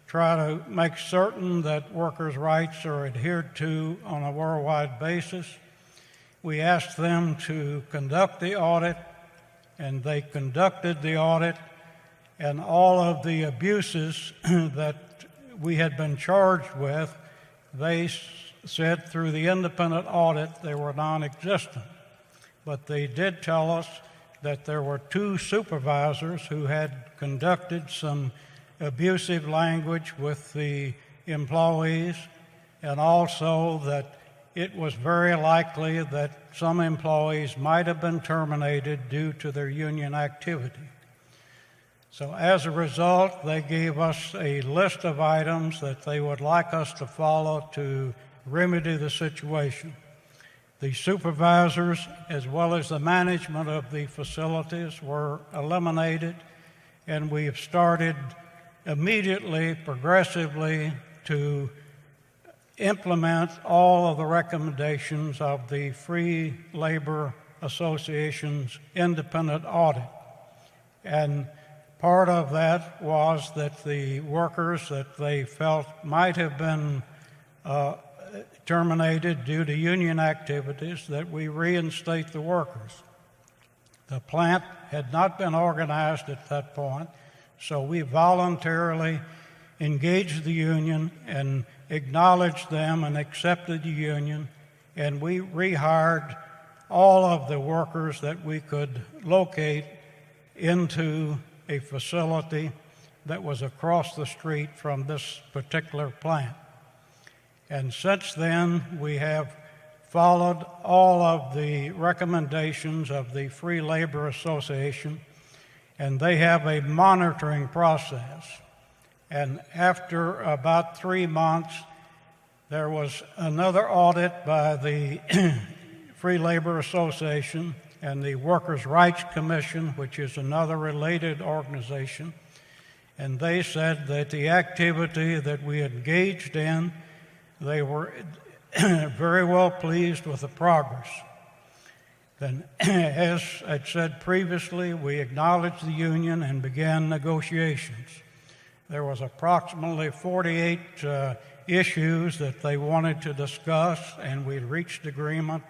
try to make certain that workers' rights are adhered to on a worldwide basis. We asked them to conduct the audit, and they conducted the audit, and all of the abuses that we had been charged with, they said through the independent audit they were non-existent. But they did tell us that there were 2 supervisors who had conducted some abusive language with the employees, and also that it was very likely that some employees might have been terminated due to their union activity. So as a result, they gave us a list of items that they would like us to follow to remedy the situation. The supervisors, as well as the management of the facilities, were eliminated, and we have started immediately, progressively, to implement all of the recommendations of the Free Labor Association's independent audit. And part of that was that the workers that they felt might have been terminated due to union activities, that we reinstate the workers. The plant had not been organized at that point, so we voluntarily engaged the union and acknowledged them and accepted the union, and we rehired all of the workers that we could locate into a facility that was across the street from this particular plant. And since then, we have followed all of the recommendations of the Free Labor Association, and they have a monitoring process. And after about 3 months, there was another audit by the Free Labor Association and the Workers' Rights Commission, which is another related organization, and they said that the activity that we engaged in, they were very well pleased with the progress. Then, as I said previously, we acknowledged the union and began negotiations. There was approximately 48 issues that they wanted to discuss, and we reached agreement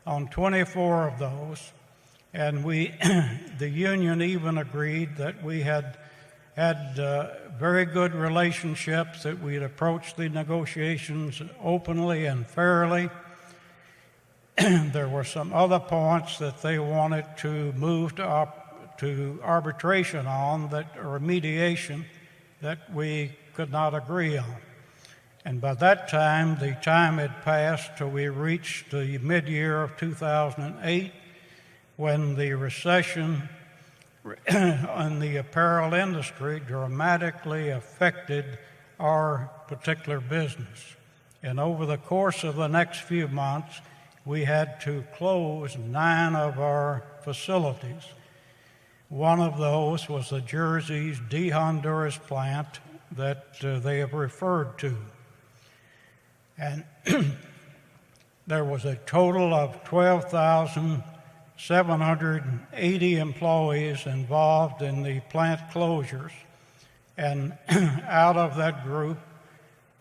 on 24 of those. And the union even agreed that we had very good relationships, that we'd approached the negotiations openly and fairly. There were some other points that they wanted to move to arbitration on, or mediation, that we could not agree on. And by that time, the time had passed till we reached the mid-year of 2008, when the recession in the apparel industry dramatically affected our particular business. And over the course of the next few months, we had to close 9 of our facilities. One of those was the Jersey's de Honduras plant that they have referred to. And there was a total of 12,780 employees involved in the plant closures. And out of that group,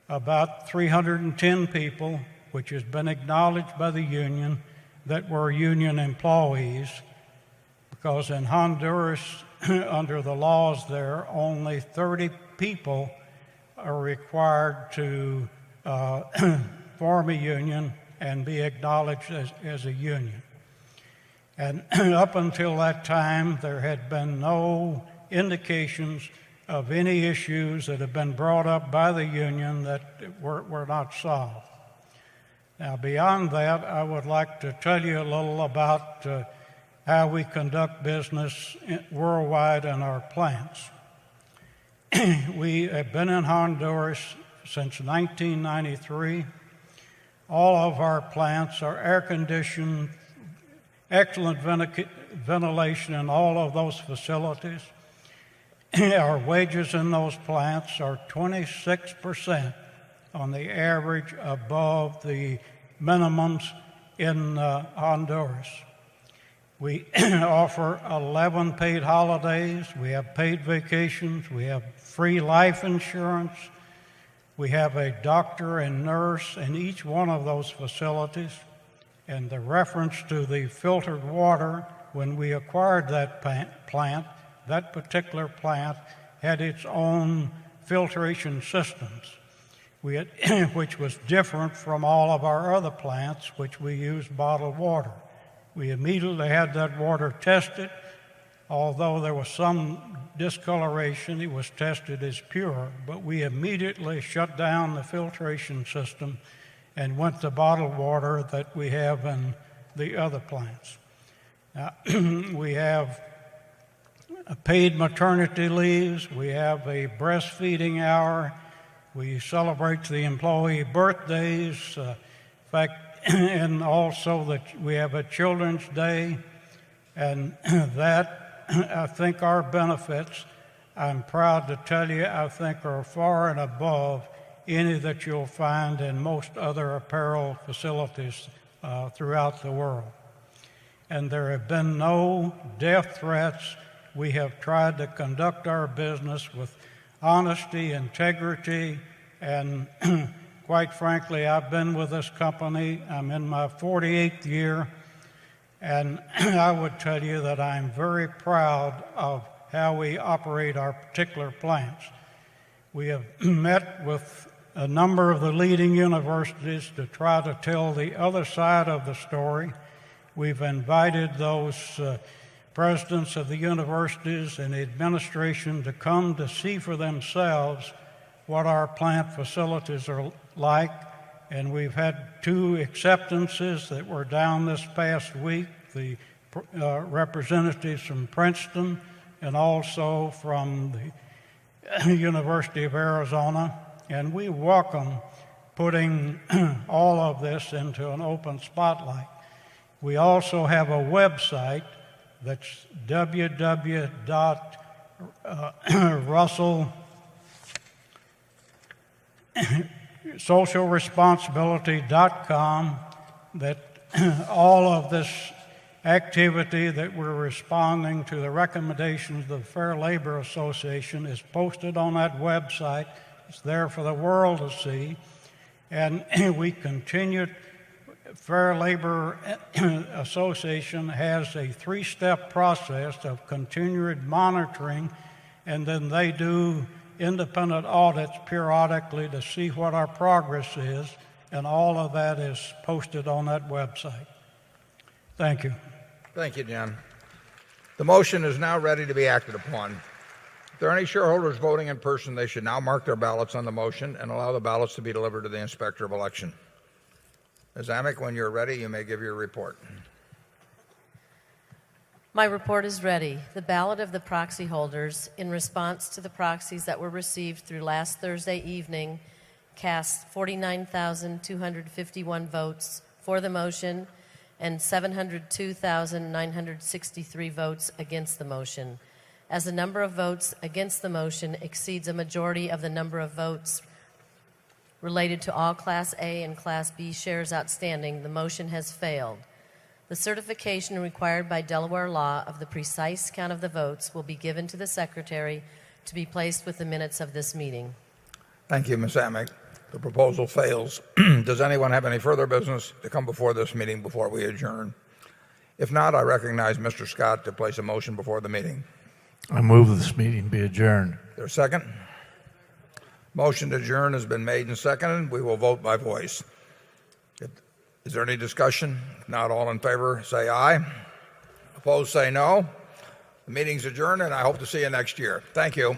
about 310 people, which has been acknowledged by the union, that were union employees, because in Honduras, under the laws there, only 30 people are required to form a union and be acknowledged as a union. And up until that time, there had been no indications of any issues that have been brought up by the union that were not solved. Now, beyond that, I would like to tell you a little about how we conduct business worldwide in our plants. We have been in Honduras since 1993. All of our plants are air-conditioned, excellent ventilation in all of those facilities. our wages in those plants are 26% on the average above the minimums in Honduras. We offer 11 paid holidays. We have paid vacations. We have free life insurance. We have a doctor and nurse in each one of those facilities. And the reference to the filtered water, when we acquired that plant, that particular plant had its own filtration systems, which was different from all of our other plants, which we use bottled water. We immediately had that water tested. Although there was some discoloration, it was tested as pure, but we immediately shut down the filtration system and went to bottled water that we have in the other plants. Now, we have paid maternity leaves. We have a breastfeeding hour. We celebrate the employee birthdays. In fact, and also that we have a Children's Day, and that, I think our benefits, I'm proud to tell you, I think are far and above any that you'll find in most other apparel facilities throughout the world. And there have been no death threats. We have tried to conduct our business with honesty, integrity, and quite frankly, I've been with this company. I'm in my 48th year, and I would tell you that I'm very proud of how we operate our particular plants. We have met with a number of the leading universities to try to tell the other side of the story. We've invited those presidents of the universities and the administration to come to see for themselves what our plant facilities are like, and we've had 2 acceptances that were down this past week, the representatives from Princeton and also from the University of Arizona, and we welcome putting all of this into an open spotlight. We also have a website that's socialresponsibility.com, that all of this activity that we're responding to the recommendations of the Fair Labor Association is posted on that website. It's there for the world to see. And we continue. Fair Labor Association has a 3-step process of continued monitoring, and then they do independent audits periodically to see what our progress is, and all of that is posted on that website. Thank you. Thank you, John. The motion is now ready to be acted upon. If there are any shareholders voting in person, they should now mark their ballots on the motion and allow the ballots to be delivered to the Inspector of Election. Ms. Amick, when you're ready, you may give your report. My report is ready. The ballot of the proxy holders in response to the proxies that were received through last Thursday evening cast 49,251 votes for the motion and 702,963 votes against the motion. As the number of votes against the motion exceeds a majority of the number of votes related to all Class A and Class B shares outstanding, the motion has failed. The certification required by Delaware law of the precise count of the votes will be given to the Secretary to be placed with the minutes of this meeting. Thank you, Ms. Amick. The proposal fails. Does anyone have any further business to come before this meeting before we adjourn? If not, I recognize Mr. Scott to place a motion before the meeting. I move this meeting be adjourned. Is there a second? Motion to adjourn has been made and seconded. We will vote by voice. Is there any discussion? If not, all in favor say aye. Opposed say no. The meeting's adjourned, and I hope to see you next year. Thank you.